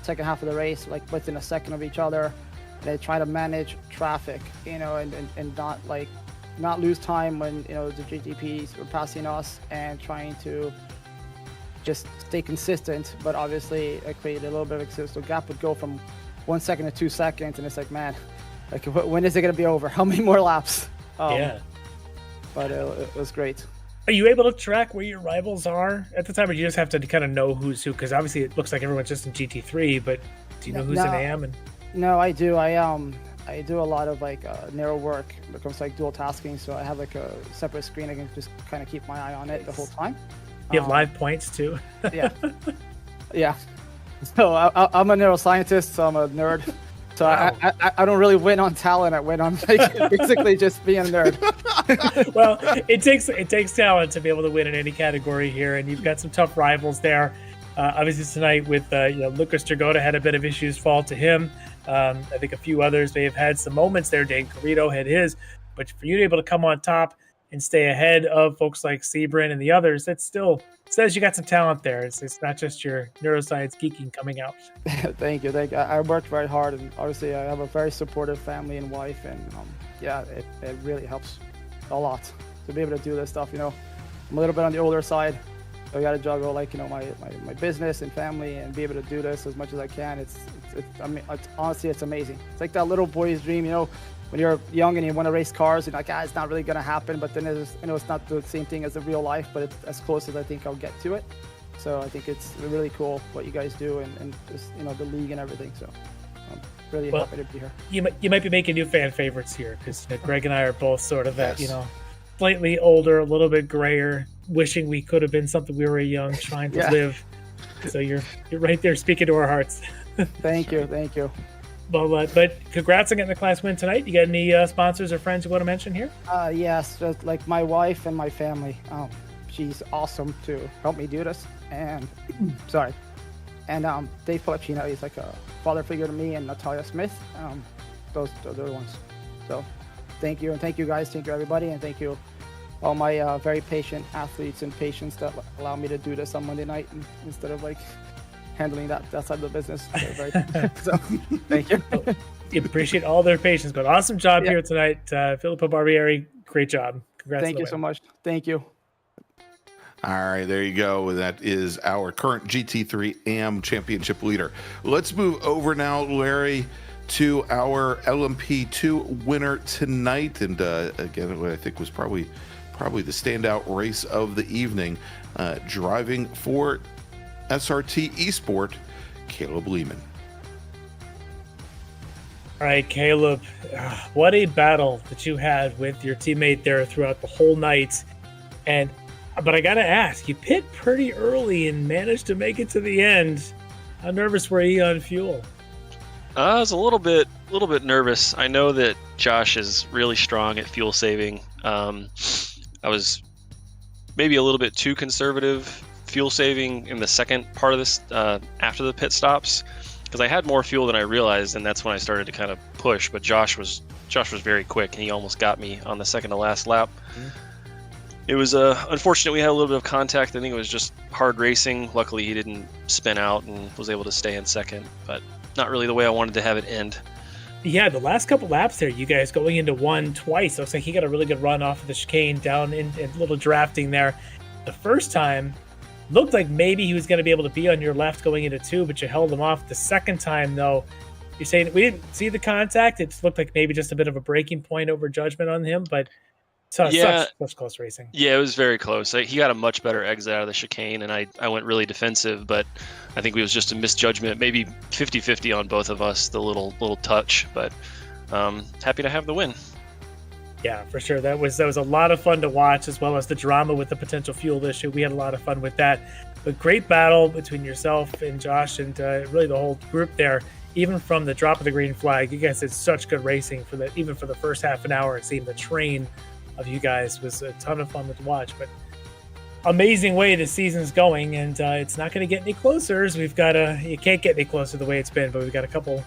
second half of the race, like within a second of each other. They try to manage traffic, and not lose time when the GTPs were passing us, and trying to just stay consistent. But obviously it created a little bit of a so gap would go from 1 second to 2 seconds, and it's like, man, like when is it going to be over? How many more laps? But it was great. Are you able to track where your rivals are at the time, or do you just have to kind of know who's who? Because obviously it looks like everyone's just in GT3, but do you know who's in AM? No, I do. I do a lot of narrow work when it comes to dual tasking, so I have a separate screen. I can just kind of keep my eye on it the whole time. You have live points too. Yeah. So I'm a neuroscientist, so I'm a nerd. So wow. I don't really win on talent. I win on basically just being a nerd. Well, it takes talent to be able to win in any category here, and you've got some tough rivals there. Obviously tonight with Lucas Dragotta had a bit of issues fall to him. I think a few others may have had some moments there. Dan Carrillo had his, but for you to be able to come on top and stay ahead of folks like Sebring and the others, that still says you got some talent there. It's not just your neuroscience geeking coming out. Thank you. I worked very hard, and obviously I have a very supportive family and wife, and it really helps a lot to be able to do this stuff. I'm a little bit on the older side. So I got to juggle my business and family, and be able to do this as much as I can. It's honestly, it's amazing. It's like that little boy's dream, when you're young and you want to race cars, you're like, it's not really going to happen. But then it's not the same thing as the real life, but it's as close as I think I'll get to it. So I think it's really cool what you guys do, and just, the league and everything. So I'm really happy to be here. You might be making new fan favorites here, because Greg and I are both sort of that, slightly older, a little bit grayer, wishing we could have been something we were young, trying to live. So you're right there speaking to our hearts. Thank you. But congrats on getting the class win tonight. You got any sponsors or friends you want to mention here? Yes, just like my wife and my family. She's awesome to help me do this. And sorry. And Dave Pellicino, he's like a father figure to me, and Natalia Smith. Those are the ones. So thank you, and thank you guys, thank you everybody, and thank you all my very patient athletes and patients that allow me to do this on Monday night instead of handling that side of the business. So thank you. You appreciate all their patience, but awesome job here tonight. Filippo Barberi, great job. Congrats. Thank you so much. Thank you. All right, there you go. That is our current GT3 AM championship leader. Let's move over now, Larry, to our LMP2 winner tonight. And again, what I think was probably probably the standout race of the evening, driving for SRT Esport, Caleb Lehman. All right, Caleb, what a battle that you had with your teammate there throughout the whole night. But I got to ask, you pit pretty early and managed to make it to the end. How nervous were you on fuel? I was a little bit nervous. I know that Josh is really strong at fuel saving. I was maybe a little bit too conservative fuel saving in the second part of this after the pit stops, because I had more fuel than I realized, and that's when I started to kind of push. But Josh was very quick, and he almost got me on the second to last lap. Mm-hmm. It was unfortunate we had a little bit of contact. I think it was just hard racing. Luckily, he didn't spin out and was able to stay in second, but not really the way I wanted to have it end. Yeah, the last couple laps there, you guys going into one twice. Looks like he got a really good run off of the chicane down in a little drafting there. The first time, looked like maybe he was going to be able to be on your left going into two, but you held him off. The second time, though, you're saying we didn't see the contact. It looked like maybe just a bit of a breaking point over judgment on him, but such close racing. Yeah, it was very close. He got a much better exit out of the chicane, and I went really defensive, but I think it was just a misjudgment, maybe 50-50 on both of us, the little touch, but happy to have the win. Yeah, for sure. That was a lot of fun to watch, as well as the drama with the potential fuel issue. We had a lot of fun with that. But great battle between yourself and Josh and really the whole group there. Even from the drop of the green flag, you guys did such good racing even for the first half an hour. It seemed the train of you guys was a ton of fun to watch. But amazing way the season's going, and it's not going to get any closer. As you can't get any closer the way it's been, but we've got a couple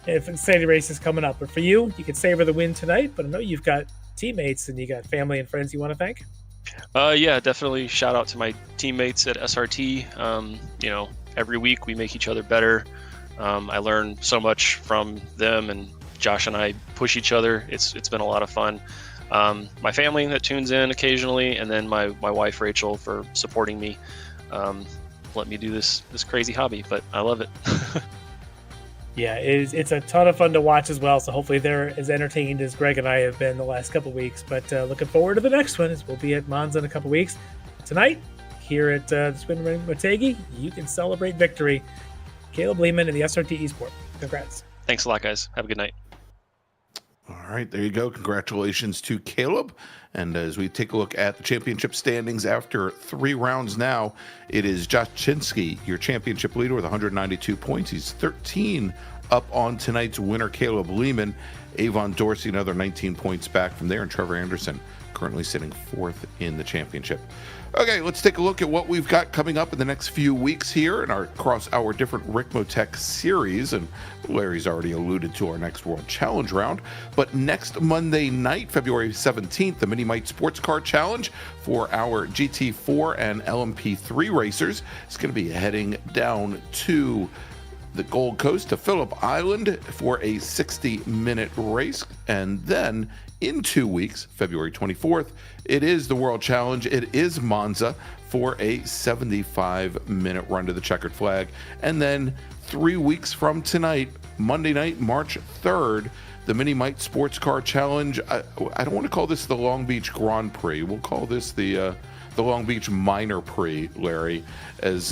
exciting races coming up. But for you can savor the win tonight, but I know you've got teammates and you got family and friends you want to thank. Yeah, definitely shout out to my teammates at SRT. Every week we make each other better. I learn so much from them, and Josh and I push each other. It's been a lot of fun. My family that tunes in occasionally, and then my wife Rachel for supporting me, let me do this crazy hobby, but I love it. Yeah, it's a ton of fun to watch as well, so hopefully they're as entertained as Greg and I have been the last couple weeks. But looking forward to the next one, as we'll be at Monza in a couple weeks. Tonight, here at the Spin Motegi, you can celebrate victory. Caleb Lehman and the SRT Esport. Congrats. Thanks a lot, guys. Have a good night. All right, there you go. Congratulations to Caleb. And as we take a look at the championship standings after 3 rounds now, it is Josh Chinsky, your championship leader with 192 points. He's 13 up on tonight's winner, Caleb Lehman. Avon Dorsey, another 19 points back from there. And Trevor Anderson currently sitting 4th in the championship. Okay, let's take a look at what we've got coming up in the next few weeks here across our different Ricmotech series. And Larry's already alluded to our next World Challenge round. But next Monday night, February 17th, the Mini Mite Sports Car Challenge for our GT4 and LMP3 racers is going to be heading down to the Gold Coast to Phillip Island for a 60-minute race. And then in 2 weeks, February 24th, it is the World Challenge. It is Monza for a 75-minute run to the checkered flag. And then 3 weeks from tonight, Monday night, March 3rd, the Mini Mite Sports Car Challenge. I don't want to call this the Long Beach Grand Prix. We'll call this the Long Beach Minor Prix, Larry, as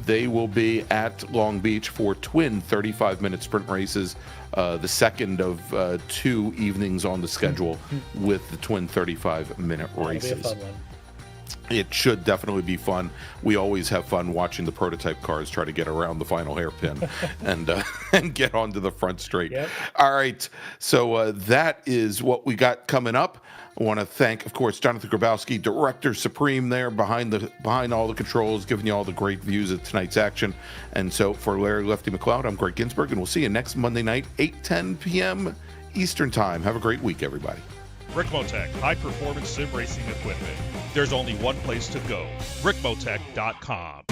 they will be at Long Beach for twin 35-minute sprint races, the second of 2 evenings on the schedule with the twin 35-minute races. That'll be a fun one. It should definitely be fun. We always have fun watching the prototype cars try to get around the final hairpin and get onto the front straight. Yep. All right, so that is what we got coming up. I want to thank, of course, Jonathan Grabowski, Director Supreme there behind all the controls, giving you all the great views of tonight's action. And so for Larry Lefty McLeod, I'm Greg Ginsburg, and we'll see you next Monday night, 8:10 p.m. Eastern Time. Have a great week, everybody. Ricmotech, high-performance sim racing equipment. There's only one place to go, ricmotech.com.